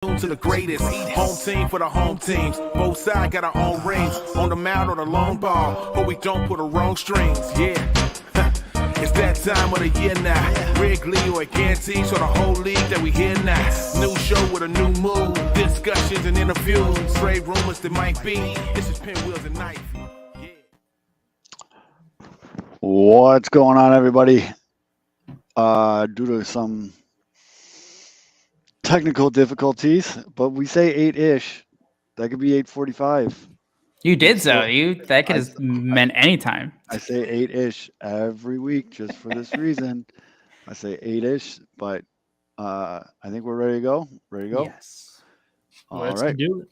To the greatest home team for the home teams. Both sides got our own rings on the mound or the long ball, but we don't put the wrong strings. Yeah, it's that time of the year now. Wrigley or Ganty, so the whole league that we hear now. New show with a new mood, discussions and interviews, trade rumors that might be. This is Pinwheels and Knife. What's going on, everybody? Due to some technical difficulties, but we say 8-ish. That could be 8:45. You did So, that could have meant any time. I say 8-ish every week just for this reason. I say 8-ish, but I think we're ready to go. Ready to go? Yes. All Let's do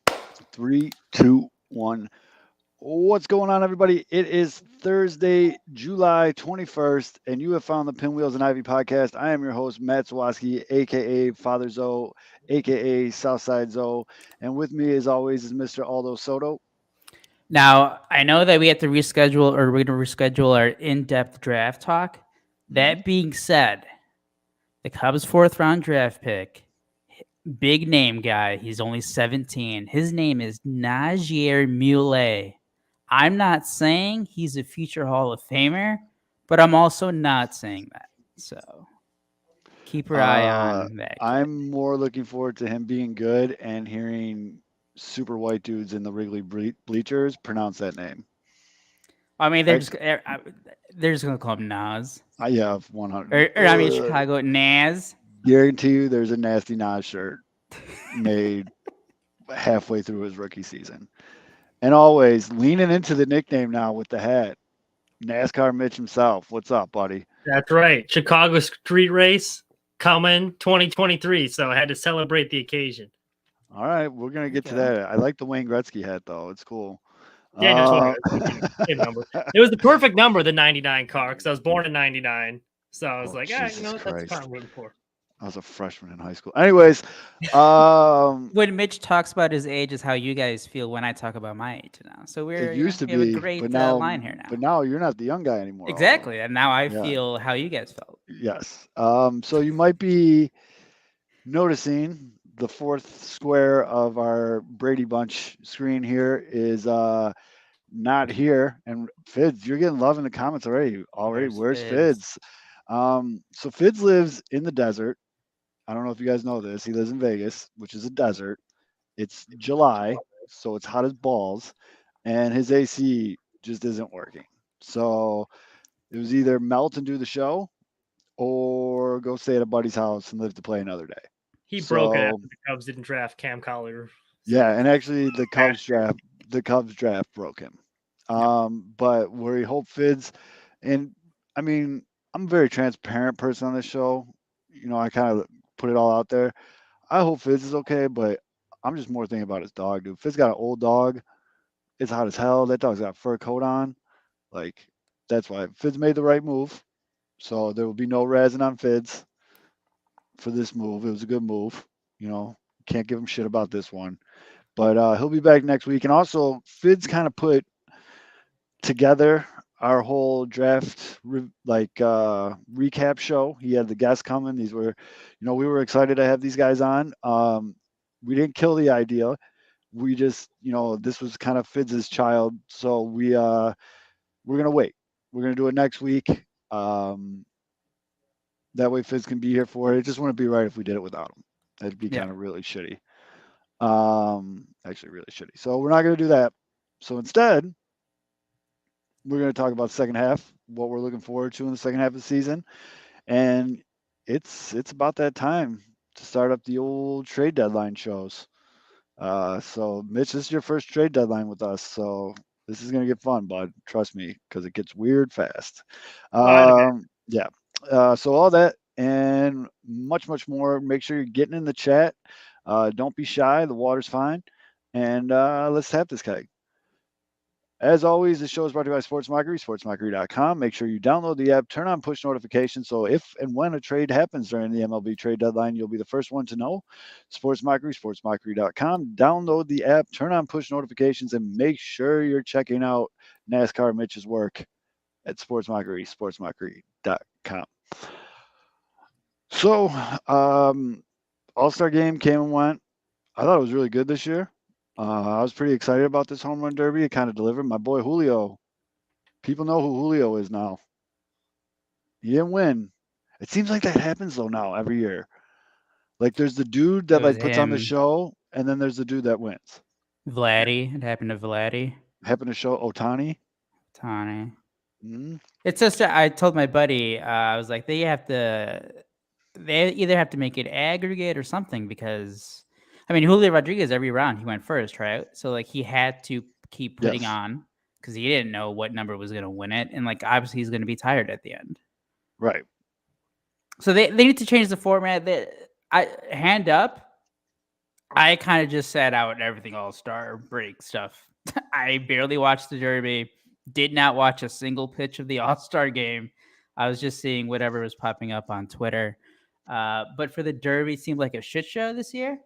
it. 3, 2, 1. What's going on, everybody? It is Thursday, July 21st, and you have found the Pinwheels and Ivy podcast. I am your host, Matt Zawoski, a.k.a. Father Zoe, a.k.a. Southside Zoe. And with me, as always, is Mr. Aldo Soto. Now, I know that we have to reschedule, or we're going to reschedule our in-depth draft talk. That being said, the Cubs' fourth-round draft pick, big name guy, he's only 17. His name is Najier Muley. I'm not saying he's a future Hall of Famer, but I'm also not saying that. So keep your eye on that. I'm more looking forward to him being good and hearing super white dudes in the Wrigley bleachers pronounce that name. I mean, they're just going to call him Nas. Yeah, 100. Or I mean, Chicago, Nas. Guarantee you there's a nasty Nas shirt made halfway through his rookie season. And always leaning into the nickname now with the hat. NASCAR Mitch himself. What's up, buddy? That's right. Chicago street race coming 2023. So I had to celebrate the occasion. All right, we're gonna get to that. I like the Wayne Gretzky hat though. It's cool. Yeah, same number. It was the perfect number, the 99 car, because I was born in 99. So I was like, Jesus you know what? That's the car I'm Christ. rooting for. I was a freshman in high school. Anyways, When Mitch talks about his age is how you guys feel when I talk about my age now. So we it have a great line here now. But now you're not the young guy anymore. Exactly, and now I feel how you guys felt. Yes. So you might be noticing the fourth square of our Brady Bunch screen here is not here. And Fids, you're getting love in the comments already. Where's Fids? So Fids lives in the desert. I don't know if you guys know this. He lives in Vegas, which is a desert. It's July, so it's hot as balls, and his AC just isn't working. So it was either melt and do the show or go stay at a buddy's house and live to play another day. He broke it after the Cubs didn't draft Cam Collier. Yeah, and actually the Cubs draft broke him. But we hope Fids, and I mean, I'm a very transparent person on this show. You know, I kind of put it all out there. I hope Fizz is okay, but I'm just more thinking about his dog, dude. Fizz got an old dog. It's hot as hell. That dog's got a fur coat on. Like, that's why Fizz made the right move. So there will be no razzing on Fizz for this move. It was a good move. You know, can't give him shit about this one. But he'll be back next week. And also, Fizz kind of put together our whole draft recap show. He had the guests coming. These were, we were excited to have these guys on. We didn't kill the idea. We just, this was kind of Fidz's child. So we're gonna wait. We're gonna do it next week. That way Fizz can be here for it. It just wouldn't be right if we did it without him. That'd be kind of really shitty. Actually really shitty. So we're not gonna do that. So instead, we're going to talk about the second half, what we're looking forward to in the second half of the season. And it's about that time to start up the old trade deadline shows. So, Mitch, this is your first trade deadline with us. So this is going to get fun, bud. Trust me, because it gets weird fast. Yeah. So all that and much, much more. Make sure you're getting in the chat. Don't be shy. The water's fine. And let's tap this keg. As always, this show is brought to you by Sports Mockery, sportsmockery.com. Make sure you download the app, turn on push notifications, so if and when a trade happens during the MLB trade deadline, you'll be the first one to know. Sports Mockery, sportsmockery.com. Download the app, turn on push notifications, and make sure you're checking out NASCAR Mitch's work at Sports Mockery, sportsmockery.com. So, All-Star game came and went. I thought it was really good this year. I was pretty excited about this home run derby. It kind of delivered. My boy Julio. People know who Julio is now. He didn't win. It seems like that happens though now every year. Like there's the dude that It was like puts on the him. show, and then there's the dude that wins. Vladdy. It happened to Vladdy. Happened to show Otani. Tani. Mhm. It's just I told my buddy, I was like, they either have to make it aggregate or something because, I mean, Julio Rodriguez every round he went first, right? So like he had to keep putting Yes. on because he didn't know what number was going to win it, and like obviously he's going to be tired at the end. Right. So they need to change the format. Hand up. I kind of just sat out everything All-Star break stuff. I barely watched the Derby. Did not watch a single pitch of the All-Star game. I was just seeing whatever was popping up on Twitter. But for the Derby, it seemed like a shit show this year.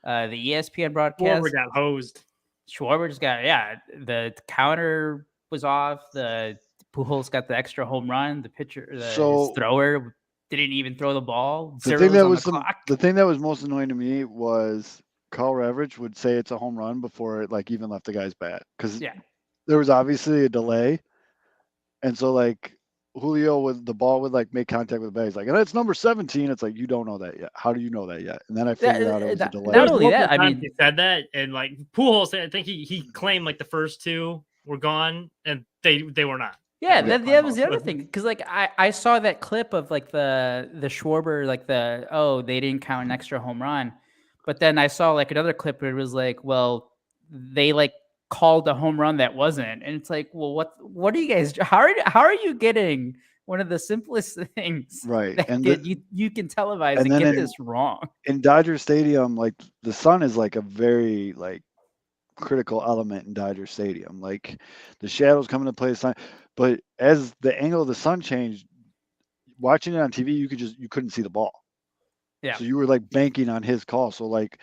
The ESPN broadcast. Schwarber got hosed. Schwarber just got, the counter was off. The Pujols got the extra home run. The pitcher, his thrower didn't even throw the ball. The thing that was most annoying to me was Carl Ravitch would say it's a home run before it like even left the guy's bat because there was obviously a delay, and so like Julio with the ball would like make contact with the bat. He's like, and it's number 17. It's like you don't know that yet. How do you know that yet? And then I figured out it was a delay. Not only that, I mean, he said that, and like Pujols, I think he claimed like the first two were gone, and they were not. Yeah, that was the other thing because like I saw that clip of like the Schwarber like they didn't count an extra home run, but then I saw like another clip where it was like, well, they like called a home run that wasn't, and it's like, well, what are you guys? How are you getting one of the simplest things right? And you can televise and get this wrong in Dodger Stadium. Like the sun is like a very like critical element in Dodger Stadium. Like the shadows come into play, but as the angle of the sun changed, watching it on TV, you couldn't see the ball. Yeah. So you were like banking on his call. So like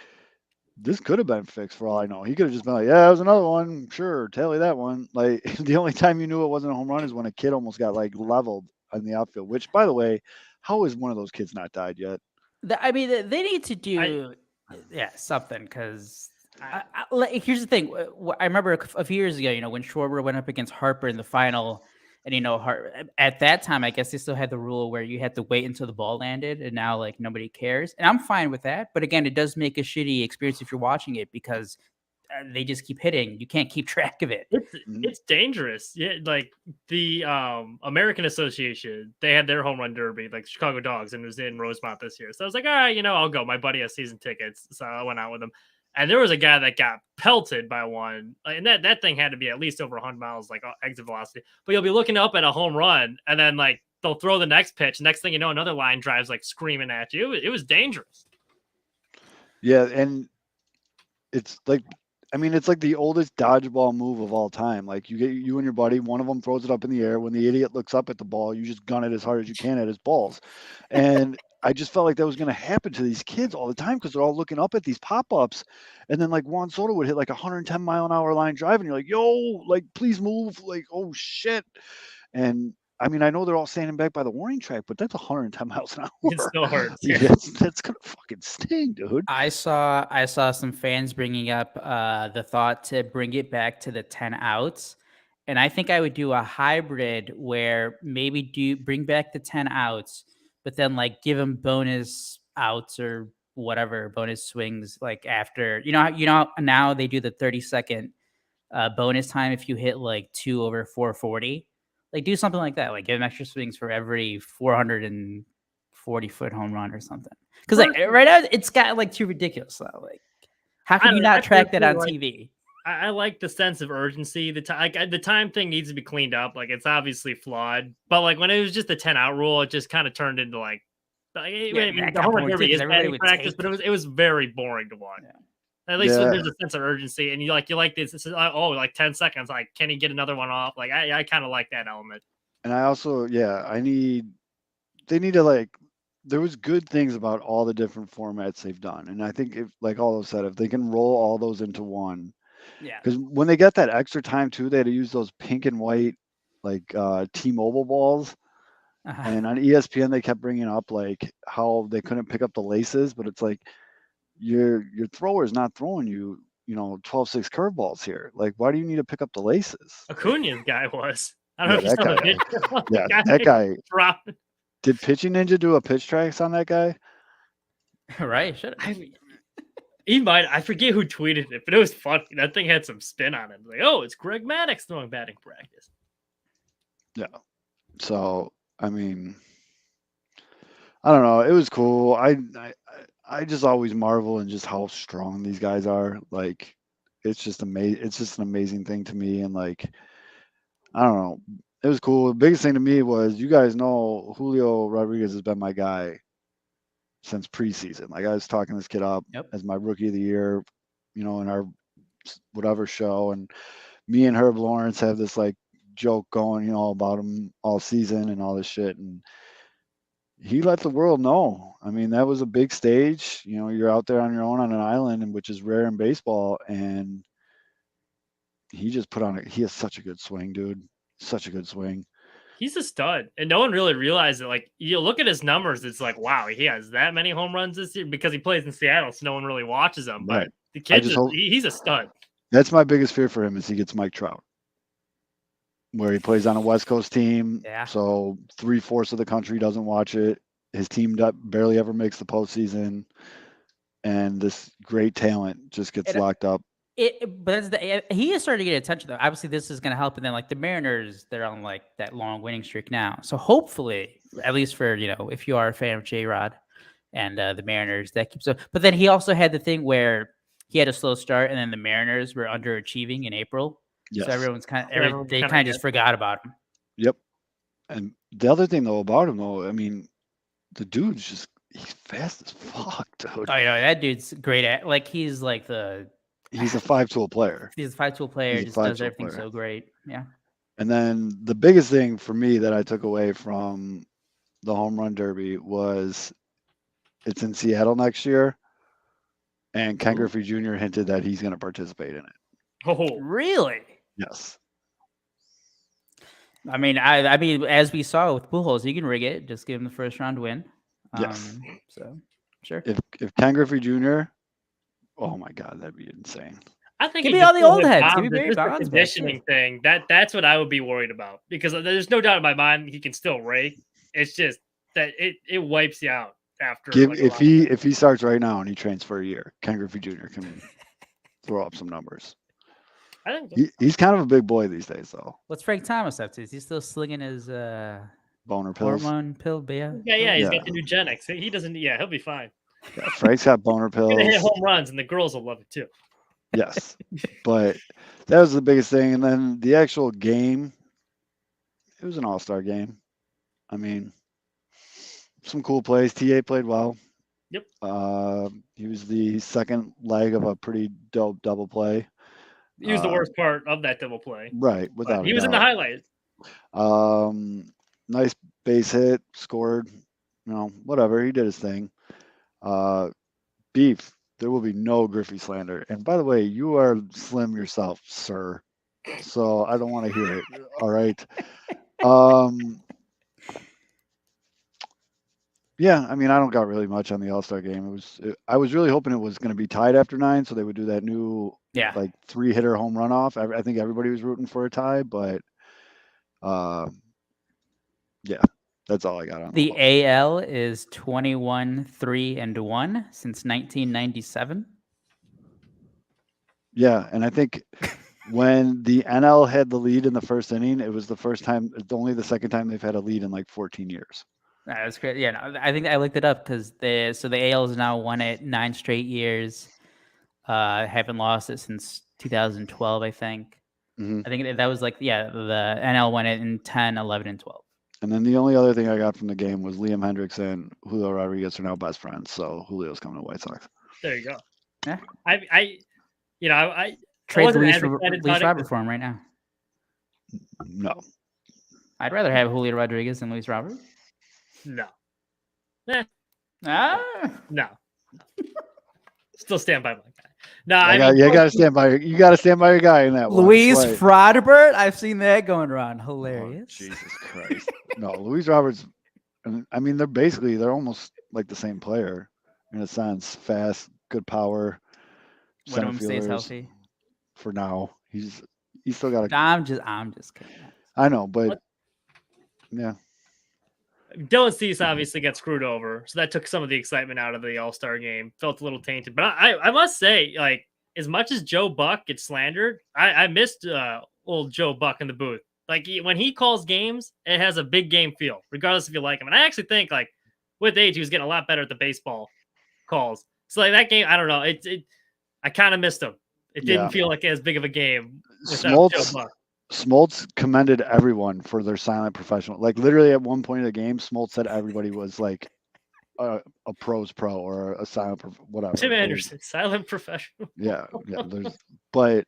this could have been fixed for all I know. He could have just been like, yeah, it was another one. Sure, tally that one. Like the only time you knew it wasn't a home run is when a kid almost got like leveled on the outfield. Which, by the way, how is one of those kids not died yet? I mean, they need to do something because. Here's the thing. I remember a few years ago, when Schwarber went up against Harper in the final, and at that time, I guess they still had the rule where you had to wait until the ball landed, and now like nobody cares, and I'm fine with that. But again, it does make a shitty experience if you're watching it because they just keep hitting. You can't keep track of it. It's dangerous. Yeah, like the American Association, they had their home run derby, like Chicago Dogs, and it was in Rosemont this year. So I was like, all right, I'll go. My buddy has season tickets, so I went out with him. And there was a guy that got pelted by one, and that thing had to be at least over 100 miles, like exit velocity. But you'll be looking up at a home run, and then like they'll throw the next pitch. Next thing you know, another line drives like screaming at you. It was dangerous. Yeah, and it's like, I mean, it's like the oldest dodgeball move of all time. Like you and your buddy, one of them throws it up in the air. When the idiot looks up at the ball, you just gun it as hard as you can at his balls, and I just felt like that was going to happen to these kids all the time because they're all looking up at these pop-ups. And then like Juan Soto would hit like 110 mile an hour line drive. And you're like, yo, like, please move. Like, oh shit. And I mean, I know they're all standing back by the warning track, but that's 110 miles an hour. It still hurts. Yeah. That's going to fucking sting, dude. I saw some fans bringing up the thought to bring it back to the 10 outs. And I think I would do a hybrid where maybe bring back the 10 outs, but then like give them bonus outs or whatever, bonus swings like after, now they do the 30-second bonus time if you hit like 2 over 440. Like do something like that, like give them extra swings for every 440-foot home run or something. Because like right now it's got like too ridiculous. So, like how can you not track that on TV? I like the sense of urgency. The time thing needs to be cleaned up. Like it's obviously flawed, but like when it was just the 10 out rule, it just kind of turned into like the home run derby is batting practice, but it was very boring to watch. Yeah. At least there's a sense of urgency, and you like this. This is like 10 seconds. Like, can he get another one off? Like I kind of like that element. And I also they need to like. There was good things about all the different formats they've done, and I think if like all those said, if they can roll all those into one. Yeah. Because when they got that extra time too, they had to use those pink and white like T-Mobile balls. And on ESPN they kept bringing up like how they couldn't pick up the laces, but it's like your thrower is not throwing you, 12-6 curveballs here. Like, why do you need to pick up the laces? Acuna's guy was. I don't know Yeah, if you that saw the guy. video. Yeah, that guy. dropped. Did Pitching Ninja do a pitch tracks on that guy? Right? Should He might. I forget who tweeted it, but it was funny. That thing had some spin on it. Like, oh, it's Greg Maddux throwing batting practice. Yeah. So, I mean, I don't know. It was cool. I just always marvel in just how strong these guys are. Like, it's just amazing. It's just an amazing thing to me. And like, I don't know. It was cool. The biggest thing to me was, you guys know, Julio Rodriguez has been my guy since preseason. Like, I was talking this kid up as my rookie of the year, in our whatever show. And me and Herb Lawrence have this like joke going, about him all season and all this shit. And he let the world know. I mean, that was a big stage. You're out there on your own on an island, and which is rare in baseball. And he just he has such a good swing, dude. Such a good swing. He's a stud, and no one really realized it. Like, you look at his numbers, it's like, wow, he has that many home runs this year because he plays in Seattle, so no one really watches him. But Right. the kid, hope- he's a stud. That's my biggest fear for him, is he gets Mike Trout, where he plays on a West Coast team. Yeah. So 3/4 of the country doesn't watch it. His team barely ever makes the postseason, and this great talent just gets locked up. But he is starting to get attention though. Obviously, this is going to help. And then like the Mariners, they're on like that long winning streak now. So hopefully, at least for if you are a fan of J-Rod and the Mariners, that keeps up. But then he also had the thing where he had a slow start, and then the Mariners were underachieving in April. Yes. So everyone's kind Everyone of they kinda kind of just forgot about him. Yep. And the other thing though about him though, I mean, the dude's he's fast as fuck, dude. Oh, that dude's great at he's like He's a 5-tool player. he's a 5-tool player. He's a Just does 5-tool everything player. so great. Yeah. And then the biggest thing for me that I took away from the home run derby was, it's in Seattle next year, and Ken Griffey Jr. hinted that he's going to participate in it. Oh, Really? Yes. I mean, I mean, as we saw with Pujols, you can rig it. Just give him the first round win. Yes. So sure. If Ken Griffey Jr. Oh my God, that'd be insane. I think Give he me all just the old goes heads. Bonds. Give me Barry It's just a Bonds back, conditioning thing. That's what I would be worried about, because there's no doubt in my mind he can still rake. It's just that it wipes you out after. If he starts right now and he trains for a year, Ken Griffey Jr. can throw up some numbers. I think He's kind of a big boy these days, though. What's Frank Thomas up to? Is he still slinging his Boner pills. hormone pill? yeah, he's Yeah. got the Nugenics. He doesn't. Yeah, he'll be fine. Yeah, Frank's got boner He's gonna hit pills. home runs, and the girls will love it too. Yes, but that was the biggest thing. And then the actual game, it was an all-star game. I mean, some cool plays. TA played well. Yep. He was the second leg of a pretty dope double play. He was the worst part of that double play. Right, But without he a was in the doubt. highlights. Nice base hit, scored. Whatever. He did his thing. Beef. There will be no Griffey slander. And by the way, you are slim yourself, sir. So I don't want to hear it. All right. Yeah, I mean, I don't got really much on the All-Star game. I was really hoping it was going to be tied after 9, so they would do that new like 3-hitter home run off. I think everybody was rooting for a tie, but yeah, that's all I got on The AL is 21-3-1 since 1997. Yeah, and I think when the NL had the lead in the first inning, it was the first time. It's only the second time they've had a lead in like 14 years. That's great. Yeah, no, I think I looked it up because the AL has now won it 9 straight years. Haven't lost it since 2012, I think. Mhm. I think that was the NL won it in 10, 11, and 12. And then the only other thing I got from the game was Liam Hendricks and Julio Rodriguez are now best friends. So Julio's coming to White Sox. There you go. Yeah. I Trade wasn't Luis as excited about Luis it Robert 'cause- for him right now. No. I'd rather have Julio Rodriguez than Luis Robert. No. Ah, No. Still stand by my guy. No, You got to stand by. You got to stand by your guy in that one. Luis Right. Frodebert. I've seen that going around. Oh, Hilarious. Jesus Christ. No, Luis Roberts. I mean, they're almost like the same player in a sense. Fast, good power. One Center of them stays fielders healthy. for now. He's still got a. I'm just kidding. I know, but yeah, Dylan Cease obviously got screwed over, so that took some of the excitement out of the All-Star game. Felt a little tainted, but I must say, like, as much as Joe Buck gets slandered, I missed old Joe Buck in the booth. Like, when he calls games, it has a big game feel, regardless if you like him. And I actually think, like, with age, he was getting a lot better at the baseball calls. So, like, that game, I don't know. I kind of missed him. It didn't feel like as big of a game without Joe Buck. Smoltz commended everyone for their silent professional. Like literally at one point in the game, Smoltz said everybody was like a pros pro or a silent whatever. Tim Anderson, silent professional. Yeah. But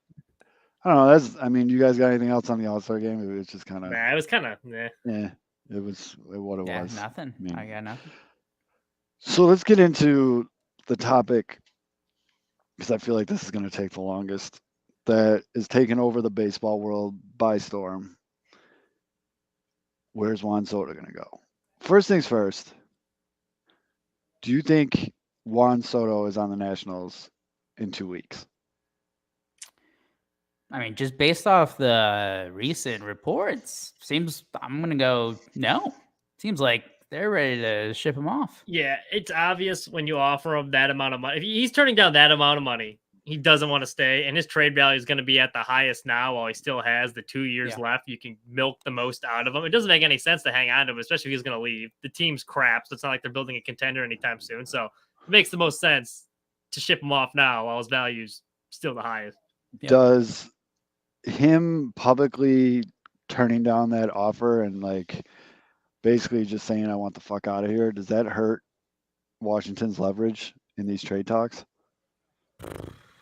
I don't know. I mean, you guys got anything else on the All-Star game? It was just kind of. Nah, it was kind of. Yeah, it was what it was. Nothing. I got nothing. So let's get into the topic because I feel like this is going to take the longest. That is taking over the baseball world by storm. Where's Juan Soto going to go? First things first. Do you think Juan Soto is on the Nationals in 2 weeks? I mean, just based off the recent reports, I'm going to go no. Seems like they're ready to ship him off. Yeah, it's obvious when you offer him that amount of money. If he's turning down that amount of money, he doesn't want to stay, and his trade value is going to be at the highest now while he still has the 2 years left. You can milk the most out of him. It doesn't make any sense to hang on to him, especially if he's going to leave. The team's crap, so it's not like they're building a contender anytime soon. So it makes the most sense to ship him off now while his value's still the highest. Yeah. Does him publicly turning down that offer and like basically just saying I want the fuck out of here, does that hurt Washington's leverage in these trade talks?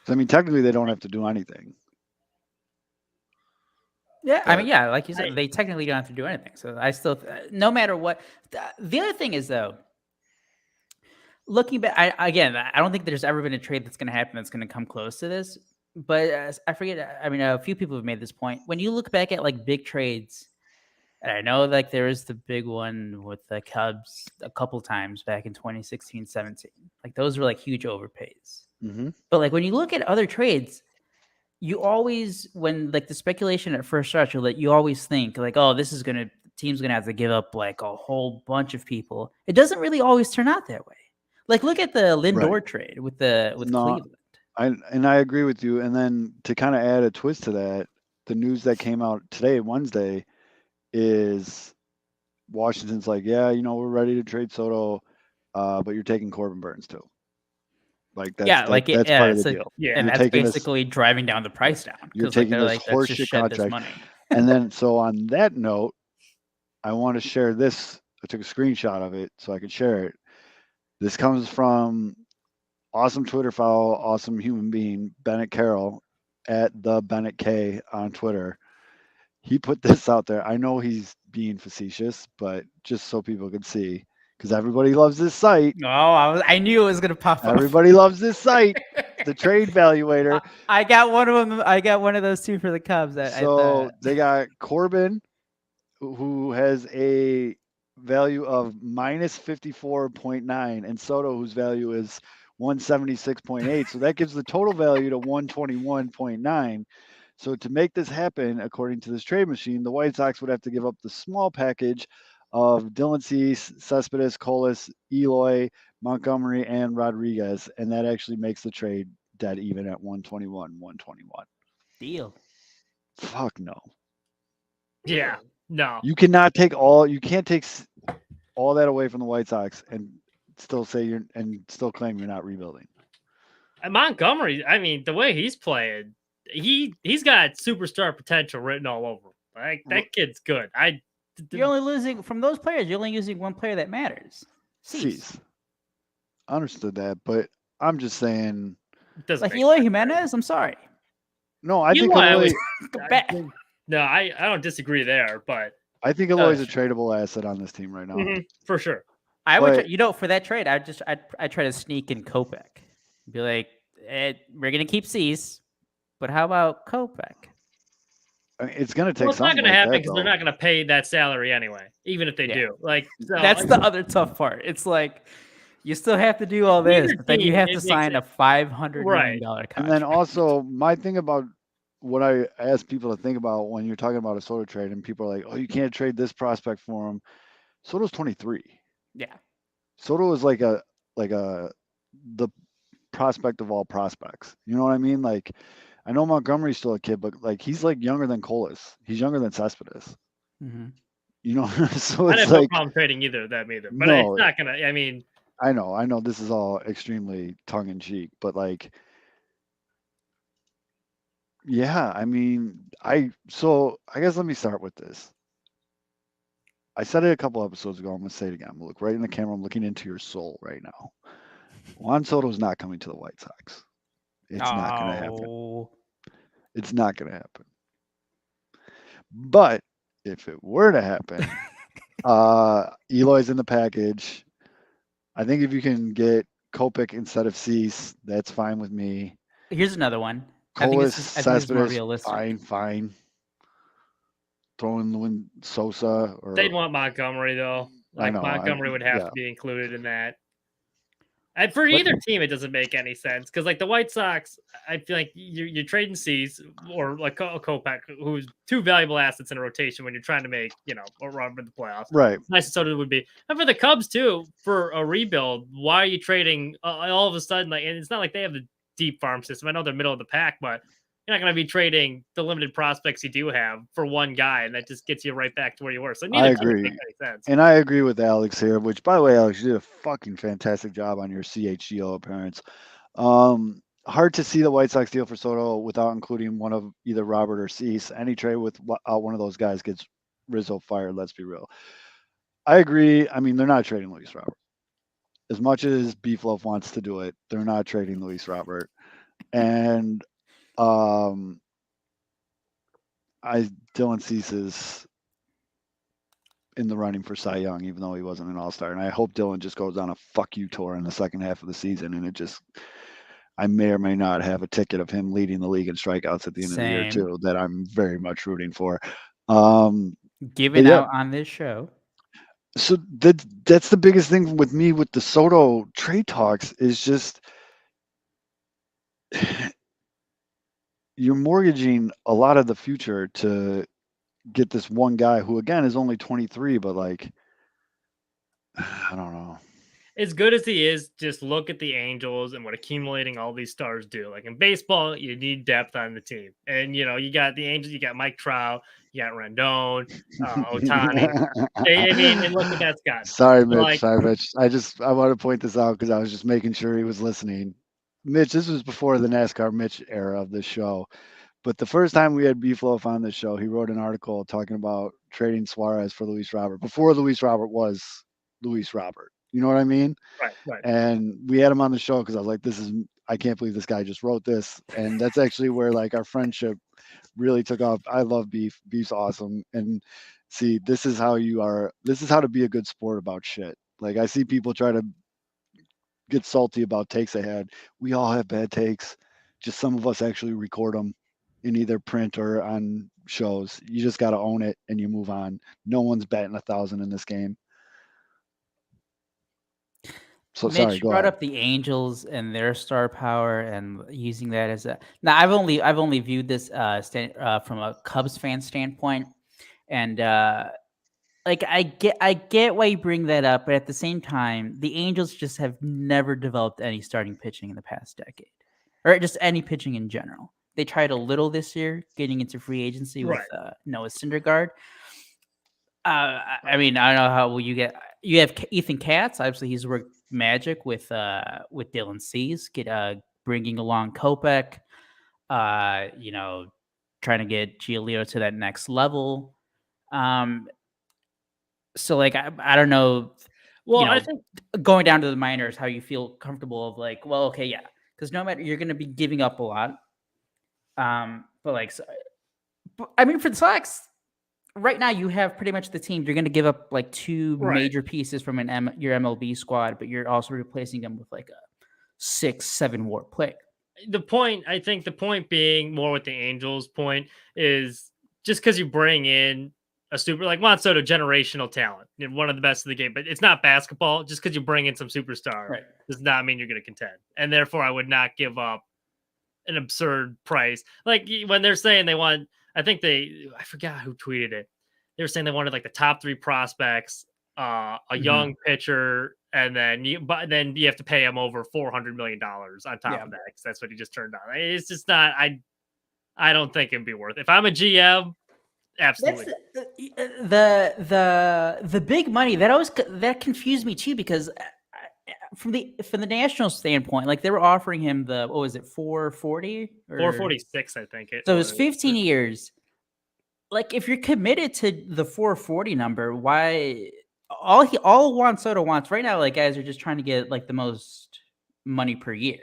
I mean, technically, they don't have to do anything. Yeah, I mean, yeah, like you said, they technically don't have to do anything. So I still, no matter what. The other thing is, though, looking back, I don't think there's ever been a trade that's going to happen that's going to come close to this. But I forget, I mean, a few people have made this point. When you look back at like big trades, and I know like there is the big one with the Cubs a couple times back in 2016-17. Like those were like huge overpays. Mm-hmm. But like when you look at other trades, you always, when like the speculation at first starts, you always think like, oh, team's gonna have to give up like a whole bunch of people. It doesn't really always turn out that way. Like look at the Lindor trade with Cleveland. I agree with you. And then to kind of add a twist to that, the news that came out today, Wednesday, is Washington's like, yeah, we're ready to trade Soto, but you're taking Corbin Burns too. Like that's that's part of the deal. Yeah, and that's basically driving down the price down. You're taking this horseshit contract. And then, so on that note, I want to share this. I took a screenshot of it so I could share it. This comes from awesome Twitter follow, awesome human being, Bennett Carroll at the Bennett K on Twitter. He put this out there. I know he's being facetious, but just so people could see. Because everybody loves this site. Oh, I knew it was going to pop up. Everybody loves this site, the Trade Valuator. I got one of them. I got one of those too for the Cubs. They got Corbin, who has a value of minus 54.9, and Soto, whose value is 176.8. So that gives the total value to 121.9. So to make this happen, according to this trade machine, the White Sox would have to give up the small package of Dylan Cease, Cespedes, Colas, Eloy, Montgomery, and Rodriguez, and that actually makes the trade dead even at 121. Deal. Fuck no. Yeah, no. You can't take all that away from the White Sox and still still claim you're not rebuilding. And Montgomery, I mean, the way he's playing, he's got superstar potential written all over him. Like that kid's good. You're only losing from those players. You're only using one player that matters. Cease. I understood that, but I'm just saying. Like Eloy Jimenez, I'm sorry. No, I think Eloy. No, I don't disagree there, but I think Eloy's a tradable asset on this team right now. Mm-hmm, for sure. I would, for that trade, I try to sneak in Kopech. Be like, we're gonna keep Cease, but how about Kopech? I mean, it's going to take. It's not going to happen because they're not going to pay that salary anyway, even if they do. Like that's the other tough part. It's like You still have to do all Neither this, but then you team, have it to makes sign it a $500 million right. contract. And then also my thing about what I ask people to think about when you're talking about a Soto trade, and people are like, "Oh, you can't trade this prospect for him." Soto's 23. Yeah. Soto is like the prospect of all prospects. You know what I mean? Like, I know Montgomery's still a kid, but like he's like younger than Colas. He's younger than Cespedes. Mhm. You know, so I'd it's have no like problem trading either of them either. But no. it's not gonna. I mean, I know this is all extremely tongue in cheek, but like, yeah, I mean, I guess let me start with this. I said it a couple episodes ago. I'm gonna say it again. I'm gonna look right in the camera. I'm looking into your soul right now. Juan Soto's not coming to the White Sox. It's not gonna happen. Oh. It's not gonna happen. But if it were to happen, Eloy's in the package. I think if you can get Kopech instead of Cease, that's fine with me. Here's another one. Colas, I think this is more Cespedes, realistic. fine. Throw in Sosa or they'd want Montgomery though. Like know, Montgomery would have yeah. to be included in that. And for But- either team, it doesn't make any sense because, like the White Sox, I feel like you're trading Cease or like Kopech, who's two valuable assets in a rotation when you're trying to make a run for the playoffs. right. Nice as Soto would be, and for the Cubs too, for a rebuild. Why are you trading all of a sudden? Like, and it's not like they have the deep farm system. I know they're middle of the pack, but you're not going to be trading the limited prospects you do have for one guy, and that just gets you right back to where you were. So neither team agree. makes any sense. And I agree with Alex here, which, by the way, Alex, you did a fucking fantastic job on your CHGO appearance. Hard to see the White Sox deal for Soto without including one of either Robert or Cease. Any trade with one of those guys gets Rizzo fired, let's be real. I agree. I mean, they're not trading Luis Robert. As much as Beefloaf wants to do it, they're not trading Luis Robert. And Dylan Cease is in the running for Cy Young, even though he wasn't an All-Star. And I hope Dylan just goes on a fuck you tour in the second half of the season, and I may or may not have a ticket of him leading the league in strikeouts at the end of the year Same. too, that I'm very much rooting for. Given yeah. out on this show. So that's the biggest thing with me with the Soto trade talks is just you're mortgaging a lot of the future to get this one guy who, again, is only 23, but like, I don't know. As good as he is, just look at the Angels and what accumulating all these stars do. Like in baseball, you need depth on the team. And, you got the Angels, you got Mike Trout, you got Rendon, Ohtani. I mean, and look what that's got. Sorry, Mitch. Like- Sorry, Mitch. I want to point this out because I was just making sure he was listening. Mitch, this was before the NASCAR Mitch era of this show. But the first time we had Beefloaf on the show, he wrote an article talking about trading Suarez for Luis Robert before Luis Robert was Luis Robert. You know what I mean? Right. And we had him on the show because I was like, I can't believe this guy just wrote this. And that's actually where like our friendship really took off. I love Beef. Beef's awesome. And see, this is how to be a good sport about shit. Like I see people try to get salty about takes they had. We all have bad takes. Just some of us actually record them in either print or on shows. You just got to own it and you move on. No one's batting 1,000 in this game. So Mitch sorry, go brought ahead. up the Angels and their star power and using that as a. Now I've only viewed this from a Cubs fan standpoint, and like I get why you bring that up, but at the same time, the Angels just have never developed any starting pitching in the past decade, or just any pitching in general. They tried a little this year, getting into free agency with Noah Syndergaard. I mean, I don't know how you have Ethan Katz. Obviously, he's worked magic with Dylan Cease, bringing along Kopech, trying to get Giolito to that next level. So like I don't know. Well, I think going down to the minors, how you feel comfortable of like, well, okay, yeah, because no matter you're going to be giving up a lot. But like, I mean, for the Sox. Right now, you have pretty much the team. You're going to give up like two major pieces from your MLB squad, but you're also replacing them with like a 6-7 WAR player. I think the point being more with the Angels point is just because you bring in a super like Juan Soto, generational talent, one of the best in the game. But it's not basketball. Just because you bring in some superstar Right. does not mean you're going to contend. And therefore, I would not give up an absurd price. Like when they're saying they want, I forgot who tweeted it. They were saying they wanted like the top 3 prospects, a young pitcher, and then you have to pay him over $400 million on top of that because that's what he just turned on. It's just not. I don't think it'd be worth it. If I'm a GM, absolutely. That's the big money that confused me too, because from the Nationals standpoint, like they were offering him the, what was it, 440 or 446, I think. So it was 15 years. Like if you're committed to the 440 number, why all Juan Soto wants right now, like guys are just trying to get like the most money per year.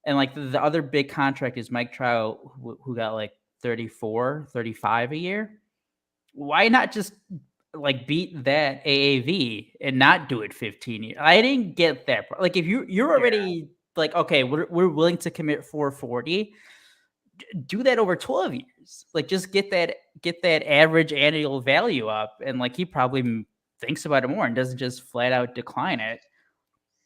And like the other big contract is Mike Trout, who got like 34, 35 a year. Why not just like beat that AAV and not do it 15 years? I didn't get that. Like if you're already like, okay, we're willing to commit 440, do that over 12 years. Like just get that average annual value up, and like he probably thinks about it more and doesn't just flat out decline it.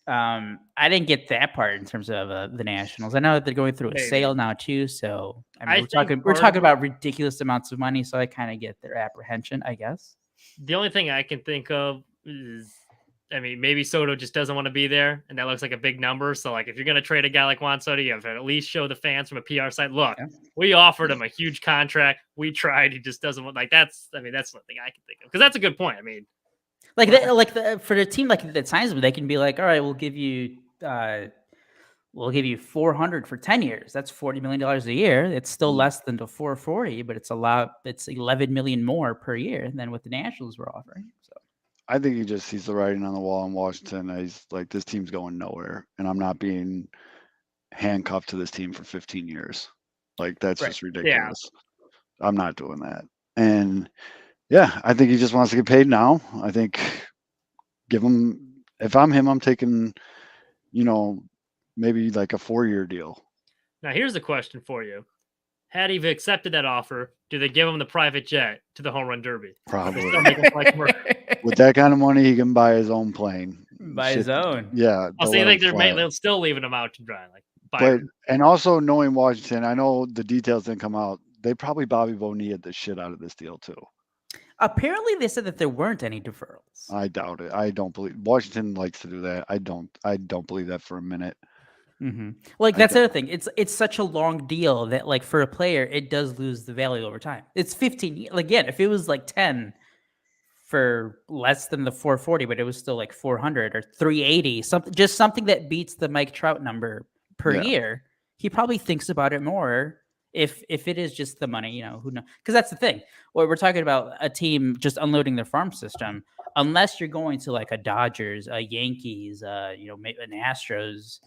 I didn't get that part in terms of the Nationals. I know that they're going through a sale now too, so I mean, we're talking about ridiculous amounts of money, so I kind of get their apprehension, I guess. The only thing I can think of is, I mean, maybe Soto just doesn't want to be there, and that looks like a big number. So, like, if you're going to trade a guy like Juan Soto, you have to at least show the fans from a PR side, look, we offered him a huge contract. We tried. He just doesn't want, like, that's one thing I can think of. Because that's a good point. I mean, for the team like that signs him, they can be like, all right, we'll give you 400 for 10 years. That's $40 million a year. It's still less than the 440, but it's $11 million more per year than what the Nationals were offering. So I think he just sees the writing on the wall in Washington. He's like, this team's going nowhere, and I'm not being handcuffed to this team for 15 years. Like, that's just ridiculous. Yeah. I'm not doing that. And yeah, I think he just wants to get paid now. I think if I'm him, I'm taking, maybe like a 4-year deal. Now, here's a question for you. Had he accepted that offer, do they give him the private jet to the home run derby? Probably. With that kind of money, he can buy his own plane. His own. Yeah. I'll say like they're still leaving him out to dry. And also knowing Washington, I know the details didn't come out. They probably Bobby Bonilla the shit out of this deal too. Apparently, they said that there weren't any deferrals. I doubt it. I don't believe Washington likes to do that. I don't believe that for a minute. Mm-hmm. Like that's the other thing. It's such a long deal that like for a player, it does lose the value over time. It's 15 years. Like, again, if it was like 10 for less than the 440, but it was still like 400 or 380, something that beats the Mike Trout number per year, he probably thinks about it more. If it is just the money, who knows? Because that's the thing. Well, we're talking about a team just unloading their farm system. Unless you're going to like a Dodgers, a Yankees, maybe an Astros,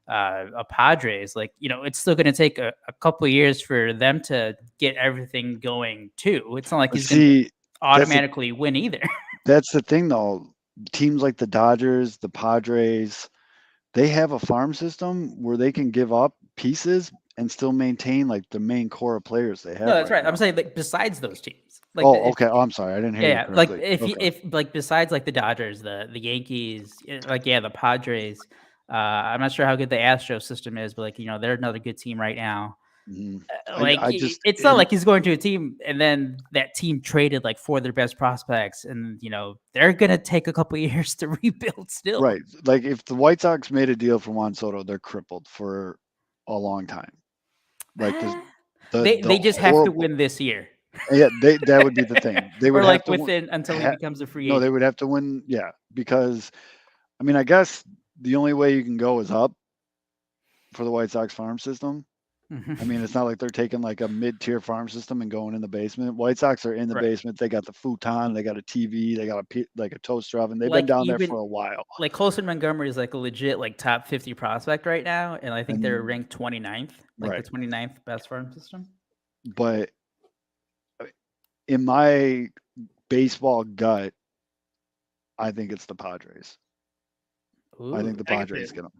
a Padres, like it's still going to take a couple of years for them to get everything going too. It's not like he's going to automatically win either. That's the thing, though. Teams like the Dodgers, the Padres, they have a farm system where they can give up pieces and still maintain like the main core of players they have. No, that's right. I'm saying like besides those teams. Like okay. I'm sorry, I didn't hear. Yeah, like if like besides like the Dodgers, the Yankees, the Padres. I'm not sure how good the Astros system is, but like they're another good team right now. Mm-hmm. It's not like he's going to a team and then that team traded like 4 of their best prospects, and they're gonna take a couple of years to rebuild still. Right. Like if the White Sox made a deal for Juan Soto, they're crippled for a long time. Like they just have to win this year. Yeah, that would be the thing. They would or like have to within until he becomes a free agent. No, they would have to win. Yeah, because I mean, I guess the only way you can go is up for the White Sox farm system. Mm-hmm. I mean, it's not like they're taking like a mid-tier farm system and going in the basement. White Sox are in the basement. They got the futon, they got a TV, they got a toaster oven. They've been down there for a while. Like Colson Montgomery is like a legit like top 50 prospect right now, and I think they're ranked 29th, like the 29th best farm system. But in my baseball gut, I think it's the Padres. I think the Padres get him.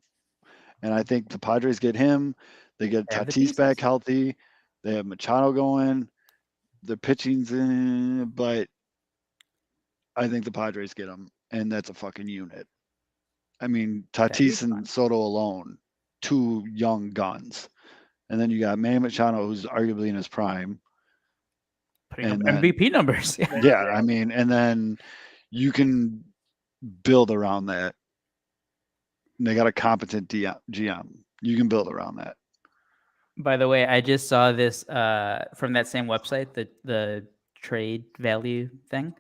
And I think the Padres get him. They get Tatis back healthy. They have Machado going. The pitching's in, but I think the Padres get him, and that's a fucking unit. I mean, That'd be Tatis fun. and Soto alone, two young guns, and then you got Manny Machado, who's arguably in his prime. Putting up And then- MVP numbers. Yeah. Yeah, I mean, and then you can build around that. And they got a competent GM. You can build around that. By the way, I just saw this from that same website, the trade value thing.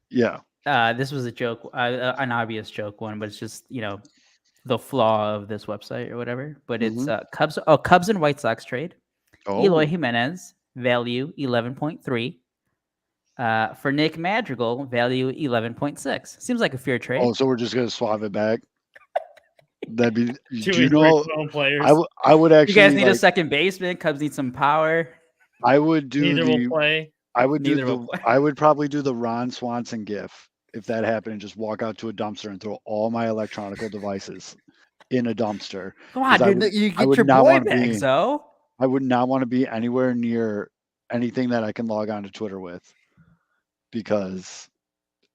Yeah. This was a joke, an obvious joke one, but it's just the flaw of this website or whatever. But it's Cubs and White Sox trade. Eloy Jimenez, value 11.3. For Nick Madrigal, value 11.6. Seems like a fair trade. Oh, so we're just gonna swap it back. That'd be. Two Do you know? players. I would actually. You guys need a second baseman. Cubs need some power. I would do Neither the. will play. I would do Neither will the. play. I would probably do the Ron Swanson gif if that happened, and just walk out to a dumpster and throw all my electronic devices in a dumpster. Come on, 'Cause I dude. would- You I get would your not boy wanna back, be- so. I would not want to be anywhere near anything that I can log on to Twitter with, because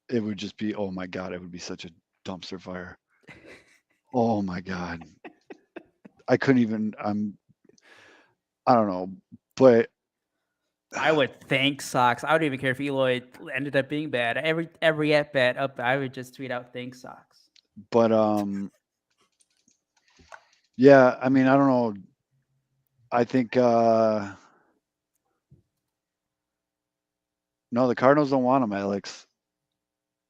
it would just be, oh my god, it would be such a dumpster fire. Oh my god, I couldn't even. I don't know, but I would thank Sox. I wouldn't even care if Eloy ended up being bad. Every at bat up, I would just tweet out thank Sox. yeah, I mean, I don't know. I think no, the Cardinals don't want him, Alex.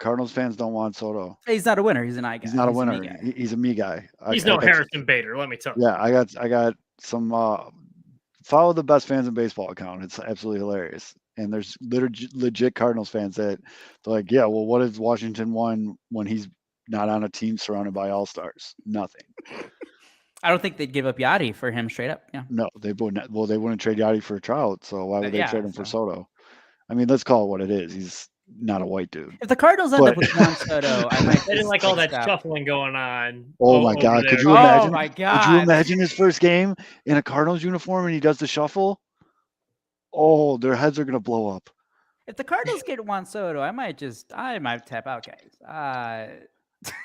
Cardinals fans don't want Soto. He's not a winner. He's an I guy. He's not a me winner. guy. He's a me guy. He's I no got- Harrison Bader. Let me tell you. Yeah, I got some follow the best fans in baseball account. It's absolutely hilarious. And there's legit Cardinals fans that they're like, yeah, well, what has Washington won when he's not on a team surrounded by all-stars? Nothing. I don't think they'd give up Yachty for him straight up. Yeah. No, they wouldn't. Well, they wouldn't trade Yachty for Trout, so why would they Yeah, trade him for so- Soto? I mean, let's call it what it is. He's not a white dude. If the Cardinals end up But- with Juan Soto, I might. They didn't just, like all that stop. shuffling going on. Oh my over God, could there. you Oh imagine? my Could you god! imagine his first game in a Cardinals uniform and he does the shuffle? Oh, their heads are gonna blow up. If the Cardinals get Juan Soto, I might tap out, guys.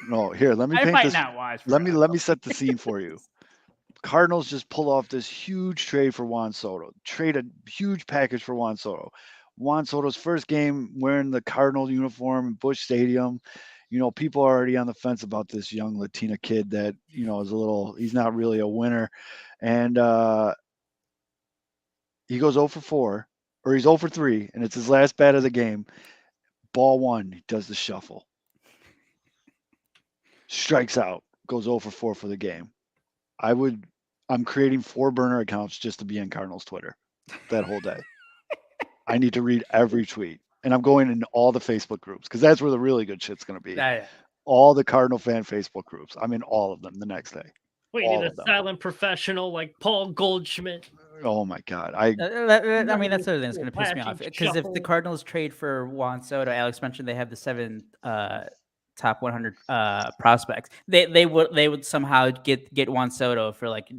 No, here, let me I paint might this. not watch. Let me set the scene for you. Cardinals just pull off this huge trade for Juan Soto. Trade a huge package for Juan Soto. Juan Soto's first game wearing the Cardinal uniform in Busch Stadium. People are already on the fence about this young Latina kid that, is he's not really a winner. And he goes 0 for 4, or he's 0 for 3, and it's his last bat of the game. Ball 1, he does the shuffle. Strikes out, goes 0 for 4 for the game. I'm creating 4 burner accounts just to be in Cardinals Twitter that whole day. I need to read every tweet, and I'm going in all the Facebook groups because that's where the really good shit's going to be. Yeah. All the Cardinal fan Facebook groups. I'm in all of them the next day. Wait, you all need a of them. silent professional like Paul Goldschmidt. Oh my God. I mean, that's the other thing that's going to piss me off. Flashing Because if the shuffle. Cardinals trade for Juan Soto, Alex mentioned they have the 7 top 100 prospects. They would somehow get Juan Soto for like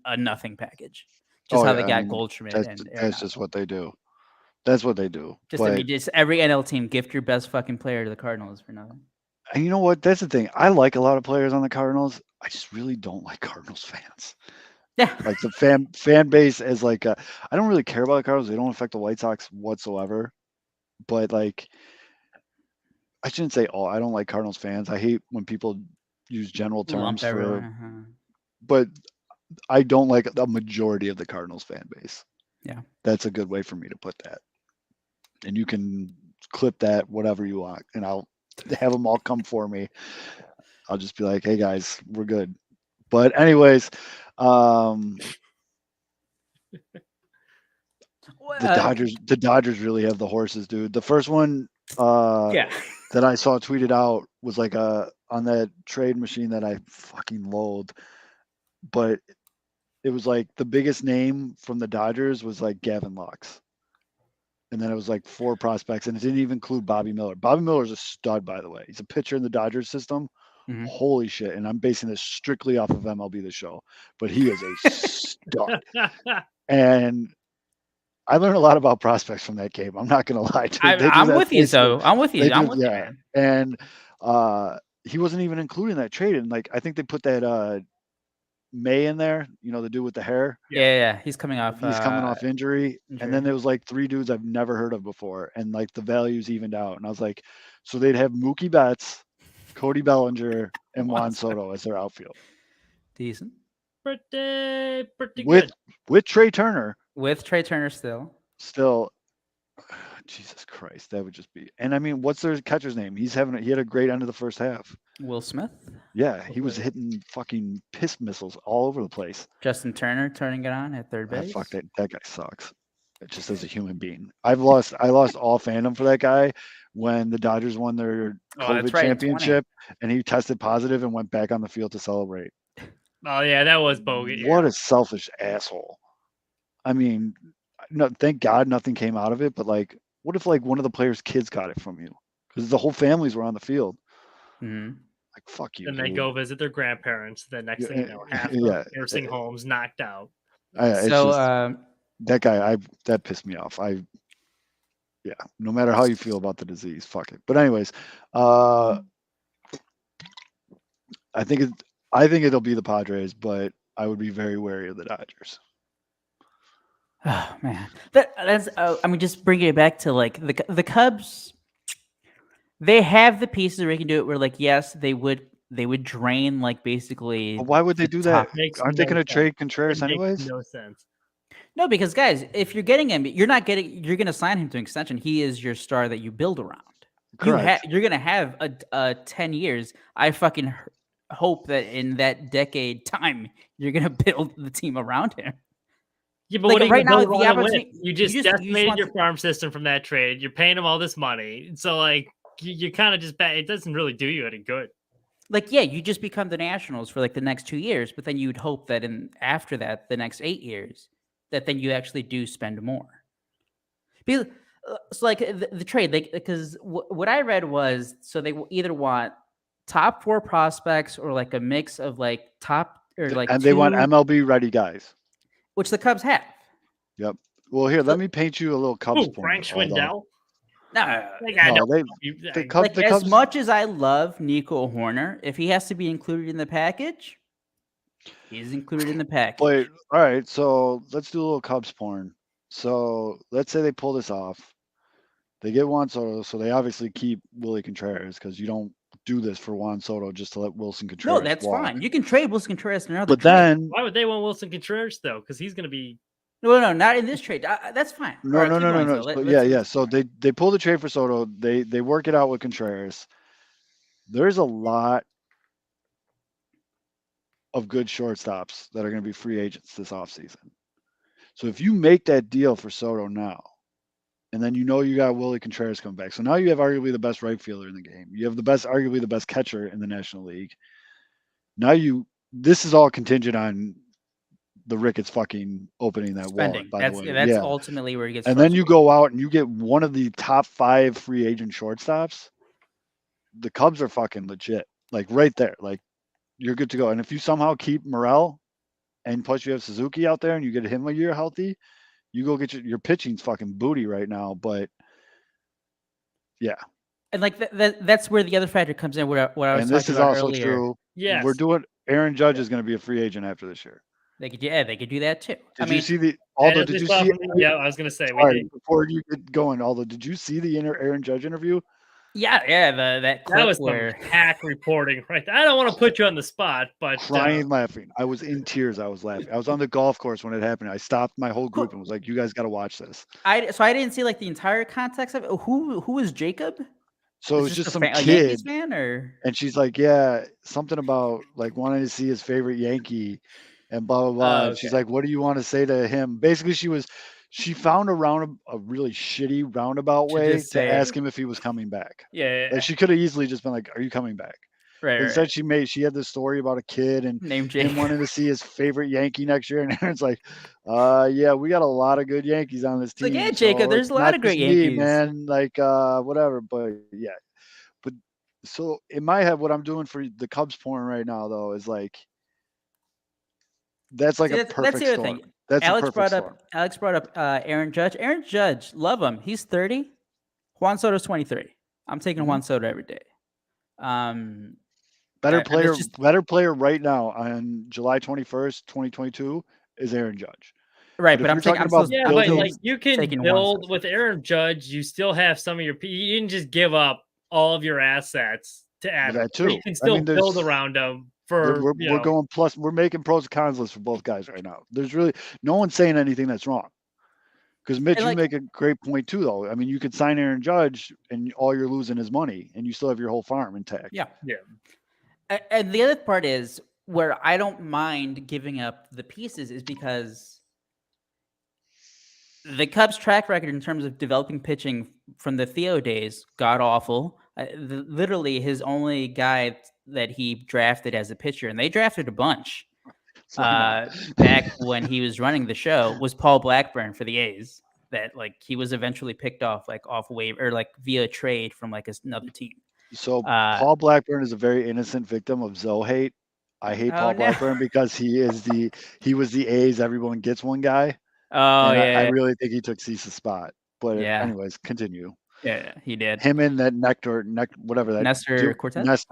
a nothing package. Just Oh, how yeah, they I got mean, Goldschmidt That's, and that's just what they do. That's what they do. just every NL team gift your best fucking player to the Cardinals for nothing. And you know what? That's the thing. I like a lot of players on the Cardinals. I just really don't like Cardinals fans. Yeah. Like the fan base is like I don't really care about the Cardinals. They don't affect the White Sox whatsoever. But like, I shouldn't say I don't like Cardinals fans. I hate when people use general Lump terms everyone. for. But I don't like the majority of the Cardinals fan base. Yeah. That's a good way for me to put that. And you can clip that whatever you want, and I'll have them all come for me. I'll just be like, hey guys, we're good. But anyways, the Dodgers really have the horses, dude. The first one Yeah. that I saw tweeted out was like on that trade machine that I fucking loathe. But it was like the biggest name from the Dodgers was like Gavin Lux. And then it was like 4 prospects, and it didn't even include Bobby Miller. Bobby Miller's a stud, by the way. He's a pitcher in the Dodgers system. Mhm. Holy shit. And I'm basing this strictly off of MLB The Show. But he is a stud. And I learned a lot about prospects from that game. I'm not gonna lie. Dude. They do I'm that with you, basically- so I'm with They you. I'm do, with you, yeah. man. And he wasn't even including that trade. And like I think they put that May in there, the dude with the hair. Yeah. He's coming off. He's coming off injury. And then injury. there was like 3 dudes I've never heard of before. And like the values evened out. And I was like, so they'd have Mookie Betts, Cody Bellinger, and Juan Soto as their outfield. Decent. Pretty With good. with Trey Turner With Trey Turner still. Jesus Christ, that would just be. And I mean, what's their catcher's name? He had a great end of the first half. Will Smith. Yeah, he was hitting fucking piss missiles all over the place. Justin Turner turning it on at third base. Fuck that guy sucks. Just as a human being, I lost all fandom for that guy when the Dodgers won their COVID that's right, in 20. championship, and he tested positive and went back on the field to celebrate. Oh yeah, that was bogey. What a selfish asshole. I mean, no, thank God nothing came out of it, but like, what if like one of the players' kids got it from you? Because the whole families were on the field. Mhm. Like, fuck you. And they dude. go visit their grandparents. The next thing you know, half yeah. the nursing homes knocked out. It's So just, that guy, that pissed me off. No matter how you feel about the disease, fuck it. But anyways, I think it'll be the Padres, but I would be very wary of the Dodgers. oh man, that's. I mean, just bringing it back to like the Cubs. They have the pieces where they can do it. Where like, yes, they would drain like basically. But why would they do that? Makes Aren't they no going to sense. trade Contreras It makes anyways? no sense. No, because guys, if you're getting him, you're not getting. You're going to sign him to an extension. He is your star that you build around. Correct. You're going to have a 10 years. I fucking hope that in that decade time, you're going to build the team around him. Yeah, but Like, what are you right gonna now, build the around him opportunity- with? You you just just decimated want your the- farm system from that trade. You're paying him all this money, so like you kind of just it doesn't really do you any good. Like, yeah, you just become the Nationals for like the next 2 years, but then you'd hope that after that, the next 8 years, that then you actually do spend more. Because so like the trade, like because what I read was so they will either want top 4 prospects or like a mix of like top or like And they want 2, MLB ready guys. which the Cubs have. Yep. Well, here, let me paint you a little Cubs Ooh, point. Frank although- Schwindel. No, Like, I No, don't. the Cubs, like as much as I love Nico Horner, if he has to be included in the package, he's included in the package. But all right, so let's do a little Cubs porn. So let's say they pull this off. They get Juan Soto, so they obviously keep Willie Contreras because you don't do this for Juan Soto just to let Wilson Contreras. No, that's walk. fine. You can trade Wilson Contreras in another But trade. then Why would they want Wilson Contreras though? Because he's going to be. No, not in this trade. That's fine. no. All right, keep going, So Phil. yeah. So they pull the trade for Soto. They work it out with Contreras. There's a lot of good shortstops that are going to be free agents this offseason. So if you make that deal for Soto now, and then you got Willie Contreras coming back, so now you have arguably the best right fielder in the game. You have arguably the best catcher in the National League. Now this is all contingent on the Ricketts fucking opening that spending. wallet. By That's the way, that's yeah. ultimately where he gets. And then you frustrated. go out and you get one of the top 5 free agent shortstops. The Cubs are fucking legit. Like right there. Like you're good to go. And if you somehow keep Morel and plus you have Suzuki out there and you get him a year healthy, you go get your pitching's fucking booty right now. But yeah. And like that's where the other factor comes in. What I was And this talking is about also earlier. true. Yes. We're doing Aaron Judge is going to be a free agent after this year. They could do that too. Did you see the Aldo? And Did they you saw see? from- Yeah, I was going to say we Sorry, did. before you get going, Aldo, did you see the Aaron Judge interview? Yeah, that clip That was where some hack reporting, right? I don't want to put you on the spot, but Crying, laughing. I was in tears. I was laughing. I was on the golf course when it happened. I stopped my whole group and was like, "You guys got to watch this." I didn't see like the entire context of it. Who is Jacob? So it Is was this just a some a kid, Yankees fan or and she's like, "Yeah, something about like wanting to see his favorite Yankee," and blah blah blah. And she's like, "What do you want to say to him?" Basically, she found a really shitty roundabout To way just to say- ask him if he was coming back. yeah, Like she could have easily just been like, "Are you coming back?" right, Instead, she had this story about a kid and Name him Jacob. wanting to see his favorite Yankee next year, and Aaron's like, yeah, we got a lot of good Yankees on this like, team. yeah, Jacob, there's it's a lot not of great just me, Yankees." man. Like, whatever. But yeah, but so in my head, what I'm doing for the Cubs porn right now, though, is like, That's like See, a that's perfect the other storm. thing. That's a Alex perfect brought storm. up Alex brought up Aaron Judge. Aaron Judge, love him. He's 30. Juan Soto's 23. I'm taking Mhm. Juan Soto every day. Better and player, it's just better player right now on July 21st, 2022 is Aaron Judge. right, But but if I'm you're taking. talking I'm about still, Yeah, I'm but still building, like you can taking Juan build Soto. with Aaron Judge. You still have some of your. You didn't just give up all of your assets to add him. that But you too. can I still mean, build there's around him we're, for we're, we're going plus. We're making pros and cons lists for both guys right now. There's really no one's saying anything that's wrong. Because Mitch, And you like, make a great point too, though. I mean, you could sign Aaron Judge, and all you're losing is money, and you still have your whole farm intact. yeah. Yeah. And the other part is where I don't mind giving up the pieces is because the Cubs' track record in terms of developing pitching from the Theo days, god awful. Literally, his only guy that he drafted as a pitcher, and they drafted a bunch So not. back when he was running the show, was Paul Blackburn for the A's. That like he was eventually picked off like off waiver or like via trade from like another team. So Uh, Paul Blackburn is a very innocent victim of Zoe hate. I hate Oh, Paul no. Blackburn because he was the A's everyone gets one guy, Oh and I yeah, really think he took Cease's spot. But yeah, anyways, continue. yeah, he did. Him and that whatever that Nestor dude, Cortez.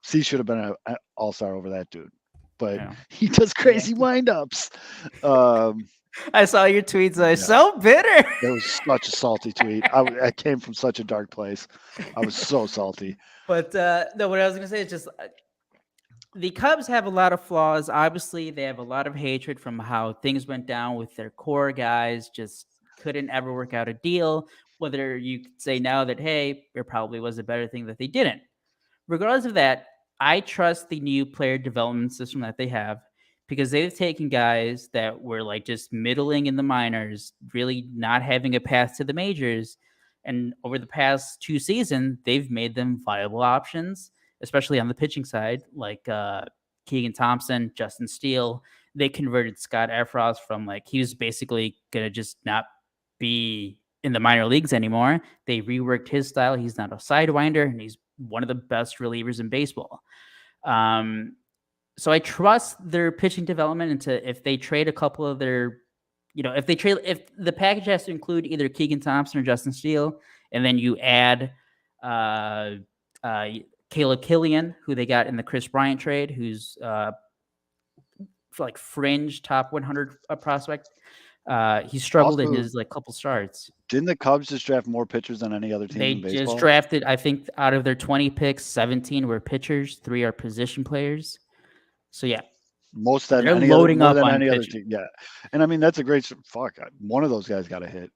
Cease should have been an all-star over that dude, but Yeah. he does crazy windups. I saw your tweets. I Yeah. so bitter. That was such a salty tweet. I came from such a dark place. I was so salty. But no, what I was gonna say is just the Cubs have a lot of flaws. Obviously, they have a lot of hatred from how things went down with their core guys. Just couldn't ever work out a deal. Whether you could say now that hey, it probably was a better thing that they didn't. Regardless of that, I trust the new player development system that they have because they've taken guys that were like just middling in the minors, really not having a path to the majors. And over the past 2 seasons, they've made them viable options, especially on the pitching side, like Keegan Thompson, Justin Steele. They converted Scott Efros from like he was basically going to just not be in the minor leagues anymore. They reworked his style. He's not a sidewinder, and he's one of the best relievers in baseball. So I trust their pitching development into if they trade a couple of their, if the package has to include either Keegan Thompson or Justin Steele, and then you add Caleb Killian, who they got in the Chris Bryant trade, who's like fringe top 100 prospect. He struggled in Also, his like couple starts. Didn't the Cubs just draft more pitchers than any other team They in baseball? just drafted, I think, out of their 20 picks, 17 were pitchers, 3 are position players. So yeah, Most than they're any loading other, more up than on any other pitching. team. Yeah, and I mean that's a great fuck. One of those guys got a hit.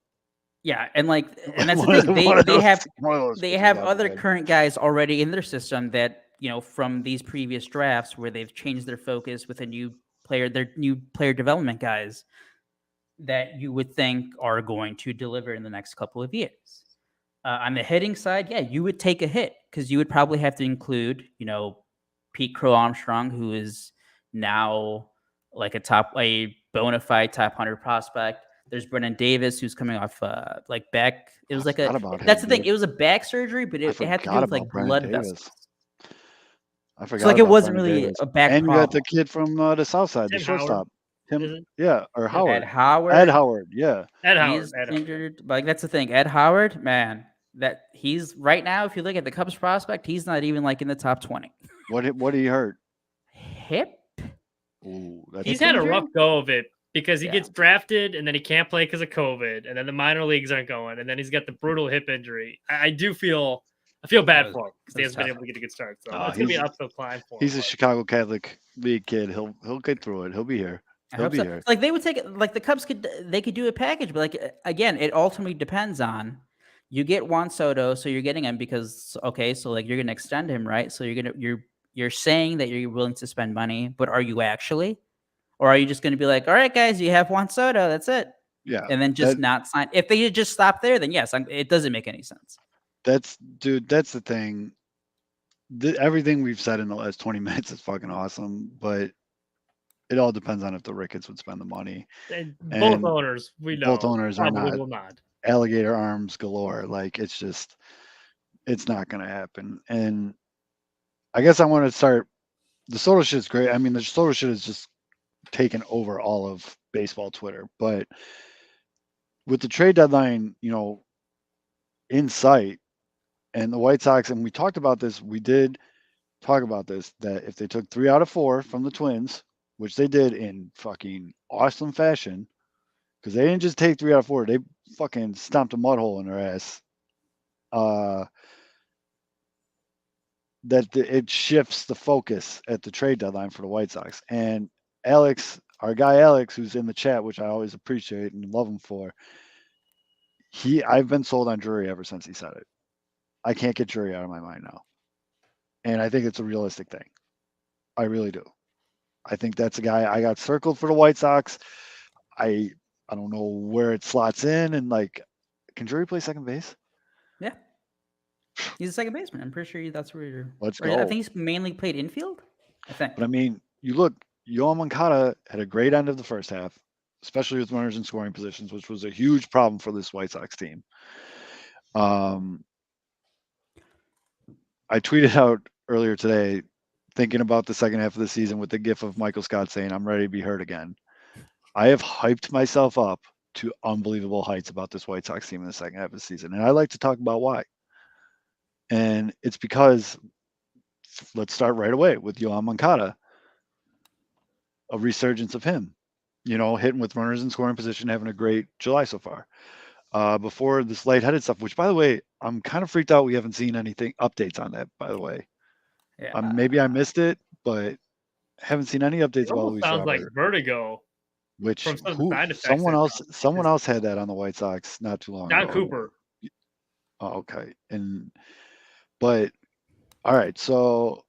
Yeah, and like, and that's the One of- thing. one of They those- have one of those they pitchers have got a other hit. current guys already in their system that from these previous drafts where they've changed their focus with a new player, their new player development guys that you would think are going to deliver in the next couple of years. On the hitting side, yeah, you would take a hit because you would probably have to include, Pete Crow Armstrong, who is now like a bona fide top 100 prospect. There's Brennan Davis, who's coming off back. It was like forgot about that's him, the thing. dude. It was a back surgery, but it had to do forgot with like about Brennan blood Davis. vessels. I forgot. So like it about wasn't Brennan really Davis. a back And you problem. got the kid from the South Side, the Tim Howard. shortstop. Is Him, it? yeah, or Howard. Ed Howard. Ed Howard, yeah. Ed Howard. He's Ed Howard. injured. Like that's the thing. Ed Howard, man, that he's right now. If you look at the Cubs prospect, he's not even like in the top 20. What did he hurt? Hip. Ooh, that's He's Hip had a injury? rough go of it because he Yeah. gets drafted and then he can't play because of COVID, and then the minor leagues aren't going, and then he's got the brutal hip injury. I feel bad was- for him because that he was hasn't been tough. able to get a good start. So Oh, it's gonna be he's- an uphill climb for him. He's a but- Chicago Catholic League kid. He'll get through it. He'll be here. I He'll hope be so. here. Like they would take it. Like the Cubs they could do a package, but like again, it ultimately depends on you get Juan Soto, so you're getting him because okay, so like you're gonna extend him, right? So you're saying that you're willing to spend money, but are you actually, or are you just gonna be like, all right, guys, you have Juan Soto, that's it, Yeah, and then just not sign? If they just stop there, then yes, it doesn't make any sense. that's the thing. Everything we've said in the last 20 minutes is fucking awesome, but it all depends on if the Ricketts would spend the money. and and both owners, we know, both owners are probably not. will not. Alligator arms galore. Like it's not gonna happen. And I guess I want to start. The Soto shit's great. I mean, the Soto shit is just taken over all of baseball Twitter. But with the trade deadline, in sight, and the White Sox, and we talked about this, we did talk about this, that if they took 3 out of 4 from the Twins, which they did in fucking awesome fashion, because they didn't just take 3 out of 4, they fucking stomped a mud hole in their ass. It shifts the focus at the trade deadline for the White Sox. And Alex, our guy Alex, who's in the chat, which I always appreciate and love him for, I've been sold on Drury ever since he said it. I can't get Drury out of my mind now. And I think it's a realistic thing. I really do. I think that's a guy I got circled for the White Sox. I don't know where it slots in, and can Drury play second base? Yeah. He's a second baseman. I'm pretty sure that's where you're. Let's I go. think he's mainly played infield. I think. But I mean, you look, Yoan Moncada had a great end of the first half, especially with runners in scoring positions, which was a huge problem for this White Sox team. I tweeted out earlier today, thinking about the second half of the season with the gif of Michael Scott saying, "I'm ready to be hurt again." I have hyped myself up to unbelievable heights about this White Sox team in the second half of the season. And I like to talk about why. And it's because, let's start right away with Yoan Moncada, a resurgence of him, hitting with runners in scoring position, having a great July so far. Before this lightheaded stuff, which, by the way, I'm kind of freaked out. We haven't seen anything updates on that, by the way. Yeah. Maybe I missed it, but haven't seen any updates about Luis sounds Robert. like vertigo. Which from some of the side effects someone else had that on the White Sox not too long ago. John Cooper. Oh, okay. But all right, so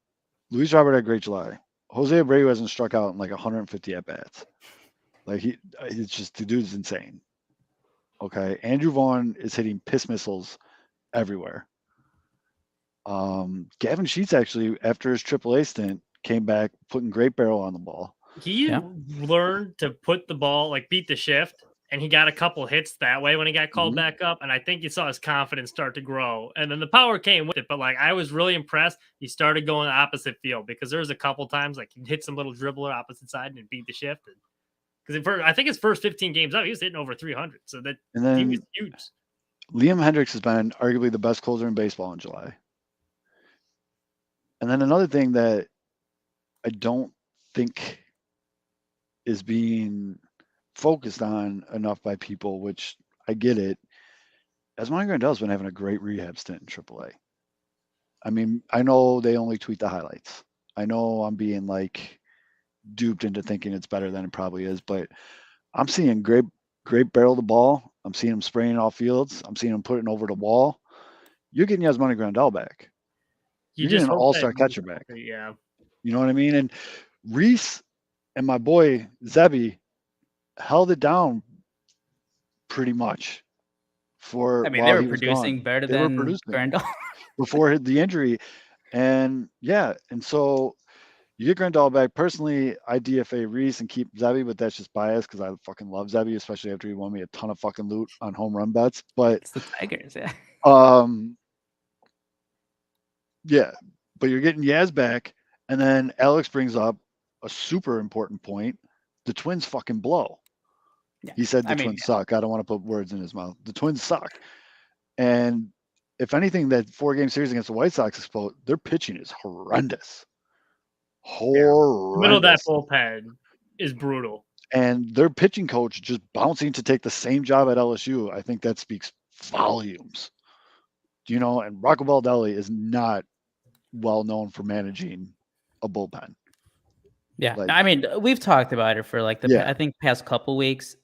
Luis Robert had a great July. Jose Abreu hasn't struck out in 150 at bats. It's just, the dude's insane. Okay, Andrew Vaughn is hitting piss missiles everywhere. Gavin Sheets actually, after his AAA stint, came back putting great barrel on the ball. He learned to put the ball, beat the shift, and he got a couple hits that way when he got called back up. And I think you saw his confidence start to grow. And then the power came with it. But I was really impressed. He started going the opposite field, because there was a couple times he hit some little dribbler opposite side and beat the shift. Because I think his first 15 games up, he was hitting over 300. So he was huge. Liam Hendricks has been arguably the best closer in baseball in July. And then another thing that I don't think is being focused on enough by people, which I get it, Yasmani Grandal's been having a great rehab stint in AAA. I mean, I know they only tweet the highlights. I know I'm being duped into thinking it's better than it probably is, but I'm seeing great barrel the ball. I'm seeing him spraying off fields. I'm seeing him putting over the wall. You're getting Yasmani Grandal back. You're getting an all-star catcher back. Yeah. You know what I mean? And Reese and my boy Zebby held it down pretty much for. I mean, they were producing better than Grandal before the injury, and so you get Grandal back. Personally, I DFA Reese and keep Zebby, but that's just bias because I fucking love Zebby, especially after he won me a ton of fucking loot on home run bets. But it's the Tigers, yeah. Yeah, but you're getting Yaz back, and then Alex brings up a super important point. The Twins fucking blow. Yeah. He said the Twins suck. I don't want to put words in his mouth. The Twins suck. And if anything, that 4-game series against the White Sox explode, their pitching is horrendous. Horrendous. The middle of that bullpen is brutal. And their pitching coach just bouncing to take the same job at LSU, I think that speaks volumes. And Rocco Baldelli is not well known for managing a bullpen. Yeah, I mean, we've talked about it for I think past couple weeks.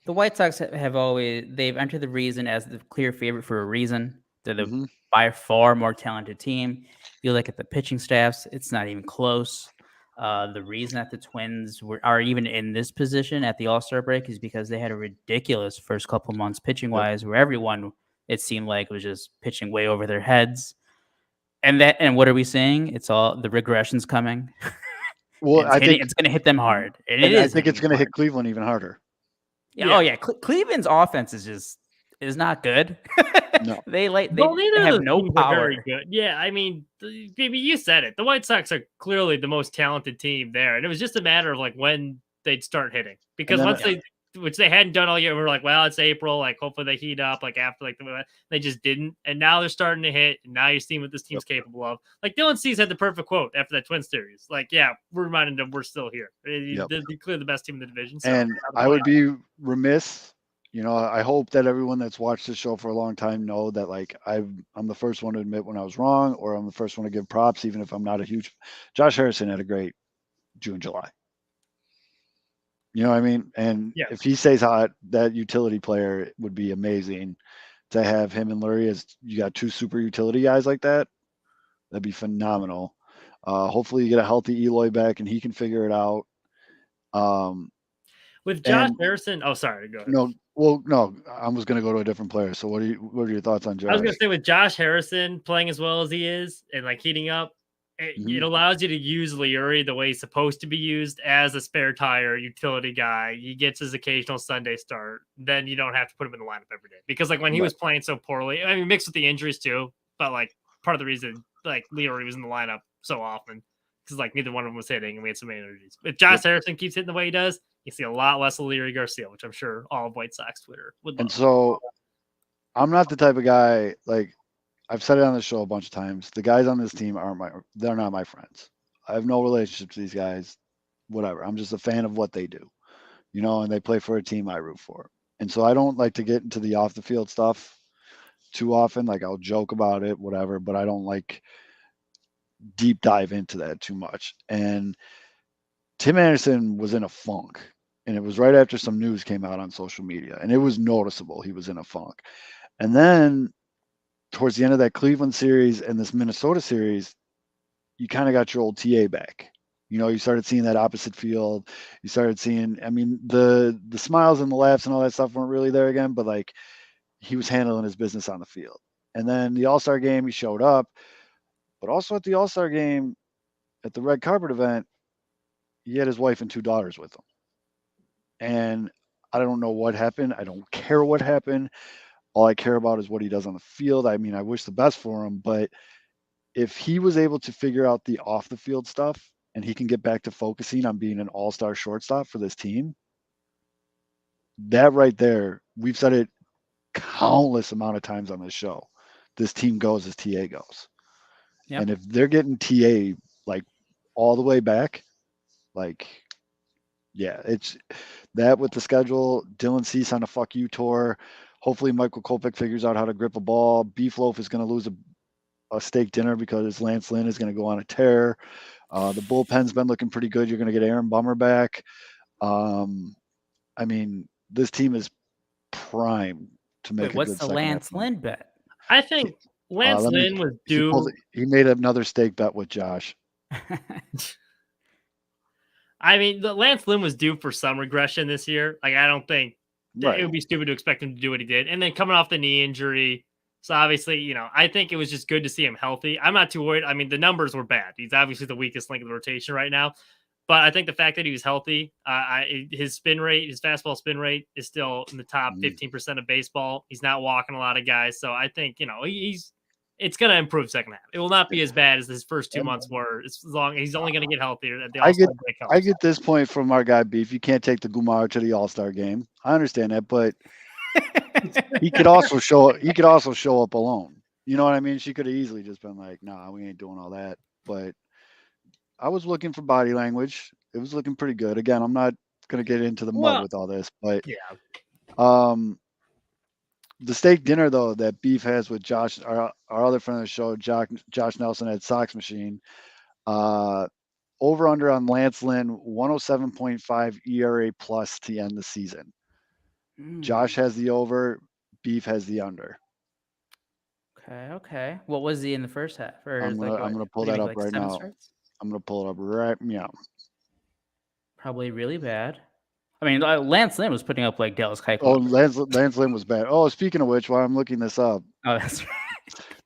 The White Sox they've entered the reason as the clear favorite for a reason. They're the by far more talented team. You look at the pitching staffs, it's not even close. The reason that the Twins are even in this position at the All-Star break is because they had a ridiculous first couple months pitching wise, where everyone, it seemed like, was just pitching way over their heads. And what are we seeing? It's all the regression's coming. Well, I think it's going to hit them hard. I think it's going to hit Cleveland even harder. Yeah. Oh yeah, Cleveland's offense is not good. No, they have no power. Very good. Yeah, I mean, maybe you said it. The White Sox are clearly the most talented team there, and it was just a matter of when they'd start hitting because then- once which they hadn't done all year, we were like, well, it's April, like hopefully they heat up, like after like they just didn't, and now they're starting to hit, and now you're seeing what this team's capable of. Like Dylan Cease had the perfect quote after that Twin series, like, yeah, we're reminding them we're still here. They're clearly the best team in the division. So and I would be remiss, I hope that everyone that's watched this show for a long time know that like I'm the first one to admit when I was wrong, or I'm the first one to give props, even if I'm not a huge. Josh Harrison had a great June, July. You know what I mean? And if he stays hot, that utility player would be amazing. To have him and Lurie as you got two super utility guys like that, that'd be phenomenal. Hopefully you get a healthy Eloy back and he can figure it out. With Josh Harrison, sorry, go ahead. No, I was going to go to a different player. So what are your thoughts on Josh? I was going to say with Josh Harrison playing as well as he is and like heating up, it allows you to use Lurie the way he's supposed to be used as a spare tire utility guy. He gets his occasional Sunday start. Then you don't have to put him in the lineup every day because like when he was playing so poorly, I mean, mixed with the injuries too, but like part of the reason like Lurie was in the lineup so often because like neither one of them was hitting and we had so many energies. If Josh Harrison keeps hitting the way he does, you see a lot less of Lurie Garcia, which I'm sure all of White Sox Twitter would love. And so I'm not the type of guy, like I've said it on the show a bunch of times. The guys on this team they're not my friends. I have no relationship to these guys, whatever. I'm just a fan of what they do, and they play for a team I root for. And so I don't like to get into the off the field stuff too often. Like I'll joke about it, whatever, but I don't like deep dive into that too much. And Tim Anderson was in a funk, and it was right after some news came out on social media, and it was noticeable he was in a funk. And then towards the end of that Cleveland series and this Minnesota series, you kind of got your old TA back. You started seeing that opposite field. You started seeing, I mean, the smiles and the laughs and all that stuff weren't really there again, but like he was handling his business on the field. And then the All-Star game, he showed up, but also at the All-Star game, at the red carpet event, he had his wife and two daughters with him. And I don't know what happened. I don't care what happened. All I care about is what he does on the field. I mean, I wish the best for him, but if he was able to figure out the off the field stuff and he can get back to focusing on being an all-star shortstop for this team, that right there, we've said it countless amount of times on this show. This team goes as TA goes. Yep. And if they're getting TA like all the way back, like, yeah, it's that with the schedule. Dylan Cease on a fuck you tour. Hopefully Michael Kopech figures out how to grip a ball. Beefloaf is going to lose a steak dinner because Lance Lynn is going to go on a tear. The bullpen's been looking pretty good. You're going to get Aaron Bummer back. I mean, this team is prime to make a good what's the Lance Lynn bet? I think Lance Lynn was due. He made another steak bet with Josh. I mean, the Lance Lynn was due for some regression this year. Like, I don't think it would be stupid to expect him to do what he did. And then coming off the knee injury. So obviously, I think it was just good to see him healthy. I'm not too worried. I mean, the numbers were bad. He's obviously the weakest link of the rotation right now. But I think the fact that he was healthy, his spin rate, his fastball spin rate is still in the top 15% of baseball. He's not walking a lot of guys. So I think, it's going to improve second half. It will not be as bad as his first 2 months were. As long he's only going to get healthier. I get this point from our guy Beef. You can't take the Gumar to the All-Star game. I understand that, but he could also show up alone. You know what I mean? She could have easily just been like, "Nah, we ain't doing all that." But I was looking for body language. It was looking pretty good. Again, I'm not going to get into the mud with all this, but the steak dinner though that Beef has with Josh, our other friend of the show, Josh Nelson at Sox Machine, over under on Lance Lynn, 107.5 ERA plus to end the season. Josh has the over, Beef has the under. Okay. What was he in the first half? I'm gonna pull that up right now. Starts? I'm gonna pull it up right now. Probably really bad. I mean, Lance Lynn was putting up like Dallas Keuchel. Oh, Lance Lynn was bad. Oh, speaking of which, while I'm looking this up, that's right.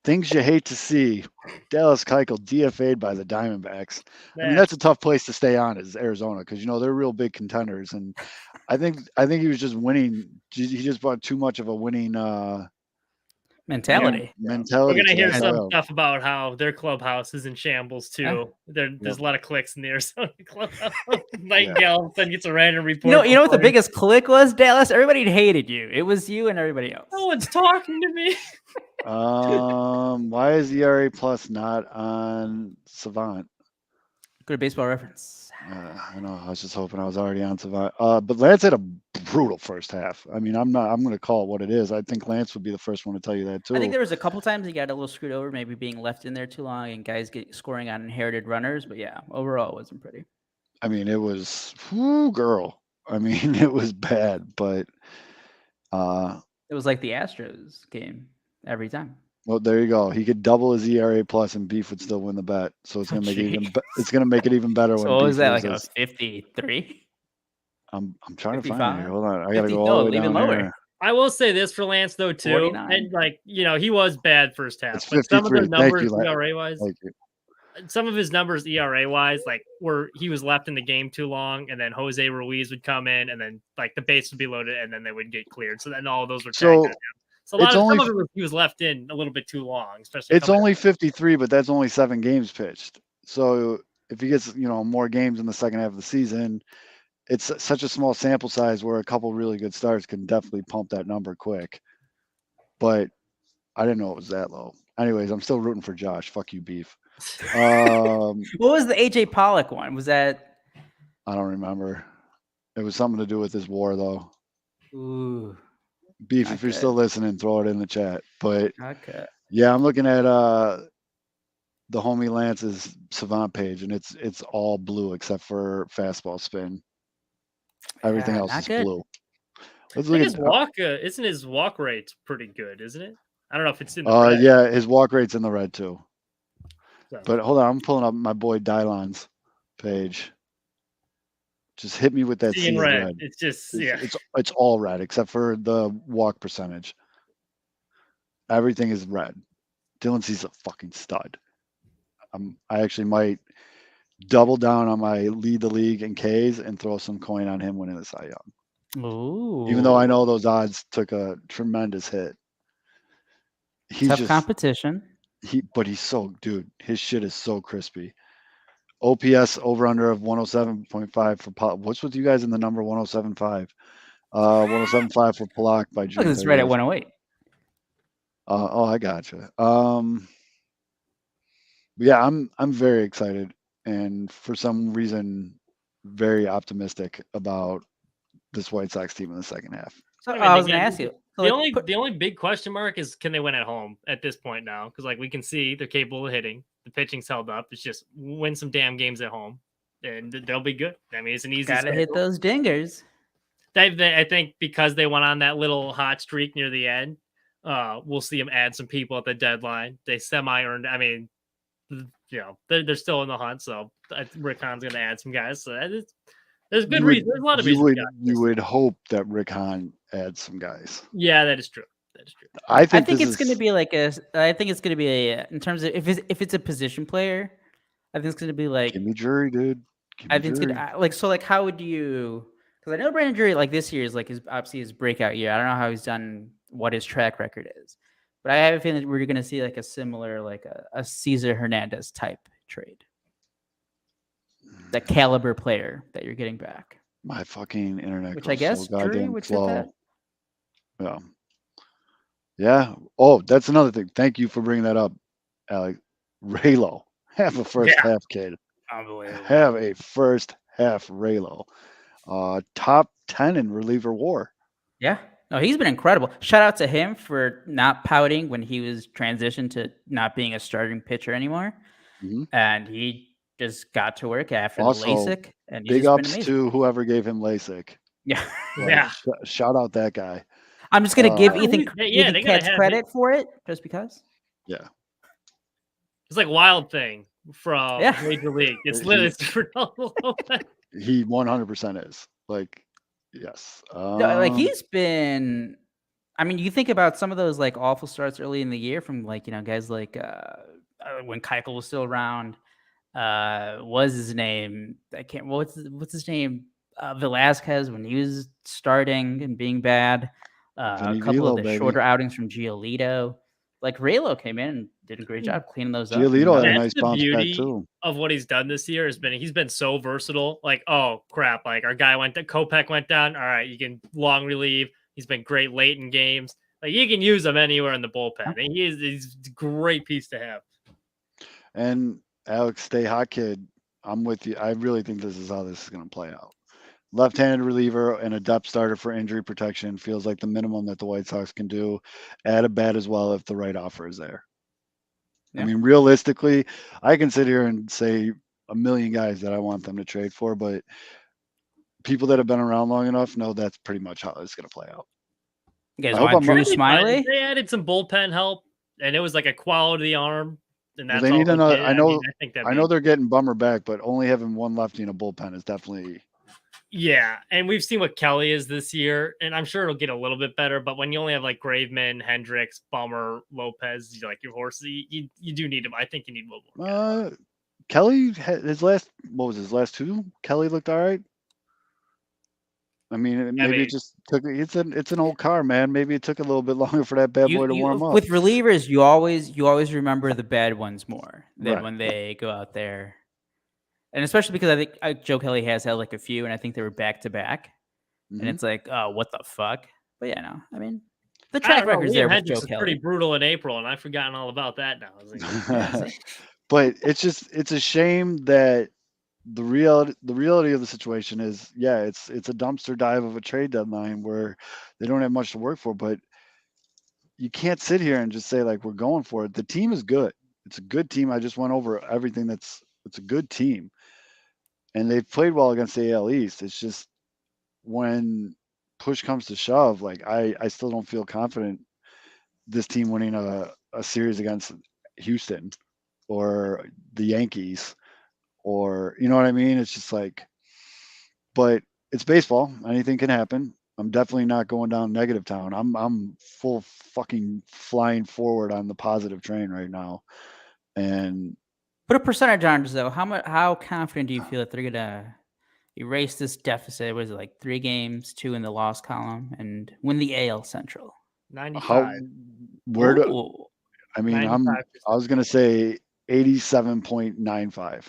Things you hate to see: Dallas Keuchel DFA'd by the Diamondbacks. I mean, that's a tough place to stay on is Arizona because they're real big contenders, and I think he was just winning. He just brought too much of a winning mentality. We're mentality. gonna to hear that some NIL. stuff about how their clubhouse is in shambles too. There's a lot of clicks in the Arizona clubhouse. Nightingale then gets a random report. You know what the biggest click was, Dallas? Everybody hated you. It was you and everybody else. No one's talking to me. Why is ERA plus not on Savant? Go to Baseball Reference. I know. I was just hoping I was already on Savant. But Lance had a brutal first half. I mean, I'm going to call it what it is. I think Lance would be the first one to tell you that too. I think there was a couple times he got a little screwed over, maybe being left in there too long and guys scoring on inherited runners. But yeah, overall, it wasn't pretty. I mean, it was, girl. I mean, it was bad, but it was like the Astros game every time. Well, there you go. He could double his ERA plus, and Beef would still win the bet. So it's gonna make it even. It's gonna make it even better. So when what Beef was that, like a loses. 53? I'm trying to find 55? it. Hold on, I gotta 50, go no, all the way even down lower. here. I will say this for Lance though too, 49. and like he was bad first half. It's But some of the 53. Thank numbers you, ERA wise, Thank you. some of his numbers ERA wise, like where he was left in the game too long, and then Jose Ruiz would come in, and then like the base would be loaded, and then they would get cleared. So then all of those were So, tagged at him. So a lot it's of only some of it was, he was left in a little bit too long, especially. It's coming only out. 53, but that's only 7 games pitched. So if he gets more games in the second half of the season, it's such a small sample size where a couple really good starts can definitely pump that number quick. But I didn't know it was that low. Anyways, I'm still rooting for Josh. Fuck you, Beef. What was the AJ Pollock one? Was that? I don't remember. It was something to do with his war, though. Ooh. Beef, if you're still listening, throw it in the chat. But Okay. yeah, I'm looking at the homie Lance's Savant page, and it's all blue except for fastball spin. Everything else is blue. Let's look at isn't his walk rate pretty good, isn't it? I don't know if it's in the red. Yeah, his walk rate's in the red too. So. But hold on, I'm pulling up my boy Dylon's page. Just hit me with that C in red. It's just it's all red except for the walk percentage. Everything is red. Dylan C's a fucking stud. I actually might double down on my lead the league in Ks and throw some coin on him winning the Cy Young. Ooh. Even though I know those odds took a tremendous hit. He's tough competition. But he's so, dude, his shit is so crispy. OPS over under of 107.5 for Pollock. What's with you guys in the number 107.5? 107.5 for Pollock by June. Look, it's right at 108. Oh, I gotcha. Yeah, I'm very excited, and for some reason, very optimistic about this White Sox team in the second half. So I was going to ask you. So the only big question mark is, can they win at home at this point now? Because like we can see they're capable of hitting. The pitching's held up. It's just win some damn games at home, and they'll be good. I mean, it's an easy. Gotta hit those dingers. I think because they went on that little hot streak near the end, we'll see them add some people at the deadline. They semi-earned. I mean, they're still in the hunt, so Rick Hahn's going to add some guys. So there's good reason. There's a lot of reasons. You would hope that Rick Hahn adds some guys. Yeah, that is true. That is true. I think it's going to be like I think it's going to be in terms of if it's a position player, I think it's going to be like. Give me Drury, dude. I think it's going to how would you? Because I know Brandon Drury like this year is like obviously his breakout year. I don't know how he's done, what his track record is, but I have a feeling that we're going to see like a similar like a Cesar Hernandez type trade. The caliber player that you're getting back. My fucking internet. Which I guess Drury would fit that. Yeah. Yeah. Oh, that's another thing. Thank you for bringing that up, Alec. Raylo. Have a first half kid. Unbelievable. Have a first half Raylo. Top 10 in reliever WAR. Yeah. No, he's been incredible. Shout out to him for not pouting when he was transitioned to not being a starting pitcher anymore. Mm-hmm. And he just got to work after also, the LASIK. And big ups to whoever gave him LASIK. Yeah. Yeah. Shout out that guy. I'm just going to give Ethan Katz credit for it just because. Yeah. It's like Wild Thing from Major League. It's literally he 100% is. Like, yes. No, like he's been. I mean, you think about some of those like awful starts early in the year from like guys like when Keuchel was still around. Was his name? I can't. What's his name? Velasquez when he was starting and being bad. A couple of the shorter outings from Giolito. like Raylo came in and did a great job cleaning those up. Giolito had a That's nice the bounce back beauty too. of what he's done this year. He's been so versatile. Like, oh crap, like our guy Kopech went down. All right, you can long relieve. He's been great late in games. Like you can use him anywhere in the bullpen. And he's a great piece to have. And Alex, stay hot, kid. I'm with you. I really think this is how this is going to play out. Left-handed reliever and a depth starter for injury protection feels like the minimum that the White Sox can do. Add a bat as well if the right offer is there. Yeah. I mean, realistically, I can sit here and say a million guys that I want them to trade for, but people that have been around long enough know that's pretty much how it's going to play out. You guys I hope want I'm Drew right. Smiley? They added some bullpen help, and it was like a quality arm. And Well, that's they need all another. did. I know. mean, I think I know they're getting Bummer back, but only having one lefty in a bullpen is definitely. Yeah, and we've seen what Kelly is this year, and I'm sure it'll get a little bit better. But when you only have like Graveman, Hendricks, Bummer, Lopez, you like your horses, you do need him. I think you need a little more. Kelly his last. What was his last two? Kelly looked all right. I mean, maybe it just took. It's an old car, man. Maybe it took a little bit longer for that bad boy to warm up. With relievers, you always remember the bad ones more than Right. when they go out there. And especially because I think Joe Kelly has had like a few, and I think they were back to back. And it's like, oh, what the fuck? But yeah, no, I mean, the track record's there with Joe Hendricks was pretty Kelly. brutal in April, and I've forgotten all about that now. I was like, But it's a shame that the reality of the situation is, yeah, it's a dumpster dive of a trade deadline where they don't have much to work for. But you can't sit here and just say like we're going for it. The team is good. It's a good team. I just went over everything. It's a good team, and they've played well against the AL East. It's just when push comes to shove, like I still don't feel confident this team winning a series against Houston or the Yankees, or you know what I mean? It's just like, but it's baseball. Anything can happen. I'm definitely not going down negative town. I'm full fucking flying forward on the positive train right now. And Put a percentage on it, though. How confident do you feel that they're gonna erase this deficit? Was it like 3 games, 2 in the loss column, and win the AL Central? 95. where do Ooh. I mean? 95%. I was gonna say 87.95.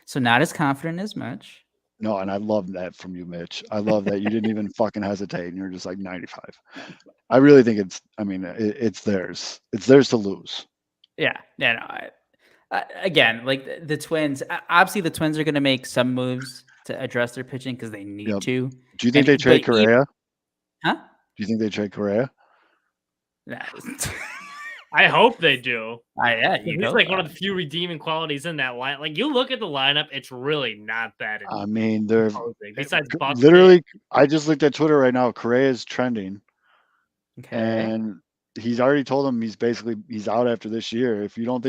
So not as confident as much. No, and I love that from you, Mitch. I love that you didn't even fucking hesitate, and you're just like 95. I really think it's. I mean, it's theirs. It's theirs to lose. Yeah, no. Again, like the Twins. Obviously, the Twins are going to make some moves to address their pitching because they need Yep. to. Do you think they trade but even- Correa? Huh? Do you think they trade Correa? Nah. I hope they do. Yeah, He's like one of the few redeeming qualities in that line. Like you look at the lineup, it's really not that. I mean, they're imposing. Besides Buxton, literally. I just looked at Twitter right now. Correa is trending, Okay. and he's already told him he's out after this year. If you don't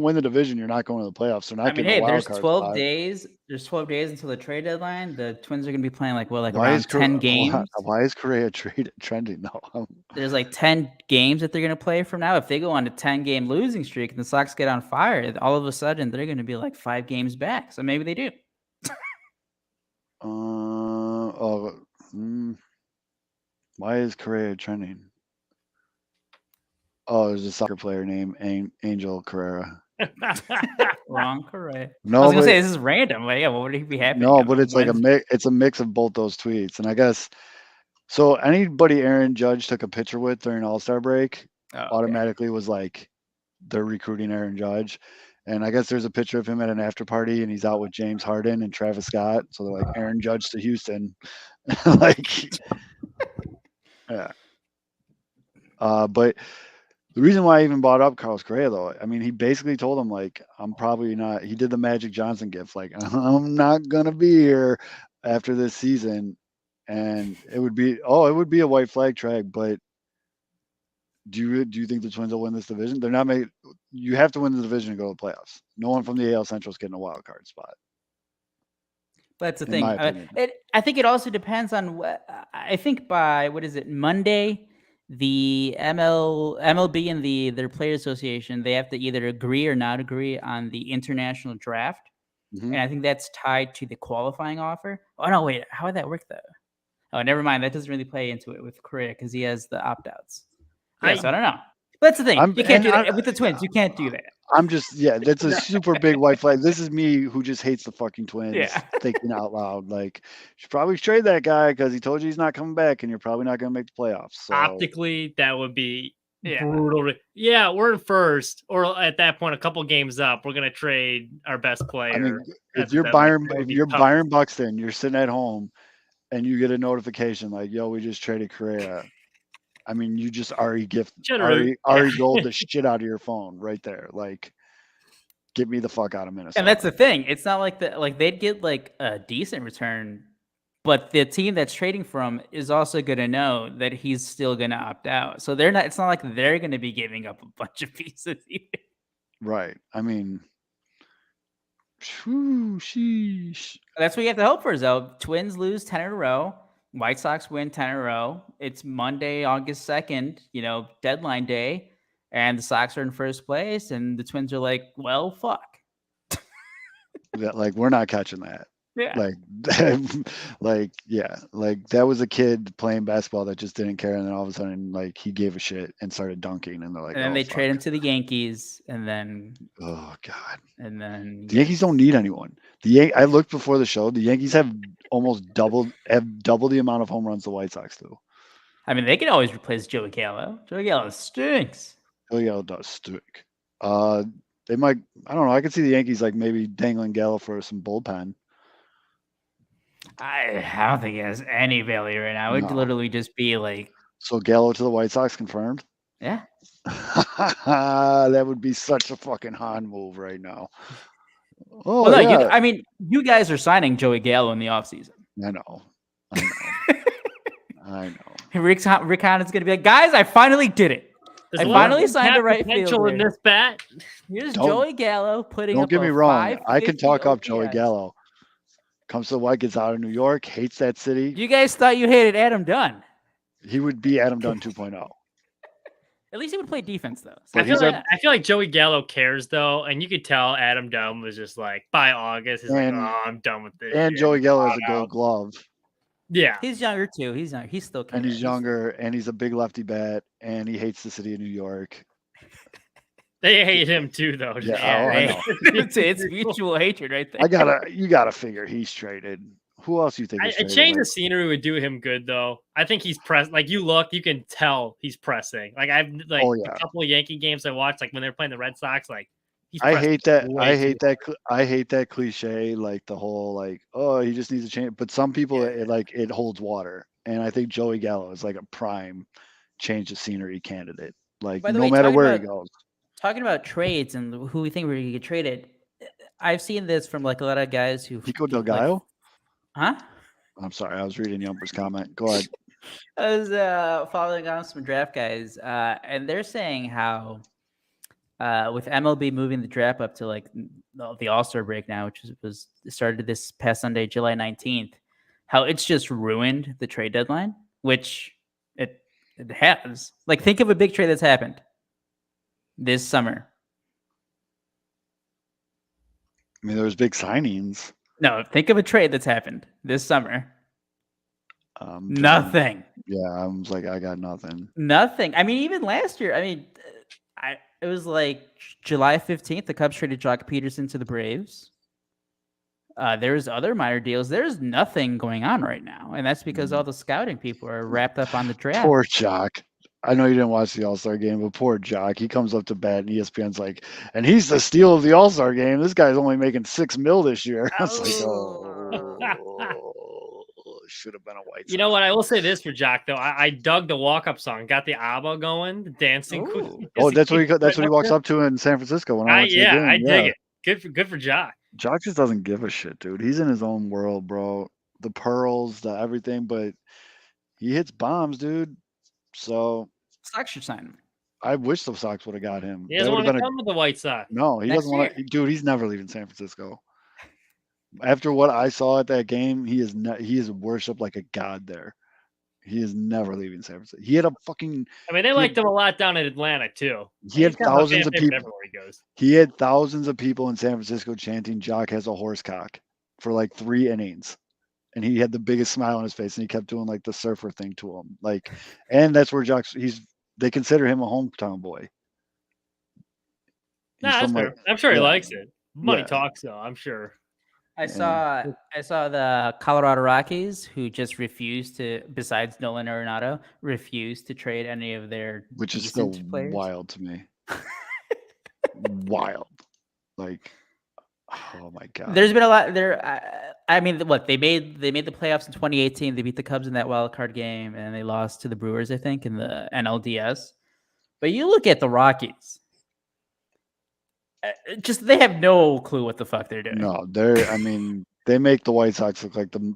win the division, you're not going to the playoffs. They're not I mean, getting a wild there's card 12 spot. days. There's 12 days until the trade deadline. The Twins are going to be playing like Why around is 10 games. Why is Correa trending though? There's like 10 games that they're going to play from now. If they go on a 10-game losing streak and the Sox get on fire, all of a sudden they're going to be like 5 games back. So maybe they do. Why is Correa trending? Oh, there's a soccer player named Angel Correa. Wrong, correct. No, I was gonna but- say this is random. Like, yeah, what would he be happy? No, about? but it's like a Wednesday? mix. It's a mix of both those tweets, and I guess so. Anybody Aaron Judge took a picture with during All-Star break Oh, okay. automatically was like they're recruiting Aaron Judge, and I guess there's a picture of him at an after party, and he's out with James Harden and Travis Scott. So they're like Aaron Judge to Houston, like yeah. But the reason why I even brought up Carlos Correa, though, I mean, he basically told him, like, I'm probably not, he did the Magic Johnson gift, like, I'm not going to be here after this season. And it would be a white flag trade, but do you think the Twins will win this division? They're not making, you have to win the division and go to the playoffs. No one from the AL Central is getting a wild card spot. That's the in thing. my opinion. I think it also depends on what. I think by Monday, the MLB and their player association, they have to either agree or not agree on the international draft, Mhm. and I think that's tied to the qualifying offer. Oh no, wait, how would that work though? Oh, never mind. That doesn't really play into it with Correa because he has the opt outs. Yes, I don't know. That's the thing. I'm- You can't and do that with the Twins. You can't do that. I'm just, yeah, that's a super big white flag. This is me who just hates the fucking Twins, Yeah. thinking out loud. Like, you should probably trade that guy because he told you he's not coming back, and you're probably not going to make the playoffs. So Optically, that would be Yeah. brutal. Yeah, we're in first, or at that point, a couple games up, we're gonna trade our best player. I mean, at if the you're deadline. That would be tough. Byron Buxton, you're sitting at home, and you get a notification like, "Yo, we just traded Correa." I mean, you just Ari Generally, gold the shit out of your phone right there. Like, get me the fuck out of Minnesota. And that's the thing. It's not like they'd get like a decent return, but the team that's trading for him is also going to know that he's still going to opt out. So they're not. It's not like they're going to be giving up a bunch of pieces either. right. I mean, sheesh. That's what you have to hope for, though. Twins lose 10 in a row. White Sox win 10 in a row. It's Monday, August 2nd, deadline day, and the Sox are in first place, and the Twins are like, well, fuck. That, like, we're not catching that. Yeah. Like that was a kid playing basketball that just didn't care, and then all of a sudden, like, he gave a shit and started dunking, and they're like, And then oh, they fuck. trade him to the Yankees, and then Oh god, the the Yankees don't need anyone. I looked before the show. The Yankees have double the amount of home runs the White Sox do. I mean, they can always replace Joey Gallo. Joey Gallo stinks. Joey Gallo does stink. They might. I don't know. I could see the Yankees like maybe dangling Gallo for some bullpen. I don't think he has any value right now. It would No. literally just be like, So Gallo to the White Sox confirmed. yeah. That would be such a fucking Han move right now. Oh, Well, no, yeah. you guys are signing Joey Gallo in the offseason. I know. I know. Rick Hahne's going to be like, guys, I finally did it. There's I a lot of finally signed a untapped right potential in fielder. this bat. Here's Don't- Joey Gallo putting Don't up get a me wrong. I can 550 talk up Joey OPS. Gallo. Comes to the White, gets out of New York, hates that city. You guys thought you hated Adam Dunn. He would be Adam Dunn 2.0. At least he would play defense, though. But I feel, he's like, a- I feel like Joey Gallo cares though, and you could tell Adam Dunn was just like by August, he's And- like, "Oh, I'm done with this." And shit. Joey Gallo has Bought a gold out. glove. Yeah, He's younger, too. He's not. He's still And he's cares. younger, and he's a big lefty bat, and he hates the city of New York. they hate him too, though. Yeah, Yeah, I hey, know. it's mutual hatred right there. You gotta figure he's traded. Who else you think? A is traded? change Like, of scenery would do him good, though. I think he's pressed. Like you can tell he's pressing. Like I've like Oh, yeah. a couple of Yankee games I watched, like when they're playing the Red Sox, like he's I pressing hate that. way I too hate that. I hate that cliche. Like the whole like, oh, he just needs to change. But some people, it holds water, and I think Joey Gallo is like a prime change of scenery candidate. Like By the no way, matter talking where he about- goes. Talking about trades and who we think we're going to get traded, I've seen this from like a lot of guys who. Pico Delgado. Huh? I'm sorry, I was reading Yumper's comment. Go ahead. I was following on some draft guys, and they're saying how with MLB moving the draft up to like the All-Star break now, which was started this past Sunday, July 19th, how it's just ruined the trade deadline, which it has. Like, think of a big trade that's happened this summer. I mean, there was big signings. No, think of a trade that's happened this summer. Nothing. Yeah, I was like, I got nothing. Nothing. I mean, even last year, it was like July 15th, the Cubs traded Jock Peterson to the Braves. There's other minor deals. There's nothing going on right now. And that's because all the scouting people are wrapped up on the draft. Poor Jock. I know you didn't watch the All-Star game, but poor Jock. He comes up to bat, and ESPN's like, and he's the steal of the All-Star game. This guy's only making $6 million this year. I was like, oh, should have been a White Sox. You know what? I will say this for Jock though. I dug the walk-up song, got the ABBA going, the dancing. Ooh. Oh, that's what he walks up to in San Francisco when I went to the game. I dig it. Good for Jock. Jock just doesn't give a shit, dude. He's in his own world, bro. The pearls, the everything, but he hits bombs, dude. So Sox should sign him. I wish the Sox would have got him. He That doesn't would want have to been come with the White Sox. no. He Next doesn't want to, dude. He's never leaving San Francisco. After what I saw at that game, he is worshipped like a god there. He is never leaving San Francisco. He had a fucking. I mean, they liked him a lot down in Atlanta too. He had He's kind of a thousands fan of favorite people. everywhere he goes. He had thousands of people in San Francisco chanting "Jock has a horse cock" for like 3 innings, and he had the biggest smile on his face, and he kept doing like the surfer thing to him, like, and that's where Jock's. He's they consider him a hometown boy. No, He's that's from fair. like I'm sure he yeah, likes it. Money yeah. talks, though. I'm sure. I Yeah. saw the Colorado Rockies, who just refused to, besides Nolan Arenado, refused to trade any of their Which is still decent players. wild to me. Wild. Like, oh my god. There's been a lot there. I mean, what they made the playoffs in 2018. They beat the Cubs in that wild card game, and they lost to the Brewers, I think, in the NLDS. But you look at the Rockies, just they have no clue what the fuck they're doing. No, I mean, they make the White Sox look like the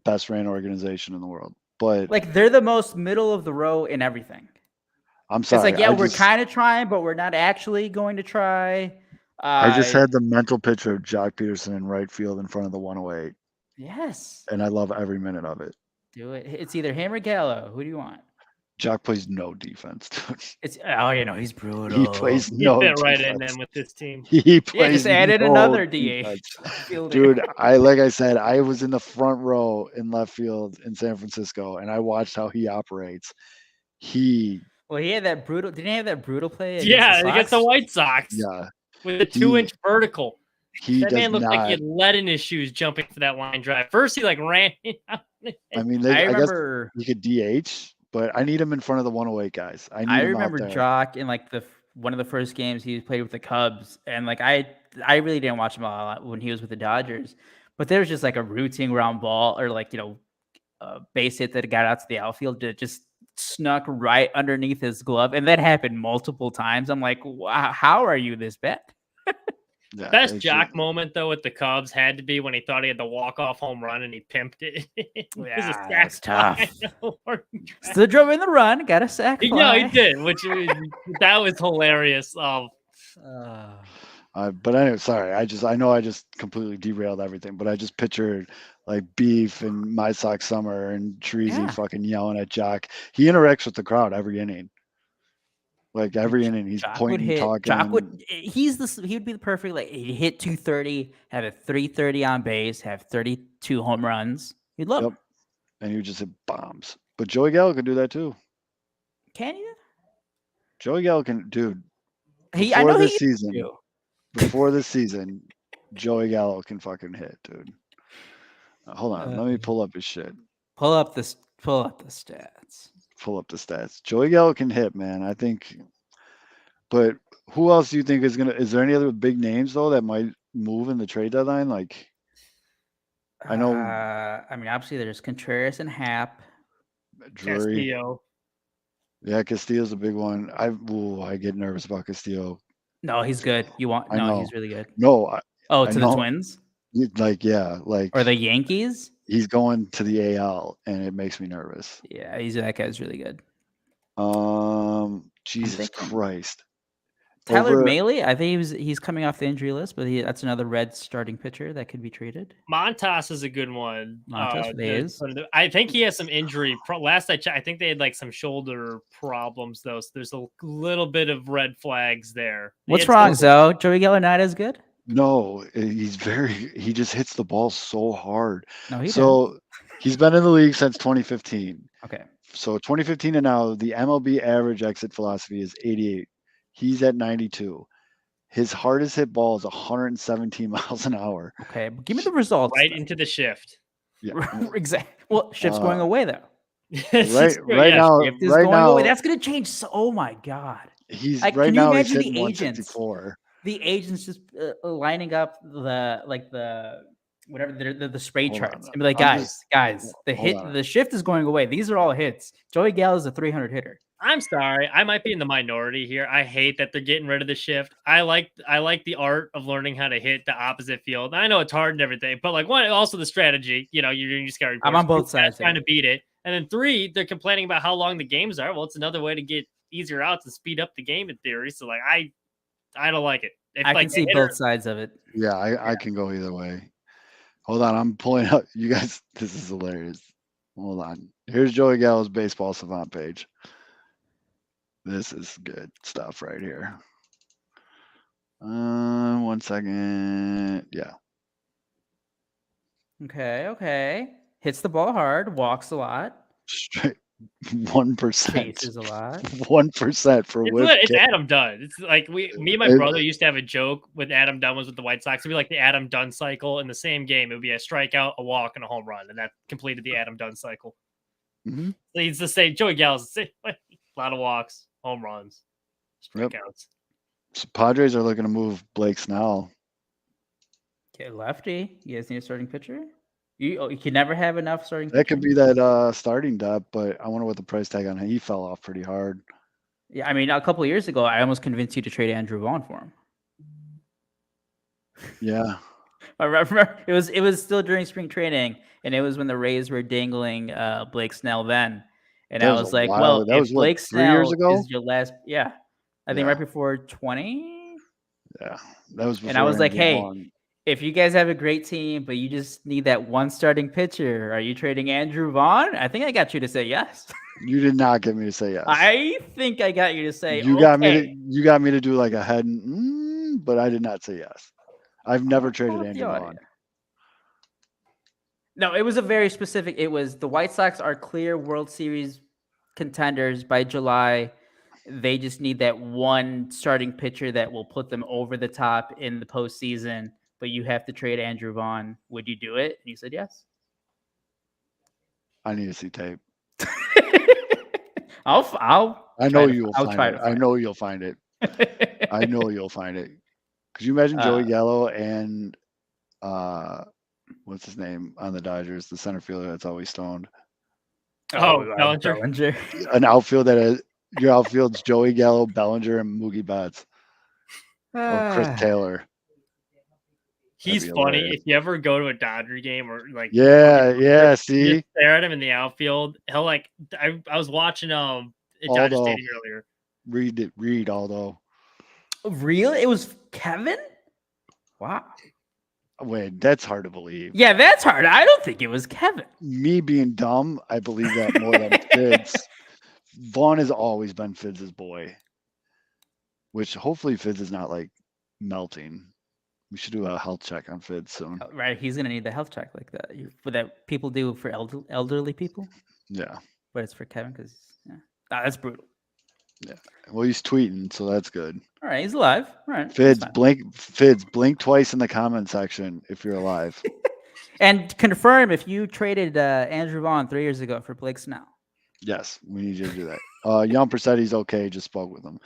best ran organization in the world. But Like they're the most middle of the row in everything. I'm sorry. It's like, yeah, I we're just, kind of trying, but we're not actually going to try. I just had the mental picture of Jock Peterson in right field in front of the 108, yes, and I love every minute of it. do it. It's either him or Gallo. Who do you want? Jock plays no defense. Dude. It's he's brutal. He plays He no fit defense. right in then with this team. He Yeah, plays just added no another DH. defense. fielder. Dude, like I said, I was in the front row in left field in San Francisco, and I watched how he operates. Well, he had that brutal. Didn't he have that brutal play? Yeah, against against the Sox? White Sox Yeah, with a 2-inch vertical. he That does man looked not. like he had lead in his shoes jumping for that line drive. First, he like ran. I mean, I I guess remember. he could DH, but I need him in front of the 108 guys. I need I him remember out there. Jock in like one of the first games he played with the Cubs, and like I really didn't watch him a lot when he was with the Dodgers, but there was just like a routine ground ball or like a base hit that got out to the outfield that just snuck right underneath his glove, and that happened multiple times. I'm like, wow, how are you this bad? Yeah, Best it's Jock just- moment though with the Cubs had to be when he thought he had the walk-off home run and he pimped it. It was a Yeah, sac that's tough. fly. Still drove in the run, got a sack. Yeah, he fly. did, that was hilarious. But anyway, sorry. I know I just completely derailed everything, but I just pictured like Beef and My Sox Summer and Treasy Yeah. fucking yelling at Jock. He interacts with the crowd every inning. Like every inning, he's Jock would pointing, hit. talking. Jock would. He would be the perfect. Like he'd hit 230, have a 330 on base, have 32 home runs. He'd love. Yep. Him. And he would just hit bombs. But Joey Gallo can do that too. Can you? Joey Gallo can, dude. He. I know Before he. this season, do. before this season, Joey Gallo can fucking hit, dude. Hold on, let me pull up his shit. Pull up the stats. Pull up the stats. Joey Gallo can hit, man. I think. But who else do you think is gonna? Is there any other big names though that might move in the trade deadline? Like, I know I mean, obviously, there's Contreras and Hap. Drury. Castillo. Yeah, Castillo's a big one. I get nervous about Castillo. No, he's good. I know. He's really good. No, Oh, I to the know. Twins like or the Yankees? he's going to the AL, and it makes me nervous. Yeah, that guy's really good. Jesus thinking. Christ. Tyler Over- Mahle, I think he's coming off the injury list, but that's another Red starting pitcher that could be traded. Montas is a good one. Montas for the A's. I think he has some injury. Last I checked, I think they had like some shoulder problems though. So there's a little bit of red flags there. He What's had wrong, some- Zoe? Joey Gallo not as good? No, he just hits the ball so hard. No, he So he's been in the league since 2015. didn't. Okay. So 2015 and now, the MLB average exit velocity is 88. He's at 92. His hardest hit ball is 117 miles an hour. Okay. But give me the results. right then. into the shift. Yeah. Exactly. Well, shift's going away though. Right now, Shift is right going now, away. That's going to change. Oh my God. he's Like, right can you now he's imagine hitting the agents? 164. The agents just lining up the whatever the spray Hold charts on. and be like, I'm guys, hold on. the shift is going away. These are all hits. Joey Gallo's a 300 hitter. I'm sorry, I might be in the minority here. I hate that they're getting rid of the shift. I like the art of learning how to hit the opposite field. I know it's hard and everything, but like one, also the strategy. You know, you just got to. I'm on both sides trying here. to beat it, and then 3, they're complaining about how long the games are. Well, it's another way to get easier outs and speed up the game in theory. So like, I don't like it. If, I like, can see the hitter- both sides of it. Yeah, I can go either way. Hold on, I'm pulling up. You guys, this is hilarious. Hold on. Here's Joey Gallo's baseball savant page. This is good stuff right here. 1 second. Yeah. Okay. Hits the ball hard, walks a lot. Straight 1%. Chase is a lot. 1% for It's, Whip. it's Adam Dunn. It's like me and my It- brother used to have a joke with Adam Dunn was with the White Sox. It'd be like the Adam Dunn cycle in the same game. It would be a strikeout, a walk, and a home run, and that completed the Adam Dunn cycle. Mhm. It's the same. Joey Gallo's the same. A lot of walks, home runs, Yep. strikeouts. So Padres are looking to move Blake Snell. Okay, lefty. You guys need a starting pitcher. You can never have enough starting. That could pitchers? be that starting depth, but I wonder what the price tag on him. He fell off pretty hard. Yeah, I mean, a couple of years ago, I almost convinced you to trade Andrew Vaughn for him. Yeah. I remember it was still during spring training, and it was when the Rays were dangling Blake Snell then, and That I was was a like, while- well, that if was what, Blake 3 years Snell ago? is your last, yeah, I think Yeah. right before 20. Yeah. That was before And I was like, Andrew hey, Vaughn. if you guys have a great team, but you just need that one starting pitcher, are you trading Andrew Vaughn? I think I got you to say yes. You did not get me to say yes. I think I got you to say you okay. got me to do like a head, but I did not say yes. I've never I'll traded pull up the Andrew audio. Vaughn. No, it was a very specific. It was the White Sox are clear World Series contenders by July. They just need that one starting pitcher that will put them over the top in the postseason. But you have to trade Andrew Vaughn. Would you do it? And you said yes. I need to see tape. I'll. I know try to- you'll I'll find try it. to I find know you'll find it. it. I know you'll find it. Could you imagine Joey Uh, Gallo and what's his name on the Dodgers, the center fielder that's always stoned? Bellinger. Bellinger. An outfield that is your outfield's Joey Gallo, Bellinger, and Mookie Betts or Chris Taylor. He's be funny. hilarious. If you ever go to a Dodger game or like Yeah, yeah. you See, just stare at him in the outfield, he'll like I was watching Dodger Aldo. Stadium earlier. read Aldo. Real? It was Kevin? Wow. Wait, that's hard to believe. Yeah, that's hard. I don't think it was Kevin. Me being dumb, I believe that more than Fitz. Vaughn has always been Fitz's boy, which hopefully Fitz is not like melting. We should do a health check on Fitz soon. Right, he's gonna need the health check like that. That people do for elderly people, Yeah. but it's for Kevin because that's brutal. Well, he's tweeting, so that's good. All right, he's alive. All right, that's Fitz, blink twice in the comment section if you're alive. and confirm if you traded Andrew Vaughn 3 years ago for Blake Snell. Yes, we need you to do that. Yumper said he's okay. Just spoke with him.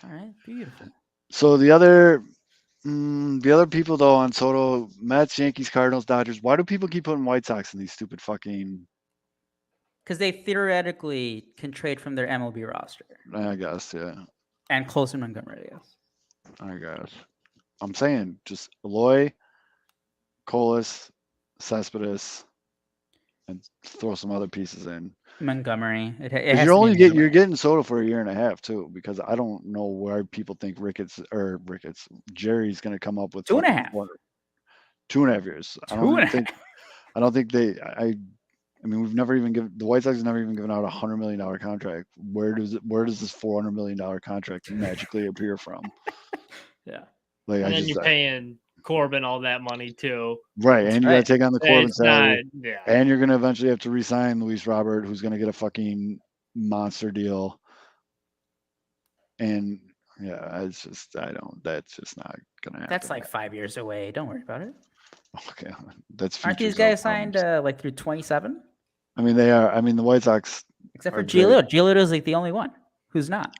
All right, beautiful. So the other people though on Soto, Mets, Yankees, Cardinals, Dodgers. Why do people keep putting White Sox in these stupid fucking? Because they theoretically can trade from their MLB roster I guess, yeah. and Close and Montgomery, I guess. I guess. I'm saying just Eloy, Colas, Cespedes, and throw some other pieces in. Montgomery. It 'Cause has you're to be only Montgomery. getting Soto for a year and a half too, because I don't know where people think Jerry's going to come up with 2.5. 2.5 years. I don't think they. I mean, we've never even given the White Sox have never even given out $100 million contract. Where does this $400 million contract magically appear from? Yeah. Like And I then just you're paying Corbin all that money too. right, and you got to right. take on the Corbin It's not, salary, yeah. and you're going to eventually have to re-sign Luis Robert, who's going to get a fucking monster deal. And yeah, it's just that's just not going to happen. That's like 5 years away. Don't worry about it. okay. That's Aren't these future guys self signed promise. like through 27? I mean, they are. I mean, the White Sox. Except for are great. Giolito. Giolito's like the only one who's not.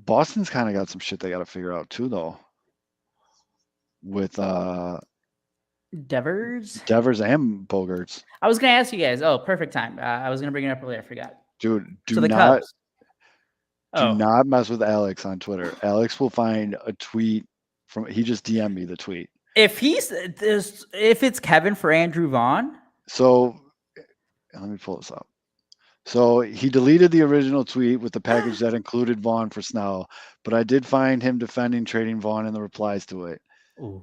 Boston's kind of got some shit they got to figure out too, though. With Devers. Devers and Bogarts, I was gonna ask you guys. Oh, perfect time. I was gonna bring it up earlier. I forgot. dude. Do So the not Cubs. Oh, not mess with Alex on Twitter. Alex will find a tweet from. He just DM'd me the tweet. if it's Kevin for Andrew Vaughn, So let me pull this up. So he deleted the original tweet with the package that included Vaughn for Snell, but I did find him defending trading Vaughn in the replies to it. ooh,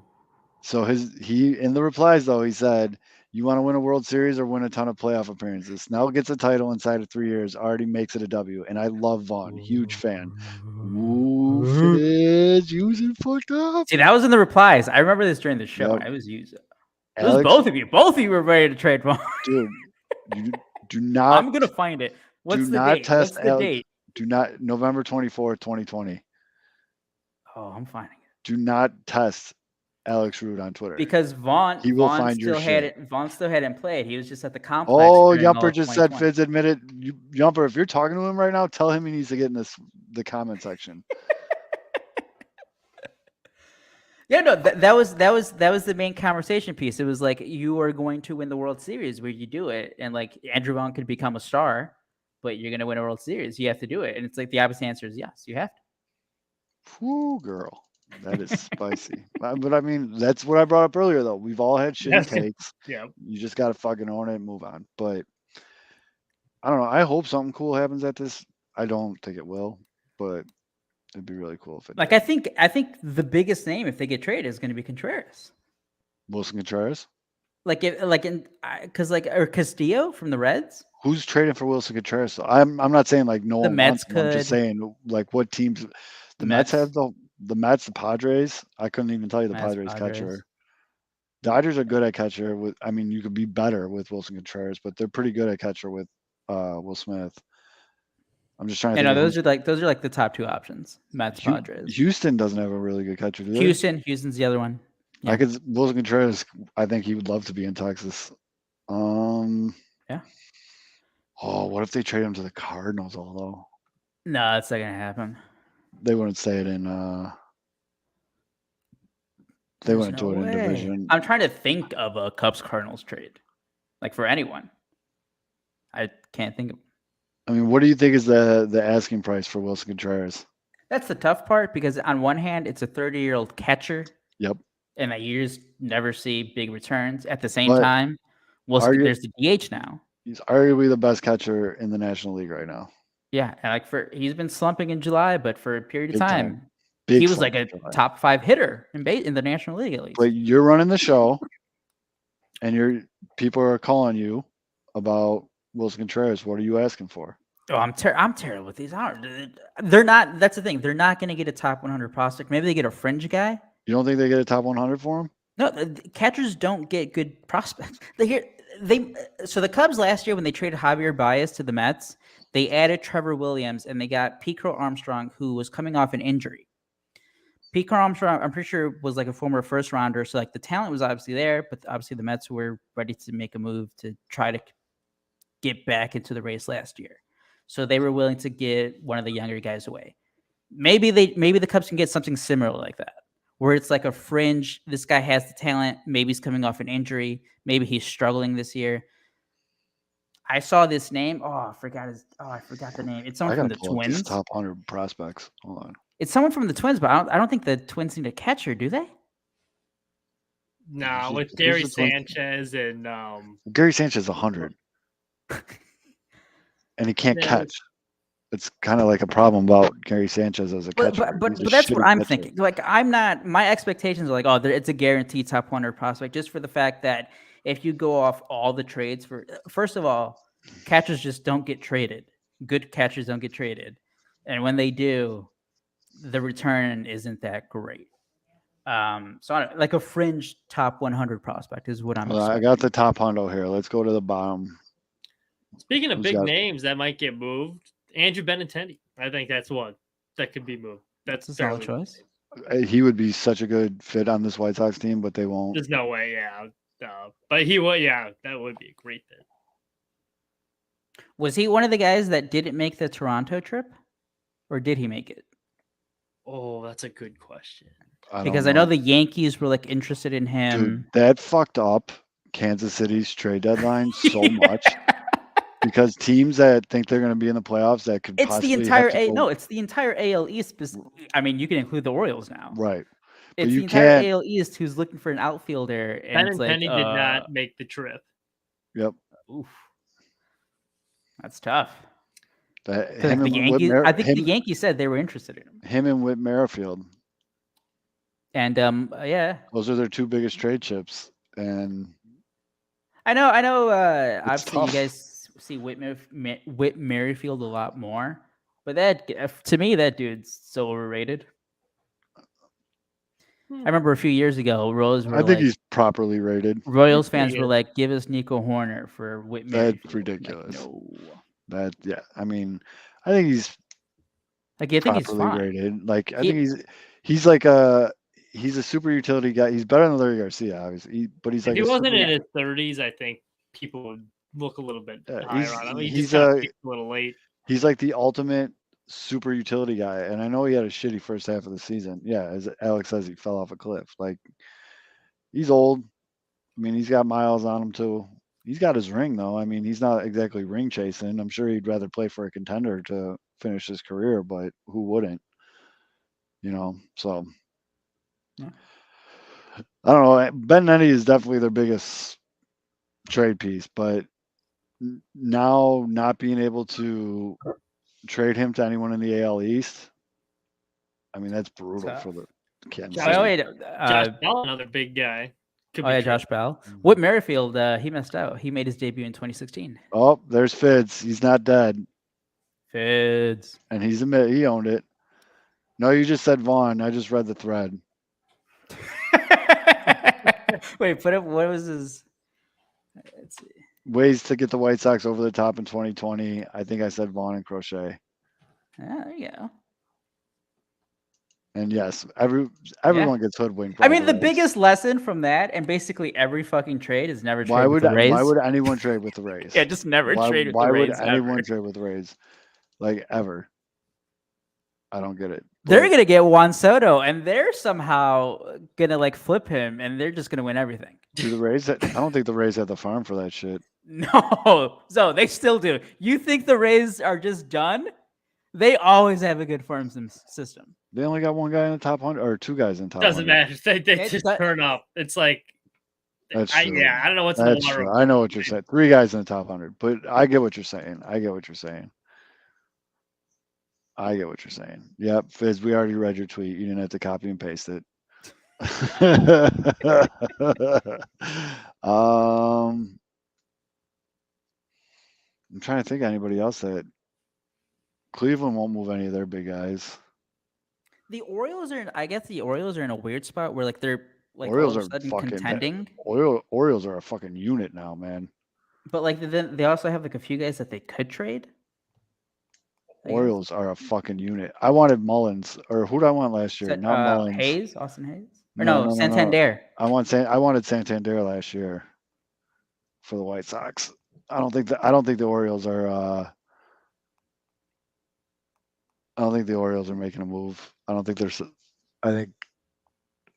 So in the replies though, he said, "You want to win a World Series or win a ton of playoff appearances? Snell gets a title inside of 3 years, already makes it a W." And I love Vaughn, huge fan. Ooh, Fizz, using fucked up. see, that was in the replies. I remember this during the show. Yep. I was using. It was Alex, both of you. Both of you were ready to trade Vaughn. dude, you do not I'm gonna find it. What's do the not date? test What's the Alex. date? Do not November 24th, 2020. Oh, I'm finding it. Do not test Alex Rude on Twitter. Because Vaughn He will Vaughn find your still shit. hadn't Vaughn still hadn't played. He was just at the complex. Oh, during all Yumper of just said 2020. Fitz admitted. Yumper, if you're talking to him right now, tell him he needs to get in the comment section. Yeah, no, that was the main conversation piece. It was like you are going to win the World Series where you do it, and like Andrew Vaughn could become a star, but you're gonna win a World Series. You have to do it, and it's like the opposite answer is yes, you have to. Whoo, girl, that is spicy. But I mean, that's what I brought up earlier, though. We've all had shitty Yes. takes. Yeah. You just gotta fucking own it and move on. But I don't know. I hope something cool happens at this. I don't think it will, but it'd be really cool if it Like did. I think the biggest name if they get traded is going to be Contreras. Wilson Contreras. Because or Castillo from the Reds. Who's trading for Wilson Contreras? So I'm not saying like no The one Mets wants him. I'm just could. saying like what teams. The Mets have the Mets, the Padres. I couldn't even tell you the Mets, Padres Padres. catcher. Dodgers are good at catcher. I mean, you could be better with Wilson Contreras, but they're pretty good at catcher with Will Smith. I'm just trying to. You know, think of those are like the top two options. Mets, Padres. Houston doesn't have a really good catcher, do they? Houston's the other one. Yeah. Wilson Contreras. I think he would love to be in Texas. Yeah. Oh, what if they trade him to the Cardinals? Although No, that's not gonna happen. they wouldn't say it in. They There's wouldn't do no it in way. division. I'm trying to think of a Cubs Cardinals trade, like for anyone. I can't think of. I mean, what do you think is the asking price for Wilson Contreras? That's the tough part because on one hand, it's a 30-year-old catcher. Yep. And that you just never see big returns. At the same But time, there's the DH now. He's arguably the best catcher in the National League right now. Yeah, and he's been slumping in July, but for a period of Big time, time. Big he was slump like a in July. top 5 hitter in the National League at least. But you're running the show, and people are calling you about Wilson Contreras. What are you asking for? Oh, I'm terrible with these. They're not. That's the thing. They're not going to get a top 100 prospect. Maybe they get a fringe guy. You don't think they get a top 100 for him? No, catchers don't get good prospects. So the Cubs last year when they traded Javier Baez to the Mets, they added Trevor Williams and they got Pete Crow Armstrong, who was coming off an injury. Pete Crow Armstrong, I'm pretty sure, was like a former first rounder, so like the talent was obviously there, but obviously the Mets were ready to make a move to try to get back into the race last year. So they were willing to get one of the younger guys away. Maybe the Cubs can get something similar like that, where it's like a fringe. This guy has the talent. Maybe he's coming off an injury. Maybe he's struggling this year. I saw this name. I forgot the name. It's someone from the Twins. Top 100 prospects. Hold on. It's someone from the Twins, but I don't think the Twins need a catcher, do they? No, Who's with the Gary Twins? Sanchez and Gary Sanchez is 100, and he can't Yeah. catch. It's kind of like a problem about Gary Sanchez as a catcher. But He's a that's what shitty I'm catcher. thinking. Like I'm not. My expectations are like, it's a guaranteed top 100 prospect, just for the fact that if you go off all the trades for, first of all, catchers just don't get traded. Good catchers don't get traded, and when they do, the return isn't that great. So like a fringe top 100 prospect is what I'm. Well, I got the top hundo here. Let's go to the bottom. speaking of Who's big got- names that might get moved, Andrew Benintendi. I think that's one that could be moved. That's a solid fairly- choice. He would be such a good fit on this White Sox team, but they won't. There's no way, yeah. But he would, yeah, that would be a great fit. Was he one of the guys that didn't make the Toronto trip, or did he make it? Oh, that's a good question. Because I know the Yankees were like interested in him. Dude, that fucked up Kansas City's trade deadline so much because teams that think they're going to be in the playoffs that could It's possibly the entire have to go- it's the entire AL East. I mean, you can include the Orioles now. right. It's you the entire can't- AL East who's looking for an outfielder, and it's like, Benintendi did not make the trip. Yep. Oof, that's tough. That, 'Cause him the and Yankees, Whit I think the him, Yankees said they were interested in him, him and Whit Merrifield. and yeah, Those are their two biggest trade chips, and I know. Obviously, you tough. guys see Whit Merrifield a lot more, but that to me, that dude's so overrated. I remember a few years ago, Royals were I think like, he's properly rated. Royals pretty fans were good. like, "Give us Nico Horner for Whit That's Merrifield." I'm like, ridiculous. no. Yeah. I mean, I think he's Like, I think he's properly fine. rated. Like I He- think he's a super utility guy. He's better than Larry Garcia, obviously, but he's If like he a wasn't super, in his 30s, I think people would look a little bit higher he's on him. He he's just kind a of peaked a little late. he's like the ultimate super utility guy. And I know he had a shitty first half of the season. Yeah, as Alex says, he fell off a cliff. Like he's old. I mean, he's got miles on him too. He's got his ring though. I mean, he's not exactly ring chasing. I'm sure he'd rather play for a contender to finish his career, but who wouldn't? So Yeah. I don't know. Benintendi is definitely their biggest trade piece, but now not being able to trade him to anyone in the AL East, I mean, that's brutal Tough. for the Kansas Josh- By the City. way, Josh Bell, another big guy. Could oh be yeah, good. Josh Bell. Whit Merrifield, he messed out. He made his debut in 2016. Oh, there's Fids. He's not dead, Fids. and he owned it. No, you just said Vaughn. I just read the thread. Wait, put up. What was his? Let's see. Ways to get the White Sox over the top in 2020. I think I said Vaughn and Crochet. Ah, there you go. And yes, everyone gets hoodwinked. I by mean, the Rays. biggest lesson from that, and basically every fucking trade, is never trade Why with would the Rays. why would anyone trade with the Rays? Yeah, just never trade with why the would Rays. anyone ever. trade with the Rays? Like ever? I don't get it. They're But gonna get Juan Soto, and they're somehow gonna like flip him, and they're just gonna win everything. do the Rays? I don't think the Rays have the farm for that shit. No, so they still do. You think the Rays are just done? They always have a good farm system. They only got one guy in the top 100 or two guys in the top. Doesn't 100. matter. They It just does- turn up. It's like, That's I true. don't know what's in That's the water. true. I know what you're saying. Three guys in the top 100, but I get what you're saying. Yep, Fizz, we already read your tweet. You didn't have to copy and paste it. I'm trying to think of anybody else that Cleveland won't move any of their big guys. The Orioles are. I guess the Orioles are in a weird spot where like they're like Orioles all of a are sudden fucking bad. contending, Orioles are a fucking unit now, man. but like then they also have like a few guys that they could trade. I guess. Orioles are a fucking unit. I wanted Mullins, or who did I want last year? Is that, Not Mullins. Hayes, Austin Hayes, or No, no, no, no, no. Santander. I wanted Santander last year for the White Sox. I don't think the Orioles are. I don't think the Orioles are making a move. I don't think there's. I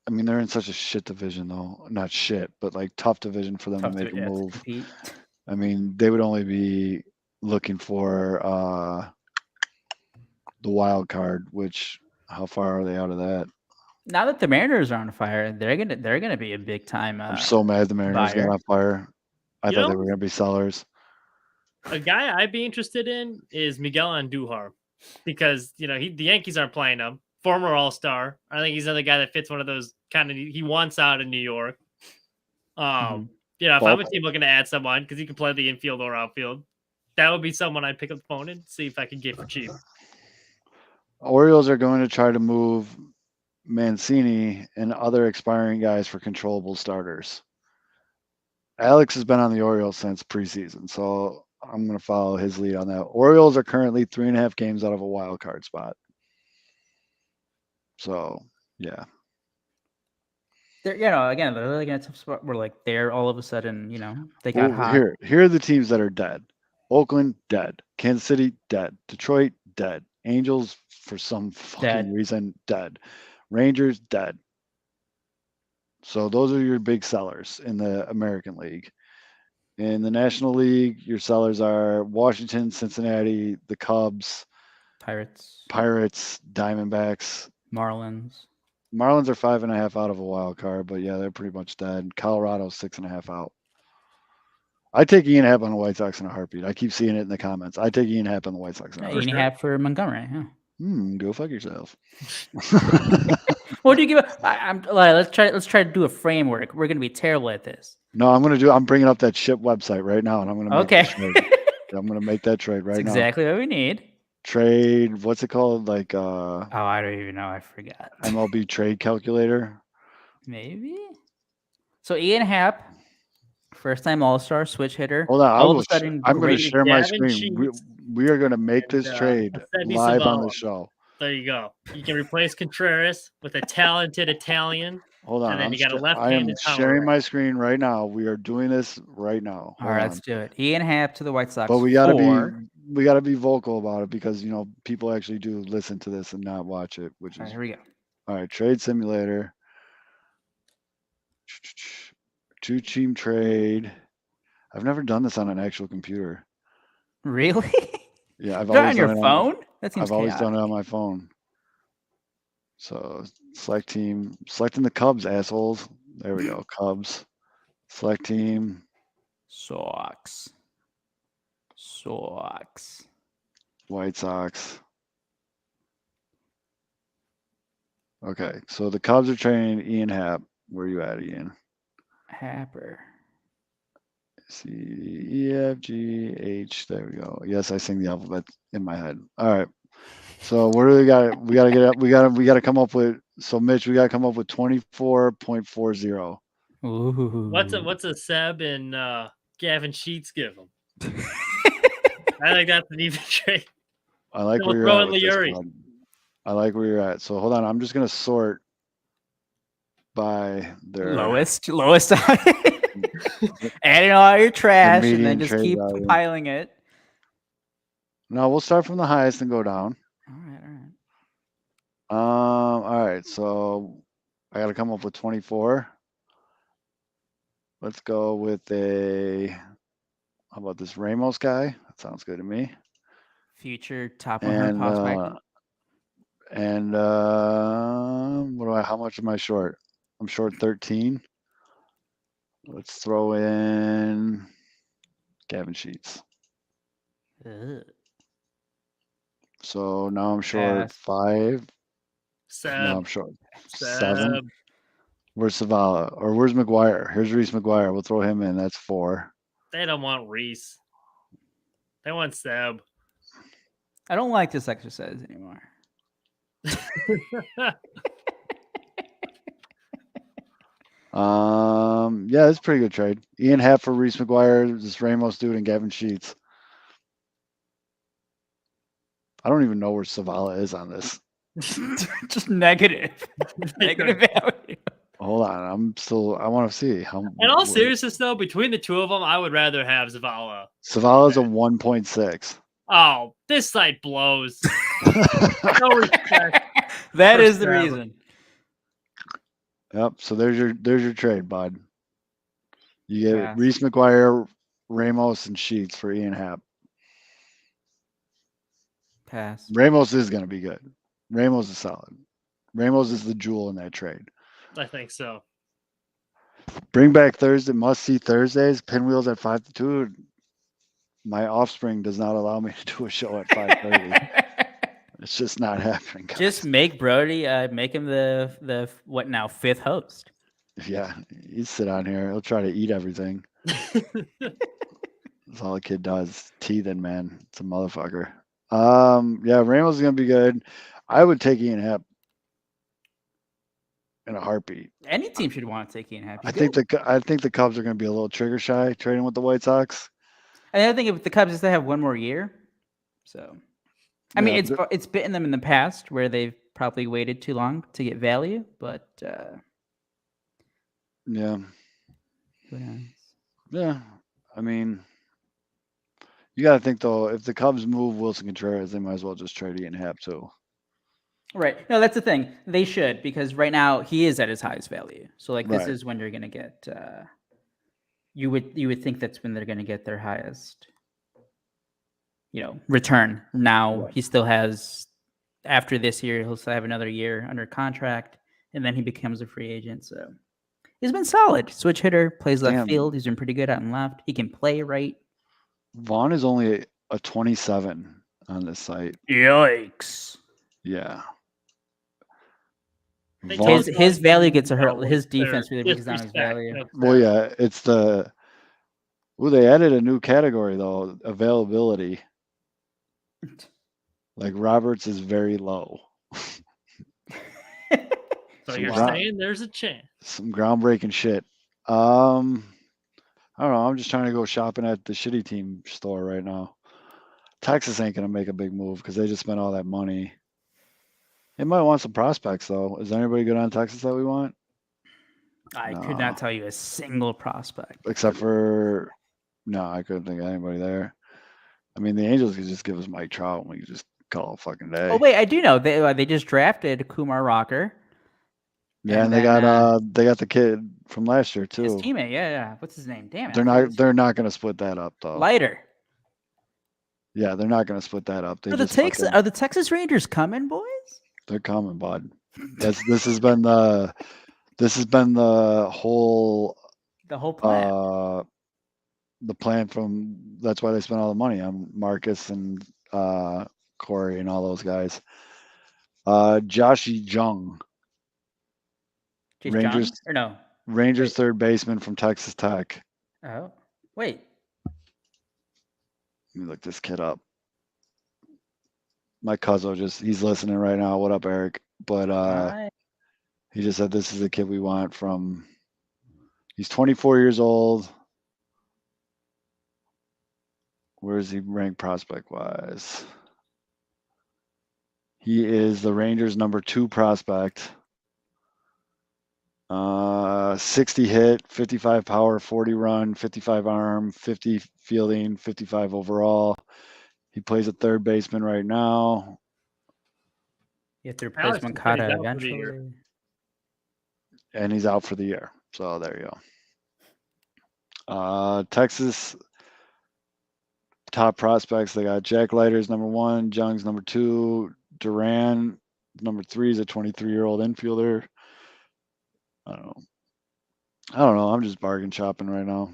mean, they're in such a shit division, though. Not shit, but like tough division for them Tough to make a to move. compete. I mean, they would only be looking for the wild card. Which, how far are they out of that? Now that the Mariners are on fire, they're gonna be a big time. I'm so mad the Mariners got buyer. on fire. I You thought they know- were gonna be sellers. A guy I'd be interested in is Miguel Andujar because the Yankees aren't playing him. Former All-Star. I think he's another guy that fits one of those kind of. He wants out in New York. If I'm a team looking to add someone because he can play the infield or outfield, that would be someone I'd pick up the phone and see if I could get for cheap. Orioles are going to try to move Mancini and other expiring guys for controllable starters. Alex has been on the Orioles since preseason, so I'm going to follow his lead on that. Orioles are currently 3.5 games out of a wild card spot. So, yeah. They're again they're like in a tough spot where like they're all of a sudden they got Well, hot. here are the teams that are dead. Oakland, dead. Kansas City, dead. Detroit, dead. Angels, for some fucking Dead. reason, dead. Rangers, dead. So those are your big sellers in the American League. In the National League, your sellers are Washington, Cincinnati, the Cubs, Pirates, Diamondbacks. Marlins. Marlins are 5.5 out of a wild card, but yeah, they're pretty much dead. Colorado's 6.5 out. I take Ian Happ on the White Sox in a heartbeat. I keep seeing it in the comments. I take Ian Happ on the White Sox in a heartbeat. You have for Montgomery. Yeah. Go fuck yourself. What do you give? Let's try to do a framework. We're gonna be terrible at this. No, I'm bringing up that ship website right now, and I'm gonna make Okay. that trade. I'm gonna make that trade right That's now. exactly what we need. Trade. What's it called? Like Oh, I don't even know. I forgot. MLB trade calculator. Maybe. So Ian Happ, first time All-Star switch hitter. Hold on, All of a sudden, I'm going to great. share my Gavin screen. Sheets We are going to make and, this trade Asebi live on the Zavala. show. There you go. You can replace Contreras with a talented Italian. Hold on, And then I'm you got a I am left-handed sharing power. my screen right now. We are doing this right now. All right, let's do it. Ian Happ to the White Sox. But we got to for- be vocal about it because people actually do listen to this and not watch it, which All right, is here we go. all right. Trade simulator, 2-team trade. I've never done this on an actual computer. Really? Yeah, I've Not always on your done it phone? That seems I've always done it chaotic. on my phone. So select team, selecting the Cubs, assholes. There we go, Cubs. Select team. Sox. White Sox. Okay, so the Cubs are trading Ian Happ. Where you at, Ian? Happer. C, E, F, G, H. There we go. Yes, I sing the alphabet in my head. All right. So what do we got? We got to get up. We got to come up with. So Mitch, we got to come up with 24.40. Ooh. What's a Seb and Gavin Sheets give him? I think that's an even trade. I like Then where we'll you're throw at. in with this Liuri. one. I like where you're at. So hold on. I'm just gonna sort by their lowest. Adding all your trash and median then just trade keep value. piling it. No, we'll start from the highest and go down. All right. All right. So I got to come up with 24. Let's go with how about this Ramos guy? That sounds good to me. Future top 100 prospect. And how much am I short? I'm short 13. Let's throw in Gavin Sheets. Ugh. So now I'm short Pass. 5. Seb. No, I'm short Seb. 7. Where's Zavala? Or where's McGuire? Here's Reese McGuire. We'll throw him in. That's 4. They don't want Reese. They want Seb. I don't like this exercise anymore. Yeah, it's a pretty good trade. Ian Happ for Reese McGuire, this Ramos dude, and Gavin Sheets. I don't even know where Zavala is on this. Just negative value. Hold on, I want to see how. In all seriousness, though, between the two of them, I would rather have Zavala. Zavala's a 1.6. Oh, this site blows. No respect. That for is the Seb. reason. Yep. So there's your trade, bud. You get Pass. Reese McGuire, Ramos, and Sheets for Ian Happ. Pass. Ramos is going to be good. Ramos is solid. Ramos is the jewel in that trade. I think so. Bring back Thursday. Must see Thursdays. Pinwheels at 5 to 2. My offspring does not allow me to do a show at 5:30. It's just not happening. Guys. Just make Brody make him the what now 5th host. Yeah, he'd sit on here. He'll try to eat everything. That's all the kid does. Teething, man. It's a motherfucker. Yeah, Ramos is gonna be good. I would take Ian Happ in a heartbeat. Any team should want to take Ian Happ. I think the Cubs are gonna be a little trigger shy trading with the White Sox. And I think if the Cubs just have one more year, so I mean Yeah, it's bitten them in the past where they've probably waited too long to get value, but yeah, who knows? yeah. I mean, you got to think though. If the Cubs move Wilson Contreras, they might as well just trade Ian Happ too. Right. No, that's the thing. They should, because right now he is at his highest value. So like this Right. is when you're gonna get you would think that's when they're gonna get their highest return. Now Right. he still has, after this year, he'll still have another year under contract, and then he becomes a free agent. So he's been solid. Switch hitter, plays left Damn. field. He's been pretty good out and left. He can play right. Vaughn is only a 27 on this site. Yikes. Yeah. They Vaughn, just- His value gets hurt. No, His their defense really brings down his disrespect value. of well, Seb. yeah, it's the. Well, they added a new category though, availability. Like Roberts is very low. So So Some you're ground- saying there's a chance. some groundbreaking shit. I don't know. I'm just trying to go shopping at the shitty team store right now. Texas ain't gonna make a big move because they just spent all that money. They might want some prospects though. Is there anybody good on Texas that we want? I could No. not tell you a single prospect. Except for no, I couldn't think of anybody there. I mean, the Angels could just give us Mike Trout and we could just call it a fucking day. Oh wait, I do know they just drafted Kumar Rocker, Yeah, and they then, got the kid from last year his too. teammate. Yeah. What's his name? Damn it. They're not gonna split that up though. Lighter. Yeah, they're not gonna split that up. They Are the just let Texas them- are the Texas Rangers coming, boys? They're coming, bud. This has been the whole The whole plan. the plan from that's why they spent all the money on Marcus and Corey and all those guys. Joshi Jung, Chase Rangers- Young? Or no? Rangers Wait. third baseman from Texas Tech. Oh, wait. Let me look this kid up. My cousin he's listening right now. What up, Eric? But Alright. he just said this is the kid we want from. He's 24 years old. Where is he ranked prospect wise? He is the Rangers' number 2 prospect. 60 hit, 55 power, 40 run, 55 arm, 50 fielding, 55 overall. He plays at third baseman right now. You have to Alex replace is Moncada pretty down for the year. eventually. And he's out for the year. So there you go. Texas top prospects. They got Jack Leiter's number 1, Jung's number 2, Duran number 3 is a 23-year-old infielder. I don't know. I'm just bargain shopping right now.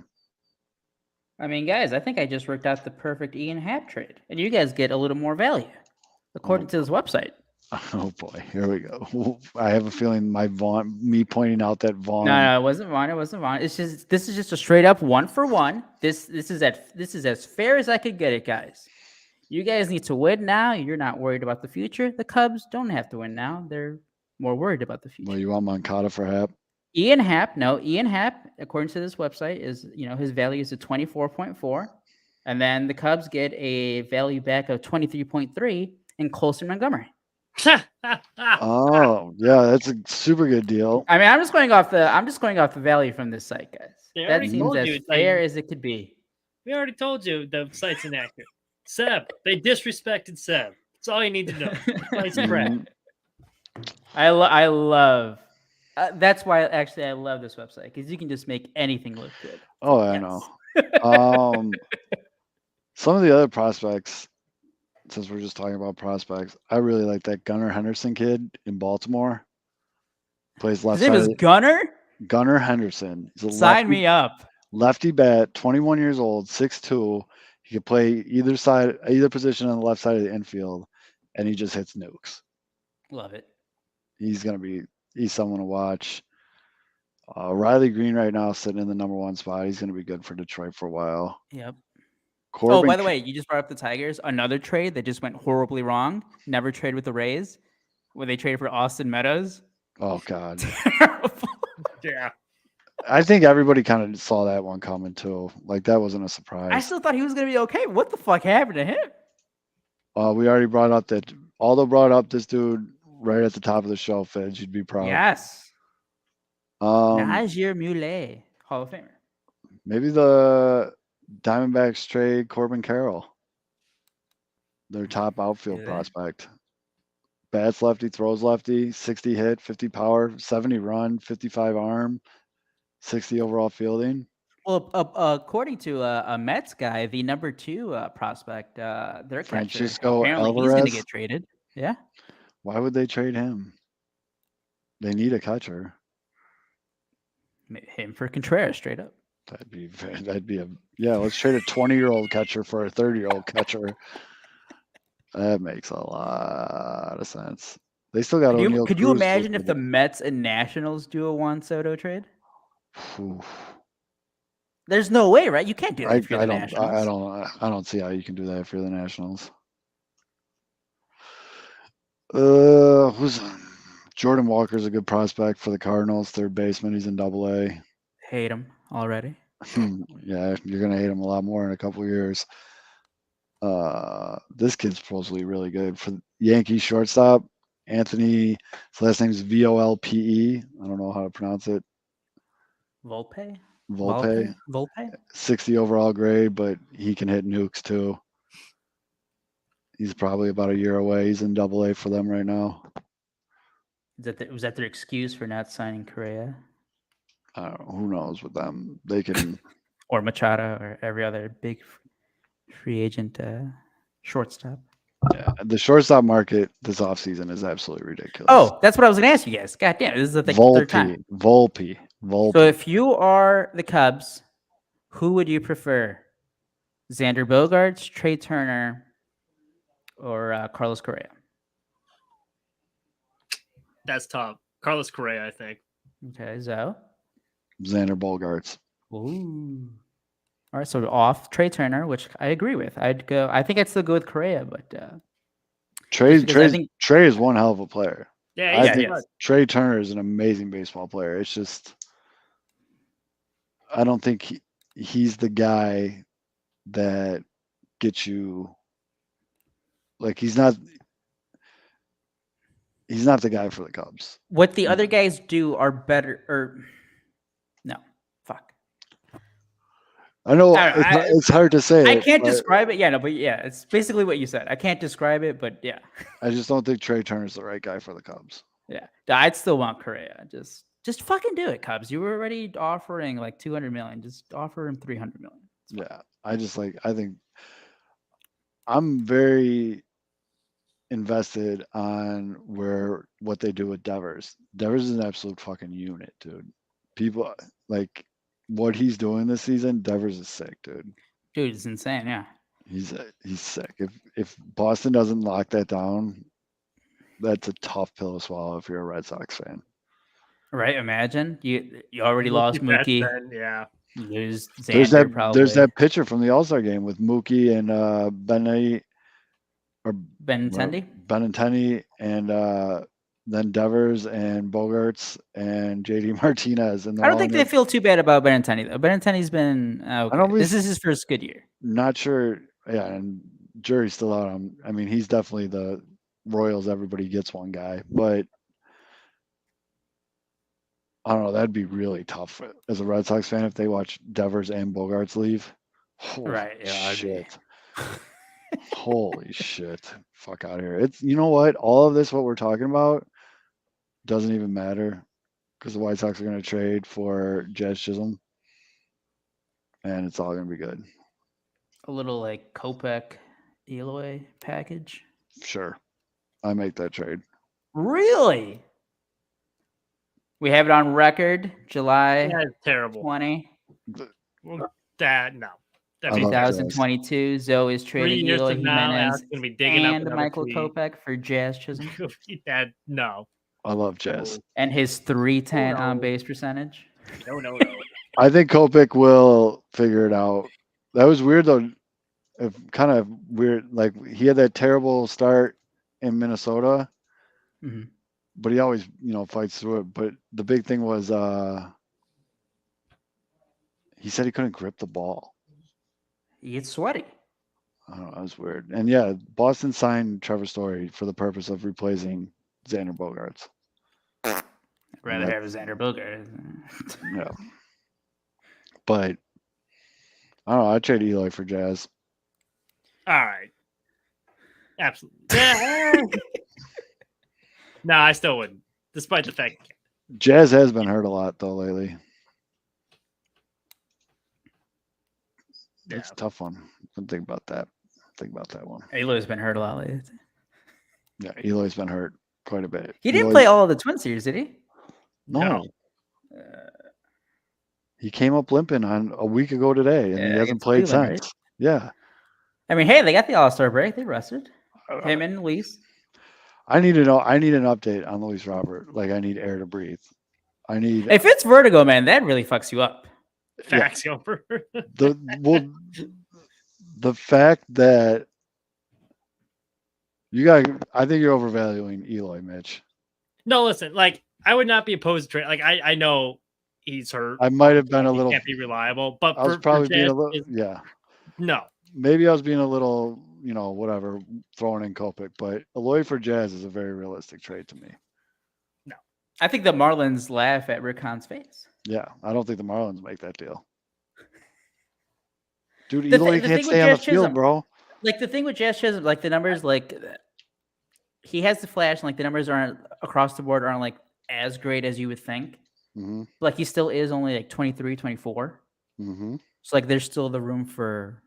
I mean, guys, I think I just worked out the perfect Ian Happ trade, and you guys get a little more value, according to this website. Oh boy, here we go. I have a feeling me pointing out that Vaughn. No, it wasn't Vaughn. It wasn't Vaughn. This is just a straight up 1-for-1. This is as fair as I could get it, guys. You guys need to win now. You're not worried about the future. The Cubs don't have to win now. They're more worried about the future. Well, you want Moncada for Hap? Ian Happ, according to this website, is his value is a 24.4, and then the Cubs get a value back of 23.3 in Colson Montgomery. Oh, yeah, that's a super good deal. I mean, I'm just going off the value from this site, guys. They That already seems told as you, it's like- fair as it could be. We already told you the site's inaccurate. Seb, they disrespected Seb. That's all you need to know. Site's crap. Mhm. I love. That's why actually I love this website because you can just make anything look good. Oh, I know. Some of the other prospects, since we're just talking about prospects, I really like that Gunnar Henderson kid in Baltimore. Plays left His name side. is Gunnar. Gunnar Henderson. He's a Sign me up. lefty bat, 21 years old, 6'2". He could play either position on the left side of the infield, and he just hits nukes. Love it. He's someone to watch. Riley Green right now sitting in the number 1 spot. He's going to be good for Detroit for a while. Yep. Corbin, Oh, by the way, you just brought up the Tigers. Another trade that just went horribly wrong. Never trade with the Rays, where they traded for Austin Meadows. Oh God, Terrible. Yeah. I think everybody kind of saw that one coming too. Like that wasn't a surprise. I still thought he was gonna be okay. What the fuck happened to him? We already brought up that Aldo brought up this dude right at the top of the show. Feds, you'd be proud. Yes. Um, Najir Muley, Hall of Famer. maybe the Diamondbacks trade Corbin Carroll, their top outfield Do they? prospect. Bats lefty, throws lefty, 60 hit, 50 power, 70 run, 55 arm, 60 overall fielding. Well, according to a Mets guy, the number 2 prospect, their catcher, Francisco apparently he's going to Alvarez? get traded. Yeah. Why would they trade him? They need a catcher. Him for Contreras, straight up. That'd be let's trade a 20-year-old catcher for a 30-year-old catcher. That makes a lot of sense. They still got O'Neal. Could you Cruz imagine if the listed. Mets and Nationals do a Juan Soto trade? Oof. There's no way, right? You can't do that I if you're the don't Nationals. I don't see how you can do that if you're the Nationals. Who's Jordan Walker's a good prospect for the Cardinals, third baseman. He's in Double-A. Hate him already. Yeah, you're gonna hate him a lot more in a couple years. This kid's supposedly really good for the Yankees shortstop. Anthony, his last name's Volpe. I don't know how to pronounce it. Volpe? Volpe. Volpe? 60 overall grade, but he can hit nukes too. He's probably about a year away. He's in Double-A for them right now. Was that their excuse for not signing Correa I don't know, who knows with them? They can. or Machado or every other big free agent shortstop? Yeah, the shortstop market this offseason is absolutely ridiculous. Oh, that's what I was going to ask you guys. God damn, this is the third time. Volpe. So if you are the Cubs, who would you prefer? Xander Bogaerts, Trey Turner, or Carlos Correa? That's tough. Carlos Correa, I think. Okay, Zoe. Xander Bogaerts. Ooh. All right, so off Trey Turner, which I agree with. I think I'd still go with Correa, but Trey because I think- is one hell of a player. Yeah, I he's think good. Trey Turner is an amazing baseball player. It's just I don't think he's the guy that gets you like he's not the guy for the Cubs. what the other guys do are better. Or no, fuck. I know I- it's hard to say. I can't but describe it. Yeah, no, but yeah, it's basically what you said. I can't describe it, but yeah, I just don't think Trey Turner's the right guy for the Cubs. yeah. I'd still want Correa. Just fucking do it, Cubs. You were already offering like 200 million. Just offer him 300 million. Yeah, I think I'm very invested on what they do with Devers. Devers is an absolute fucking unit, dude. People like what he's doing this season. Devers is sick, dude. Dude, it's insane. Yeah. He's sick. If Boston doesn't lock that down, that's a tough pill to swallow if you're a Red Sox fan. Right. Imagine you already lost Mookie. Yeah. You lose There's Xander probably. there's that pitcher from the All-Star game with Mookie and Benintendi and then Devers and Bogaerts and JD Martinez. And I don't think they feel too bad about Benintendi though. Benintendi's been okay. This is his first good year. Not sure. Yeah, and jury's still out on. I mean, he's definitely the Royals. Everybody gets one guy, but I don't know. That'd be really tough as a Red Sox fan if they watch Devers and Bogaerts leave. Holy Right, yeah, shit. Holy shit. Fuck out of here. It's you know what? All of this, what we're talking about, doesn't even matter because the White Sox are going to trade for Jazz Chisholm, and it's all going to be good. A little like Kopech Eloy package. Sure. I make that trade. Really? We have it on record, July That's terrible. 20, Well, that no. That I means love that's 2022. Zoe is 3 trading years Eloy from now, Jimenez Al's gonna be digging up and another Michael tweet. Kopech for Jazz Chisholm that no. I love Jazz. and his 310 No. on base percentage. No. I think Kopech will figure it out. That was weird though. Kind of weird. Like he had that terrible start in Minnesota, Mhm. but he always, fights through it. But the big thing was he said he couldn't grip the ball. He gets sweaty. I don't know, that was weird. And yeah, Boston signed Trevor Story for the purpose of replacing Xander Bogaerts. I'd rather Yeah. have Xander Bogart. Yeah. But I don't know. I'd trade Eloy for Jazz. All right. Absolutely. Yeah. No, I still wouldn't, despite the fact. Jazz has been hurt a lot though lately. That's Yeah. a tough one. Think about that. Think about that one. Eloy's been hurt a lot lately. Yeah, Eloy's been hurt quite a bit. He didn't Eloy- play all of the Twin Series, did he? No. No. He came up limping on a week ago today, and Yeah, he hasn't against played Cleveland, since. right? Yeah. I mean, hey, they got the All-Star break. They rested him and Luis. I need to know. I need an update on Luis Robert. Like I need air to breathe. I need If it's vertigo, man, that really fucks you up. Facts over. the fact that I think you're overvaluing Eloy, Mitch. No, listen, like I would not be opposed to trade. Like I know he's hurt. I might have been a He little. can't be reliable, but I was for probably being Jazz, a little. Yeah, no. maybe I was being a little, whatever, throwing in Kopech, but Eloy for Jazz is a very realistic trade to me. I think the Marlins laugh at Rick Hahn's face. Yeah, I don't think the Marlins make that deal. Dude, The Eloy thing can't with stay on the Jazz field, Chisholm- bro. Like the thing with Jazz Chisholm, like the numbers, like he has the flash, and like the numbers aren't across the board aren't like as great as you would think. Mm-hmm. Like he still is only like 23, 24. Mm-hmm. So like there's still the room for,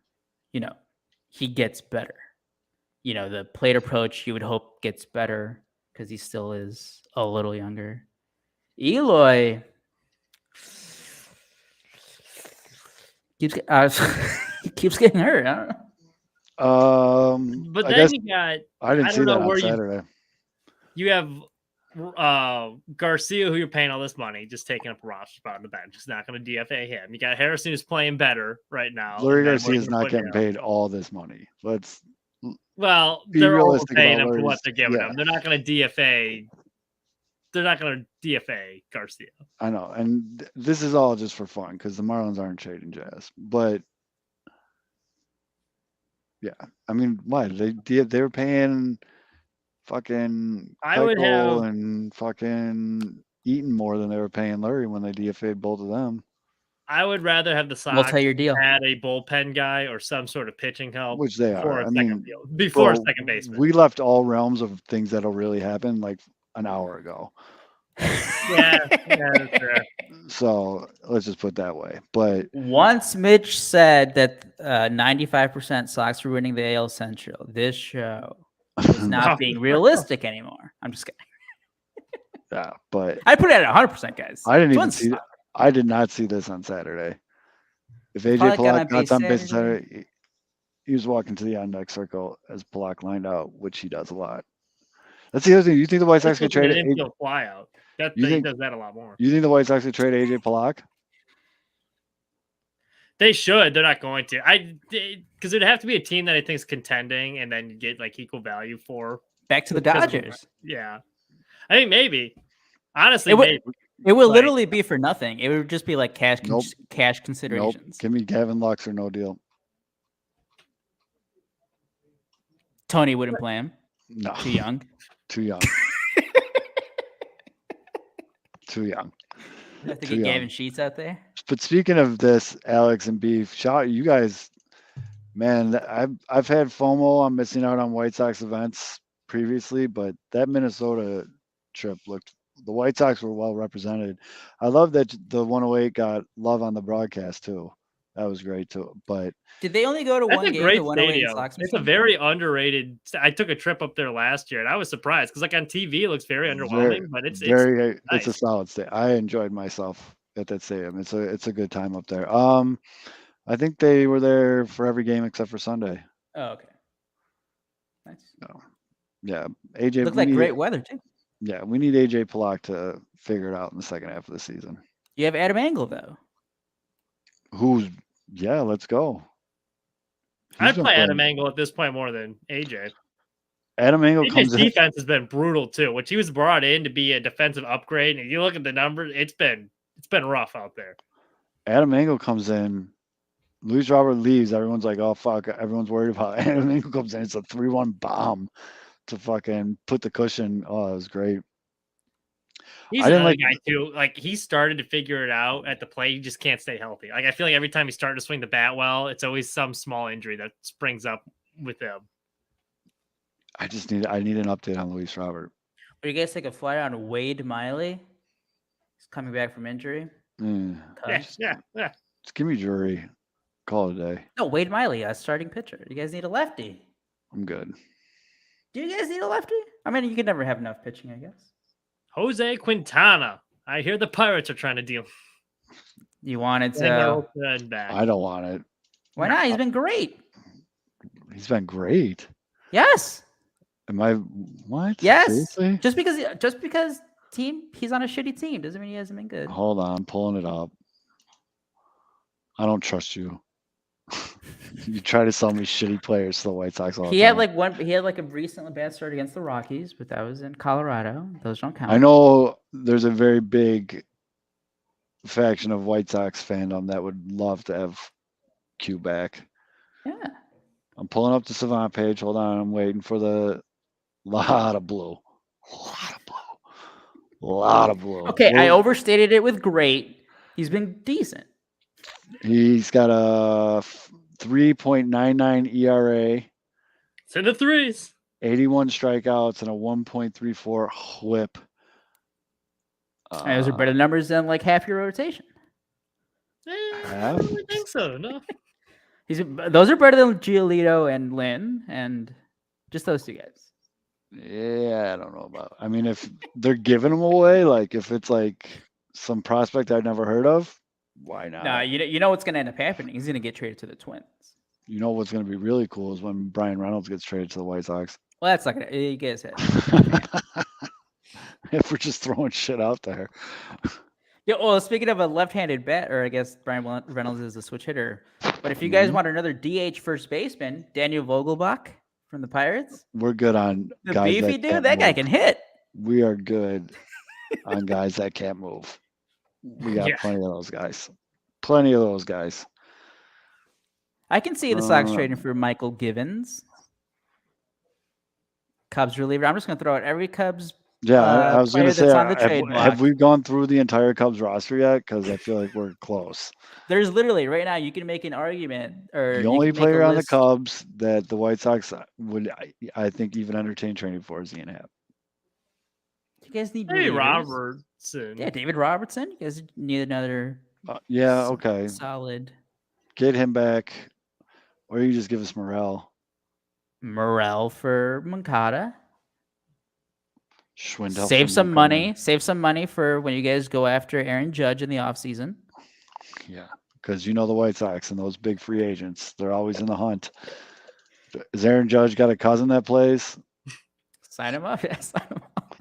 he gets better. The plate approach you would hope gets better because he still is a little younger. Eloy keeps he keeps getting hurt. I don't know. But I then guess you got I didn't I see don't that know on where Saturday. you have Garcia, who you're paying all this money, just taking up a roster spot on the bench. Just not going to DFA him. You got Harrison, who's playing better right now. Larry and then Garcia we're is gonna not put getting him. paid all this money. Let's Well, be they're realistic overpaying about him for what Larry's- they're giving yeah. him. They're not going to DFA. They're not going to DFA Garcia. I know, and this is all just for fun because the Marlins aren't trading Jazz. But yeah, I mean, what they were paying fucking I would Keuchel have- and fucking Eaton more than they were paying Larry when they DFA'd both of them, I would rather have the We'll Sox tell your deal. add a bullpen guy or some sort of pitching help which they before are. a I second mean, field, before a bro, second baseman. we left all realms of things that'll really happen like an hour ago. yeah, that's fair. So let's just put it that way. But Once Mitch said that 95% Sox were winning the AL Central, this show is not being realistic anymore. I'm just kidding. yeah, but I put it at 100%, guys. I didn't even Once- see. I did not see this on Saturday. If AJ Pollock got on Pollock got base on base Saturday. Saturday, he was walking to the on deck circle as Pollock lined out, which he does a lot. That's the other thing. You think the White Sox could trade? An infield flyout. You He think- does that a lot more. You think the White Sox could trade AJ Pollock? They should. They're not going to. Because it'd have to be a team that I think is contending, and then you get like equal value for. Back to the because of- Dodgers. Yeah, I think maybe. Honestly, It would- maybe. It would Like- literally be for nothing. It would just be like cash Nope. cash Nope. considerations. Give me Gavin Lux or no deal. Tony wouldn't play him. No, Too young. too young. Too young. I have to Too get young. Gavin Sheets out there. But speaking of this, Alex and Beef, shout you guys, man. I've had FOMO. I'm missing out on White Sox events previously, but that Minnesota trip looked. The White Sox were well represented. I love that the 108 got love on the broadcast too. That was great too. But Did they only go to That's one a game great to 108 stadium. Sox? It's a very underrated. I took a trip up there last year, and I was surprised because, like on TV, it looks very underwhelming, but it's very it's a nice. solid stay. I enjoyed myself at that stadium. It's a good time up there. I think they were there for every game except for Sunday. Oh, okay. Nice. Yeah, AJ. Looked we like need- great weather too. Yeah, we need AJ Pollock to figure it out in the second half of the season. You have Adam Engel though. Yeah, let's go. He's I'd been play Adam playing- Engel at this point more than AJ. Adam Engel AJ's comes in. defense has been brutal too, which he was brought in to be a defensive upgrade. And if you look at the numbers, it's been rough out there. Adam Engel comes in. Luis Robert leaves. Everyone's like, "Oh fuck!" Everyone's worried about it. Adam Engel comes in. It's a 3-1 bomb to fucking put the cushion. Oh, it was great. He's I didn't another like- guy too. Like he started to figure it out at the plate. He just can't stay healthy. Like I feel like every time he started to swing the bat well, it's always some small injury that springs up with him. I need an update on Luis Robert. Or you guys take a flight on Wade Miley? He's coming back from injury. Cubs? Yeah. Just give me Drury. Call it a day. No, Wade Miley, a starting pitcher. You guys need a lefty. I'm good. Do you guys need a lefty? I mean, you could never have enough pitching, I guess. Jose Quintana. I hear the Pirates are trying to deal. You wanted Bring to. Nelson back. I don't want it. Why not? He's been great. He's been great. Yes. Am I what? Yes. Seriously? Just because he's on a shitty team doesn't mean he hasn't been good. Hold on, pulling it up. I don't trust you. You try to sell me shitty players to the White Sox all the He time. had like a recent bad start against the Rockies, but that was in Colorado. Those don't count. I know there's a very big faction of White Sox fandom that would love to have Q back. Yeah. I'm pulling up the Savant page. Hold on, I'm waiting for the lot of blue. Lot of blue. Okay, I Well, overstated it with great. He's been decent. he's got a 3.99 ERA, It's in the threes. 81 strikeouts, and a 1.34 whip. And those are better numbers than like half your rotation. I Half? don't really think so. No. Those are better than Giolito and Lynn and just those two guys. Yeah, I don't know about. I mean, if they're giving them away, like if it's like some prospect I've never heard of, why not? No, you know what's going to end up happening. He's going to get traded to the Twins. You know what's going to be really cool is when Brian Reynolds gets traded to the White Sox. Well, that's not going to. You guys had. If we're just throwing shit out there. Yeah. Well, speaking of a left-handed bat, or I guess Brian Reynolds is a switch hitter. But if you guys want another DH first baseman, Daniel Vogelbach from the Pirates, We're good on the guys beefy that dude, can't that guy move. can hit. We are good on guys that can't move. We got Yeah. plenty of those guys. Plenty of those guys. I can see the Sox trading for Michael Givens, Cubs reliever. I'm just going to throw out every Cubs. Yeah, I was going to player say, that's on the trade have block. we gone through the entire Cubs roster yet? Because I feel like we're close. There's literally right now you can make an argument, or The you only can make a player on the list. Cubs that the White Sox would, I think, even entertain trading for is Ian Happ. You guys need Hey, relievers. Robertson. Yeah, David Robertson. You guys need another Yeah, okay. solid Get him back. Or you just give us Morel. Morel for Moncada. Schwindel Save for some Moncada. money. Save some money for when you guys go after Aaron Judge in the offseason. Yeah, because you know the White Sox and those big free agents, they're always in the hunt. Has Aaron Judge got a cousin that plays? Sign him up. Yeah, sign him up.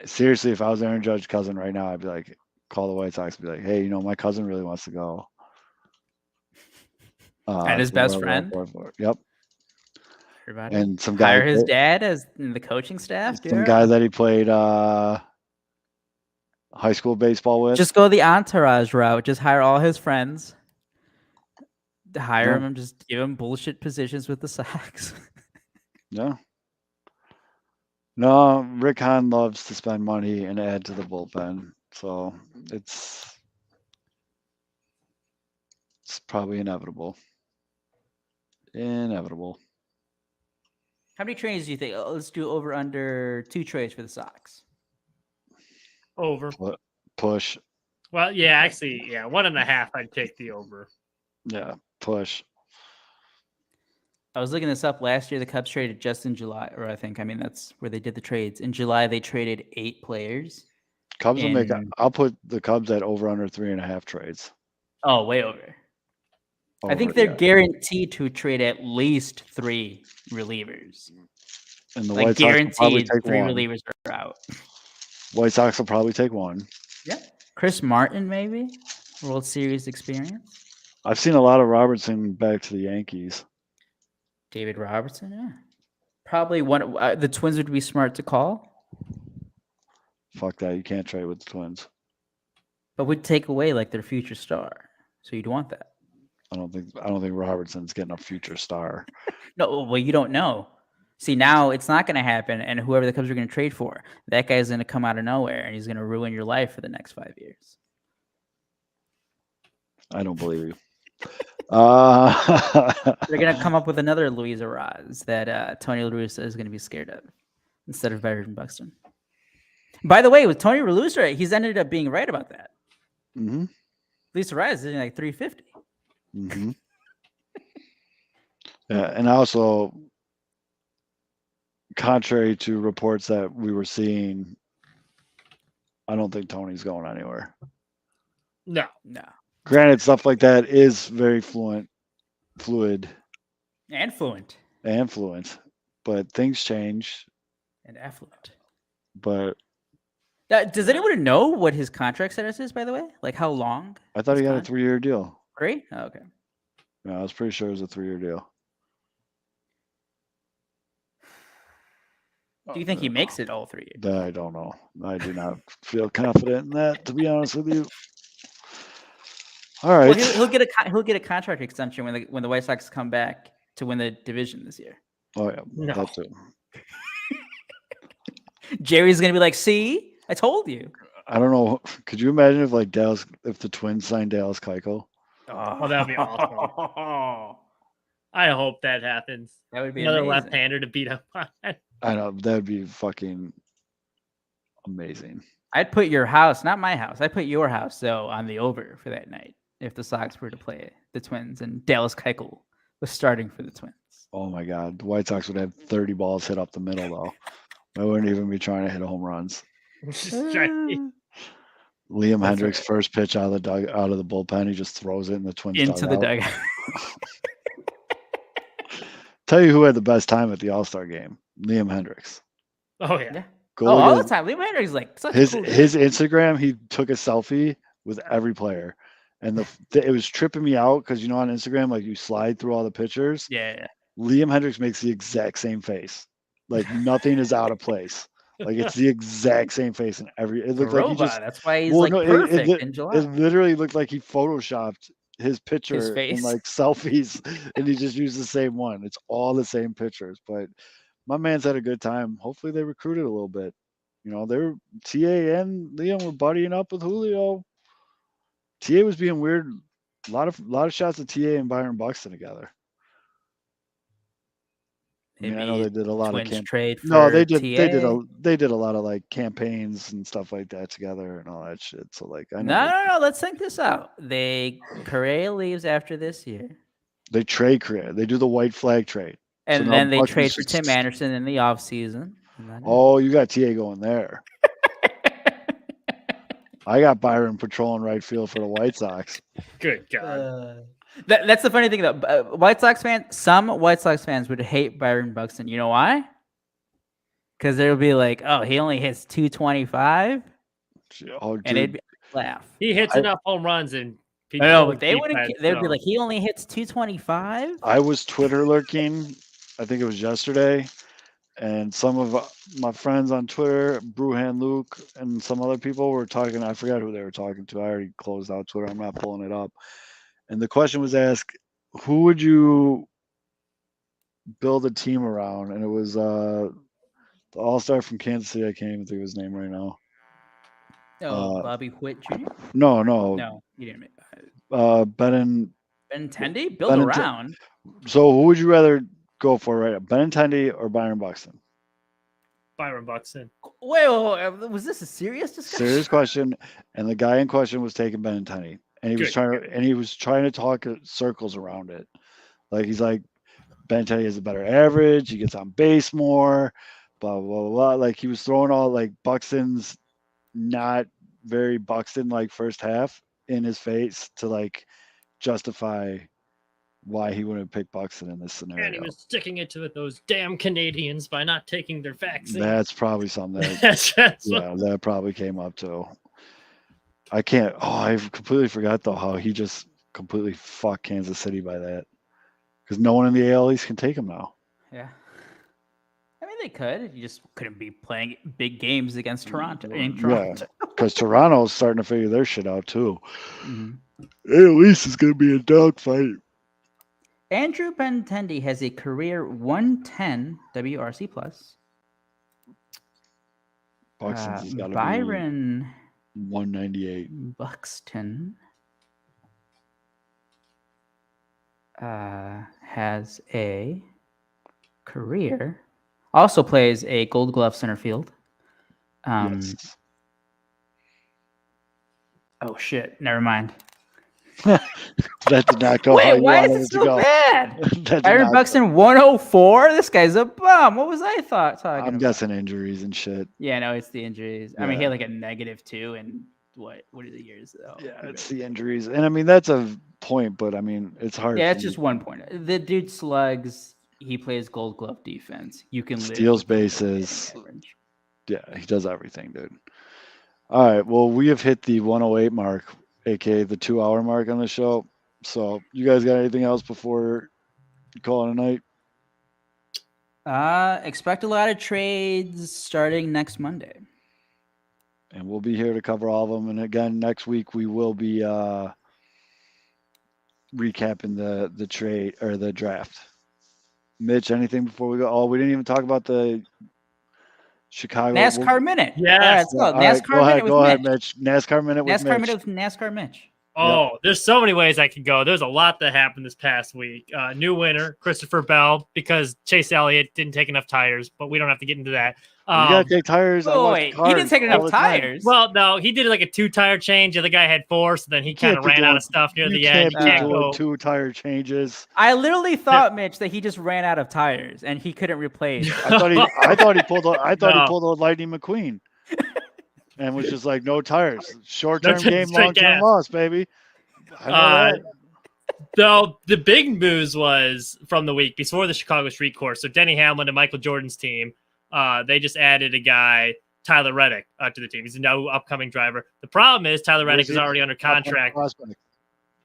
Seriously, if I was Aaron Judge's cousin right now, I'd be like, call the White Sox and be like, hey, my cousin really wants to go. And his to best wherever friend? I'm for. Yep. Everybody. And some guy, Hire his dad as in the coaching staff. some guy that he played high school baseball with. Just go the entourage route. Just hire all his friends. Hire Yeah. him and just give him bullshit positions with the Sox. Yeah. No, Rick Hahn loves to spend money and add to the bullpen. So it's probably inevitable. Inevitable. How many trades do you think? Let's do over under 2 trades for the Sox. Over. Push. Well, yeah, actually, yeah, 1.5. I'd take the over. Yeah, push. I was looking this up last year. The Cubs traded just in July, or I mean, that's where they did the trades. In July, they traded 8 players. Cubs will make. In- I'll put the Cubs at over under 3.5 trades. Oh, way over. I think Over, they're yeah. guaranteed to trade at least 3 relievers. And the Like White Sox will probably guaranteed take 3 one. relievers are out. White Sox will probably take one. Yeah. Chris Martin, maybe World Series experience. I've seen a lot of Robertson back to the Yankees. David Robertson, yeah. Probably one. The Twins would be smart to call, Fuck that. You can't trade with the Twins. but would take away like their future star. So you'd want that. I don't think Robertson's getting a future star. No, well, you don't know. See, now it's not going to happen, and whoever the Cubs are going to trade for, that guy's going to come out of nowhere, and he's going to ruin your life for the next 5 years. I don't believe you. They're going to come up with another Luis Arraez that Tony La Russa is going to be scared of instead of Byron Buxton. By the way, with Tony La Russa, he's ended up being right about that. Mm-hmm. Luis Arraez is in like 350. Mm-hmm. Yeah, and also, contrary to reports that we were seeing, I don't think Tony's going anywhere. No. No. Granted, stuff like that is very fluid, And fluent. and fluent, but things change. And affluent. But Does anyone know what his contract status is, by the way? Like how long? I thought he His got a 3-year deal. 3? Oh, okay. Yeah, I was pretty sure it was a 3-year deal. Do you think he makes it all 3 years? That I don't know. I do not feel confident in that, to be honest with you. All Well, right. he'll get a contract extension when the White Sox come back to win the division this year. Oh yeah, No. that too. Jerry's gonna be like, "See, I told you." I don't know. Could you imagine if if the Twins signed Dallas Keuchel? Oh, that'd be awesome. I hope that happens. That would be Another amazing. left-hander to beat up on. I know that'd be fucking amazing. I'd put your house, not my house. I'd put your house though on the over for that night if the Sox were to play the Twins and Dallas Keuchel was starting for the Twins. Oh my God, the White Sox would have 30 balls hit up the middle though. I wouldn't even be trying to hit home runs. Just trying- Liam That's Hendricks' right. first pitch out of the bullpen, he just throws it in the Twins Into the dugout. dugout. Tell you who had the best time at the All-Star game? Liam Hendricks. Oh yeah. Yeah. Go Oh, look all at the his- time. Liam Hendricks is like such a his cool dude. his Instagram. He took a selfie with every player, and it was tripping me out because on Instagram, like you slide through all the pictures. Yeah. Liam Hendricks makes the exact same face. Like nothing is out of place. Like it's the exact same face in every. It The looked like he robot. just. That's why he's well, like no, perfect in July. it literally looked like he photoshopped his picture in face. like selfies, and he just used the same one. It's all the same pictures, but my man's had a good time. Hopefully, they recruited a little bit. They were TA and Liam were buddying up with Julio. TA was being weird. A lot of shots of TA and Byron Buxton together. I know Maybe they did a lot Twins of trade for no, they did. TA. They did a lot of like campaigns and stuff like that together and all that shit. So like, I know No. Let's think this out. Correa leaves after this year, they trade Korea. They do the white flag trade. and now then they Buxton's trade for just- Tim Anderson in the offseason. Oh, you got TA going there. I got Byron patrolling right field for the White Sox. Good God. That's the funny thing though. White Sox fans, some White Sox fans would hate Byron Buxton. You know why? Because they'll be like, "Oh, he only hits 225," Oh, and dude, it'd be laugh. He hits enough home runs and people. No, but they keep wouldn't. that, They'd be so- like, "He only hits 225." I was Twitter lurking. I think it was yesterday, and some of my friends on Twitter, Bruhan Luke, and some other people were talking. I forgot who they were talking to. I already closed out Twitter. I'm not pulling it up. And the question was asked, who would you build a team around? And it was the All-Star from Kansas City. I can't even think of his name right now. Oh, Bobby Witt Jr. No, No, you didn't. Benintendi build Benintendi- around. So who would you rather go for right now, Benintendi or Byron Buxton? Byron Buxton. Wait, was this a serious discussion? Serious question. And the guy in question was taking Benintendi, and he was trying to talk circles around it. Like he's like, Benintendi has a better average. He gets on base more. Blah blah blah. Blah. Like he was throwing all like Buxton's not very Buxton like first half in his face to like justify why he wouldn't pick Buxton in this scenario. And he was sticking it to those damn Canadians by not taking their vaccine. That's probably something that That's yeah, that probably came up too. I can't. Oh, I completely forgot though how he just completely fucked Kansas City by that, because no one in the AL East can take him now. Yeah. I mean, they could. You just couldn't be playing big games against Toronto. In Toronto. Because Toronto's starting to figure their shit out too. Mhm. AL East is going to be a dogfight. Andrew Benintendi has a career 110 WRC plus. Buxton's has got to Byron be 198. Buxton has a career. Also plays a Gold Glove center field. Yes. Oh shit! Never mind. That did not go how Wait, you why wanted is it it to so go. bad? That did Byron not- Buxton 104. This guy's a bum. What was I talking I'm about? guessing injuries and shit. Yeah, no, it's the injuries. I mean, he Yeah. had like a -2 in what are the years though? Yeah, it's the injuries. And I mean, that's a point, but I mean, it's hard. Yeah, for it's me. just 1 point. The dude slugs. He plays Gold Glove defense. You can live Steals with a low bases. batting average. Yeah, he does everything, dude. All right. Well, we have hit the 108 mark, aka the 2-hour mark on the show. So you guys got anything else before you call it a night? Expect a lot of trades starting next Monday. And we'll be here to cover all of them. And again, next week we will be recapping the trade or the draft. Mitch, anything before we go? Oh, we didn't even talk about the Chicago NASCAR Minute. Yes. All right, let's go. All right, NASCAR Minute go ahead, with Mitch. NASCAR minute with NASCAR Mitch. Minute with NASCAR Mitch. Oh, there's so many ways I could go. There's a lot that happened this past week. New winner, Christopher Bell, because Chase Elliott didn't take enough tires, but we don't have to get into that. You gotta take tires. I Oh, watch wait, he cars didn't take all enough the time. tires. Well, no, he did like a 2-tire change. The other guy had 4, so then he kind Can't of be ran out doing- of stuff near You the end. can't You be can't doing go. 2 tire changes. I literally thought, Mitch, that he just ran out of tires and he couldn't replace. I thought he pulled. No. He pulled a Lightning McQueen, and was just like no tires. Short term No, game, straight long term gas. loss, baby. I know that. Though the big news was from the week before the Chicago Street Course. So Denny Hamlin and Michael Jordan's team, they just added a guy, Tyler Reddick, to the team. He's a new upcoming driver. The problem is Tyler Reddick is already under contract. Prospect.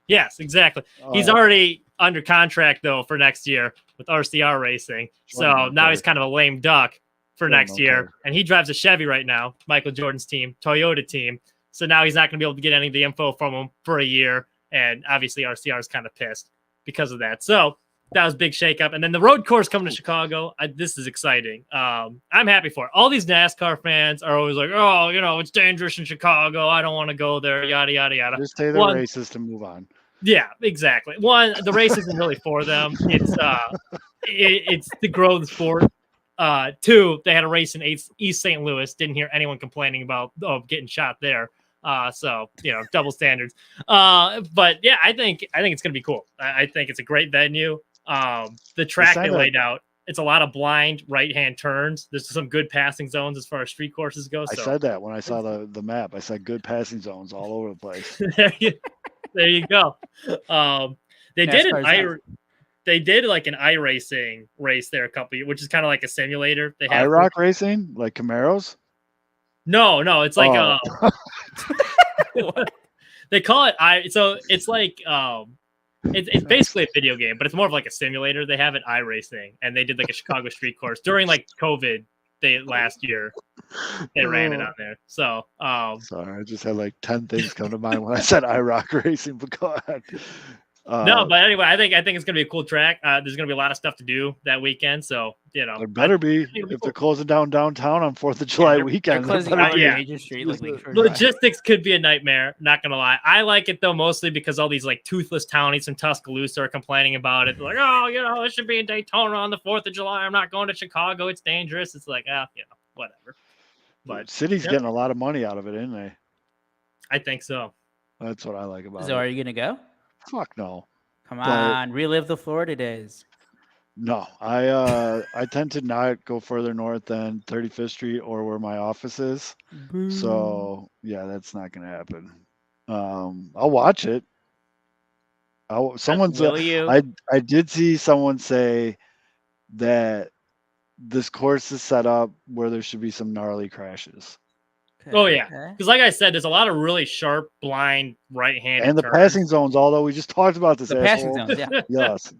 Yes, exactly. He's already under contract though for next year with RCR Racing. So Jordan, now okay. he's kind of a lame duck for Jordan, next year. okay. And he drives a Chevy right now, Michael Jordan's team, Toyota team. So now he's not going to be able to get any of the info from him for a year. And obviously RCR is kind of pissed because of that. So that was a big shakeup. And then the road course coming to Chicago. This is exciting. I'm happy for it. All these NASCAR fans are always like, oh, it's dangerous in Chicago. I don't want to go there. Yada, yada, yada. Just say they're One- racist and move on. Yeah, exactly. One, the race isn't really for them. It's it's to grow the sport. 2, they had a race in East St. Louis. Didn't hear anyone complaining about getting shot there. So double standards. But yeah, I think it's gonna be cool. I think it's a great venue. The track they laid out. It's a lot of blind right-hand turns. There's some good passing zones as far as street courses go. I So said that when I saw the map. I said good passing zones all over the place. there you go. They did an NASCAR's they did like an iRacing race there a couple years, which is kind of like a simulator. They have IROC racing, like Camaros. no, it's like Oh. they call it so it's like it's basically a video game, but it's more of like a simulator. They have it iRacing, and they did like a Chicago street course during like COVID. Last year they ran it on there. So Sorry, I just had like 10 things come to mind when I said IROC racing. But go ahead. no, but anyway, I think it's gonna be a cool track. There's gonna be a lot of stuff to do that weekend, so There better be if they're closing down downtown on 4th of July they're weekend. They're closing there better out be- yeah. major street like Lakeshore The Drive. logistics could be a nightmare, not gonna lie. I like it though, mostly because all these like toothless townies from Tuscaloosa are complaining about it. They're like, oh, it should be in Daytona on the 4th of July. I'm not going to Chicago. It's dangerous. It's like, whatever. But City's yeah. getting a lot of money out of it, isn't they? I think so. That's what I like about So it. are you gonna go? Fuck no. Come But- on, relive the Florida days. No, I tend to not go further north than 35th Street or where my office is. So yeah, that's not gonna happen. I'll watch it. Someone's Will you? I did see someone say that this course is set up where there should be some gnarly crashes. Oh, yeah. Okay. Because like I said, there's a lot of really sharp, blind, right-handed And the turns. passing zones, although we just talked about this. The passing asshole. zones, yeah. Yes.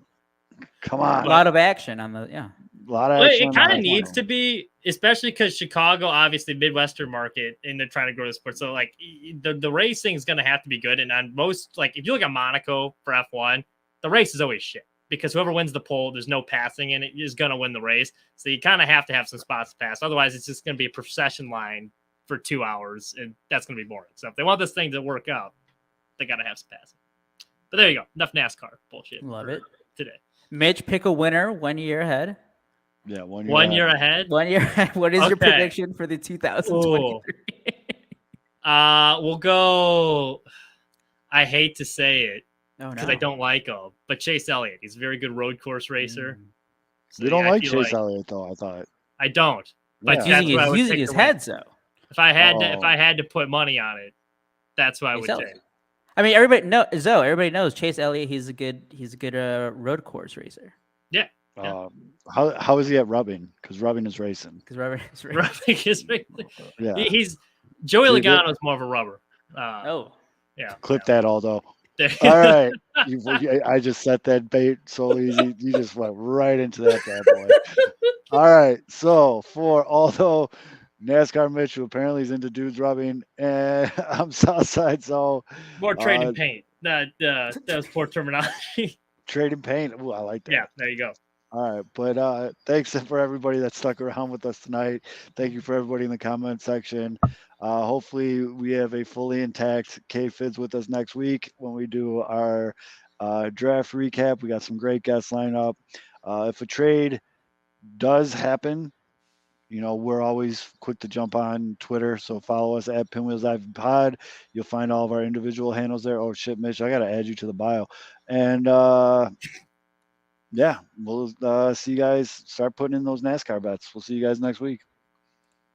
Come A on. lot of action on the A lot of But action it on kind of that needs one. to be, especially because Chicago, obviously Midwestern market, and they're trying to grow the sport. So like the racing is going to have to be good. And on most, like if you look at Monaco for F1, the race is always shit because whoever wins the pole, there's no passing in it, is going to win the race. So you kind of have to have some spots to pass. Otherwise, it's just going to be a procession line for 2 hours, and that's going to be boring. So if they want this thing to work out, they got to have some passing. But there you go. Enough NASCAR bullshit. Love for it. today. Mitch, pick a winner 1 year ahead. Yeah, 1 1 year ahead. 1 year ahead. What is your Okay. prediction for the 2023? We'll go. I hate to say it Oh because no. I don't like him, but Chase Elliott. He's a very good road course racer. So, You don't yeah, I like feel Chase Elliott though, I thought. I don't. But Yeah. that's Using what I his, would using pick his to win. head, so. If I had Oh. to put money on it, that's what I would Chase say. Elliott. I mean, everybody knows Chase Elliott. He's a good road course racer. Yeah. How is he at rubbing? Because rubbing is racing. Because Robert is Rubbing is basically- Yeah. he's Joey Pretty good. Logano is more of a rubber. Oh, Yeah. Clip that, Aldo. All right. I just set that bait so easy. You just went right into that bad boy. All right. So for although NASCAR Mitch, who apparently is into dudes rubbing, and I'm Southside, so More trade and paint. That was poor terminology. trading paint. Ooh, I like that. Yeah, there you go. All right, but thanks for everybody that stuck around with us tonight. Thank you for everybody in the comment section. Hopefully, we have a fully intact K-Fids with us next week when we do our draft recap. We got some great guests lined up. If a trade does happen, we're always quick to jump on Twitter. So follow us at Pinwheels Live Pod. You'll find all of our individual handles there. Oh shit, Mitch, I gotta add you to the bio. And yeah, we'll see you guys. Start putting in those NASCAR bets. We'll see you guys next week.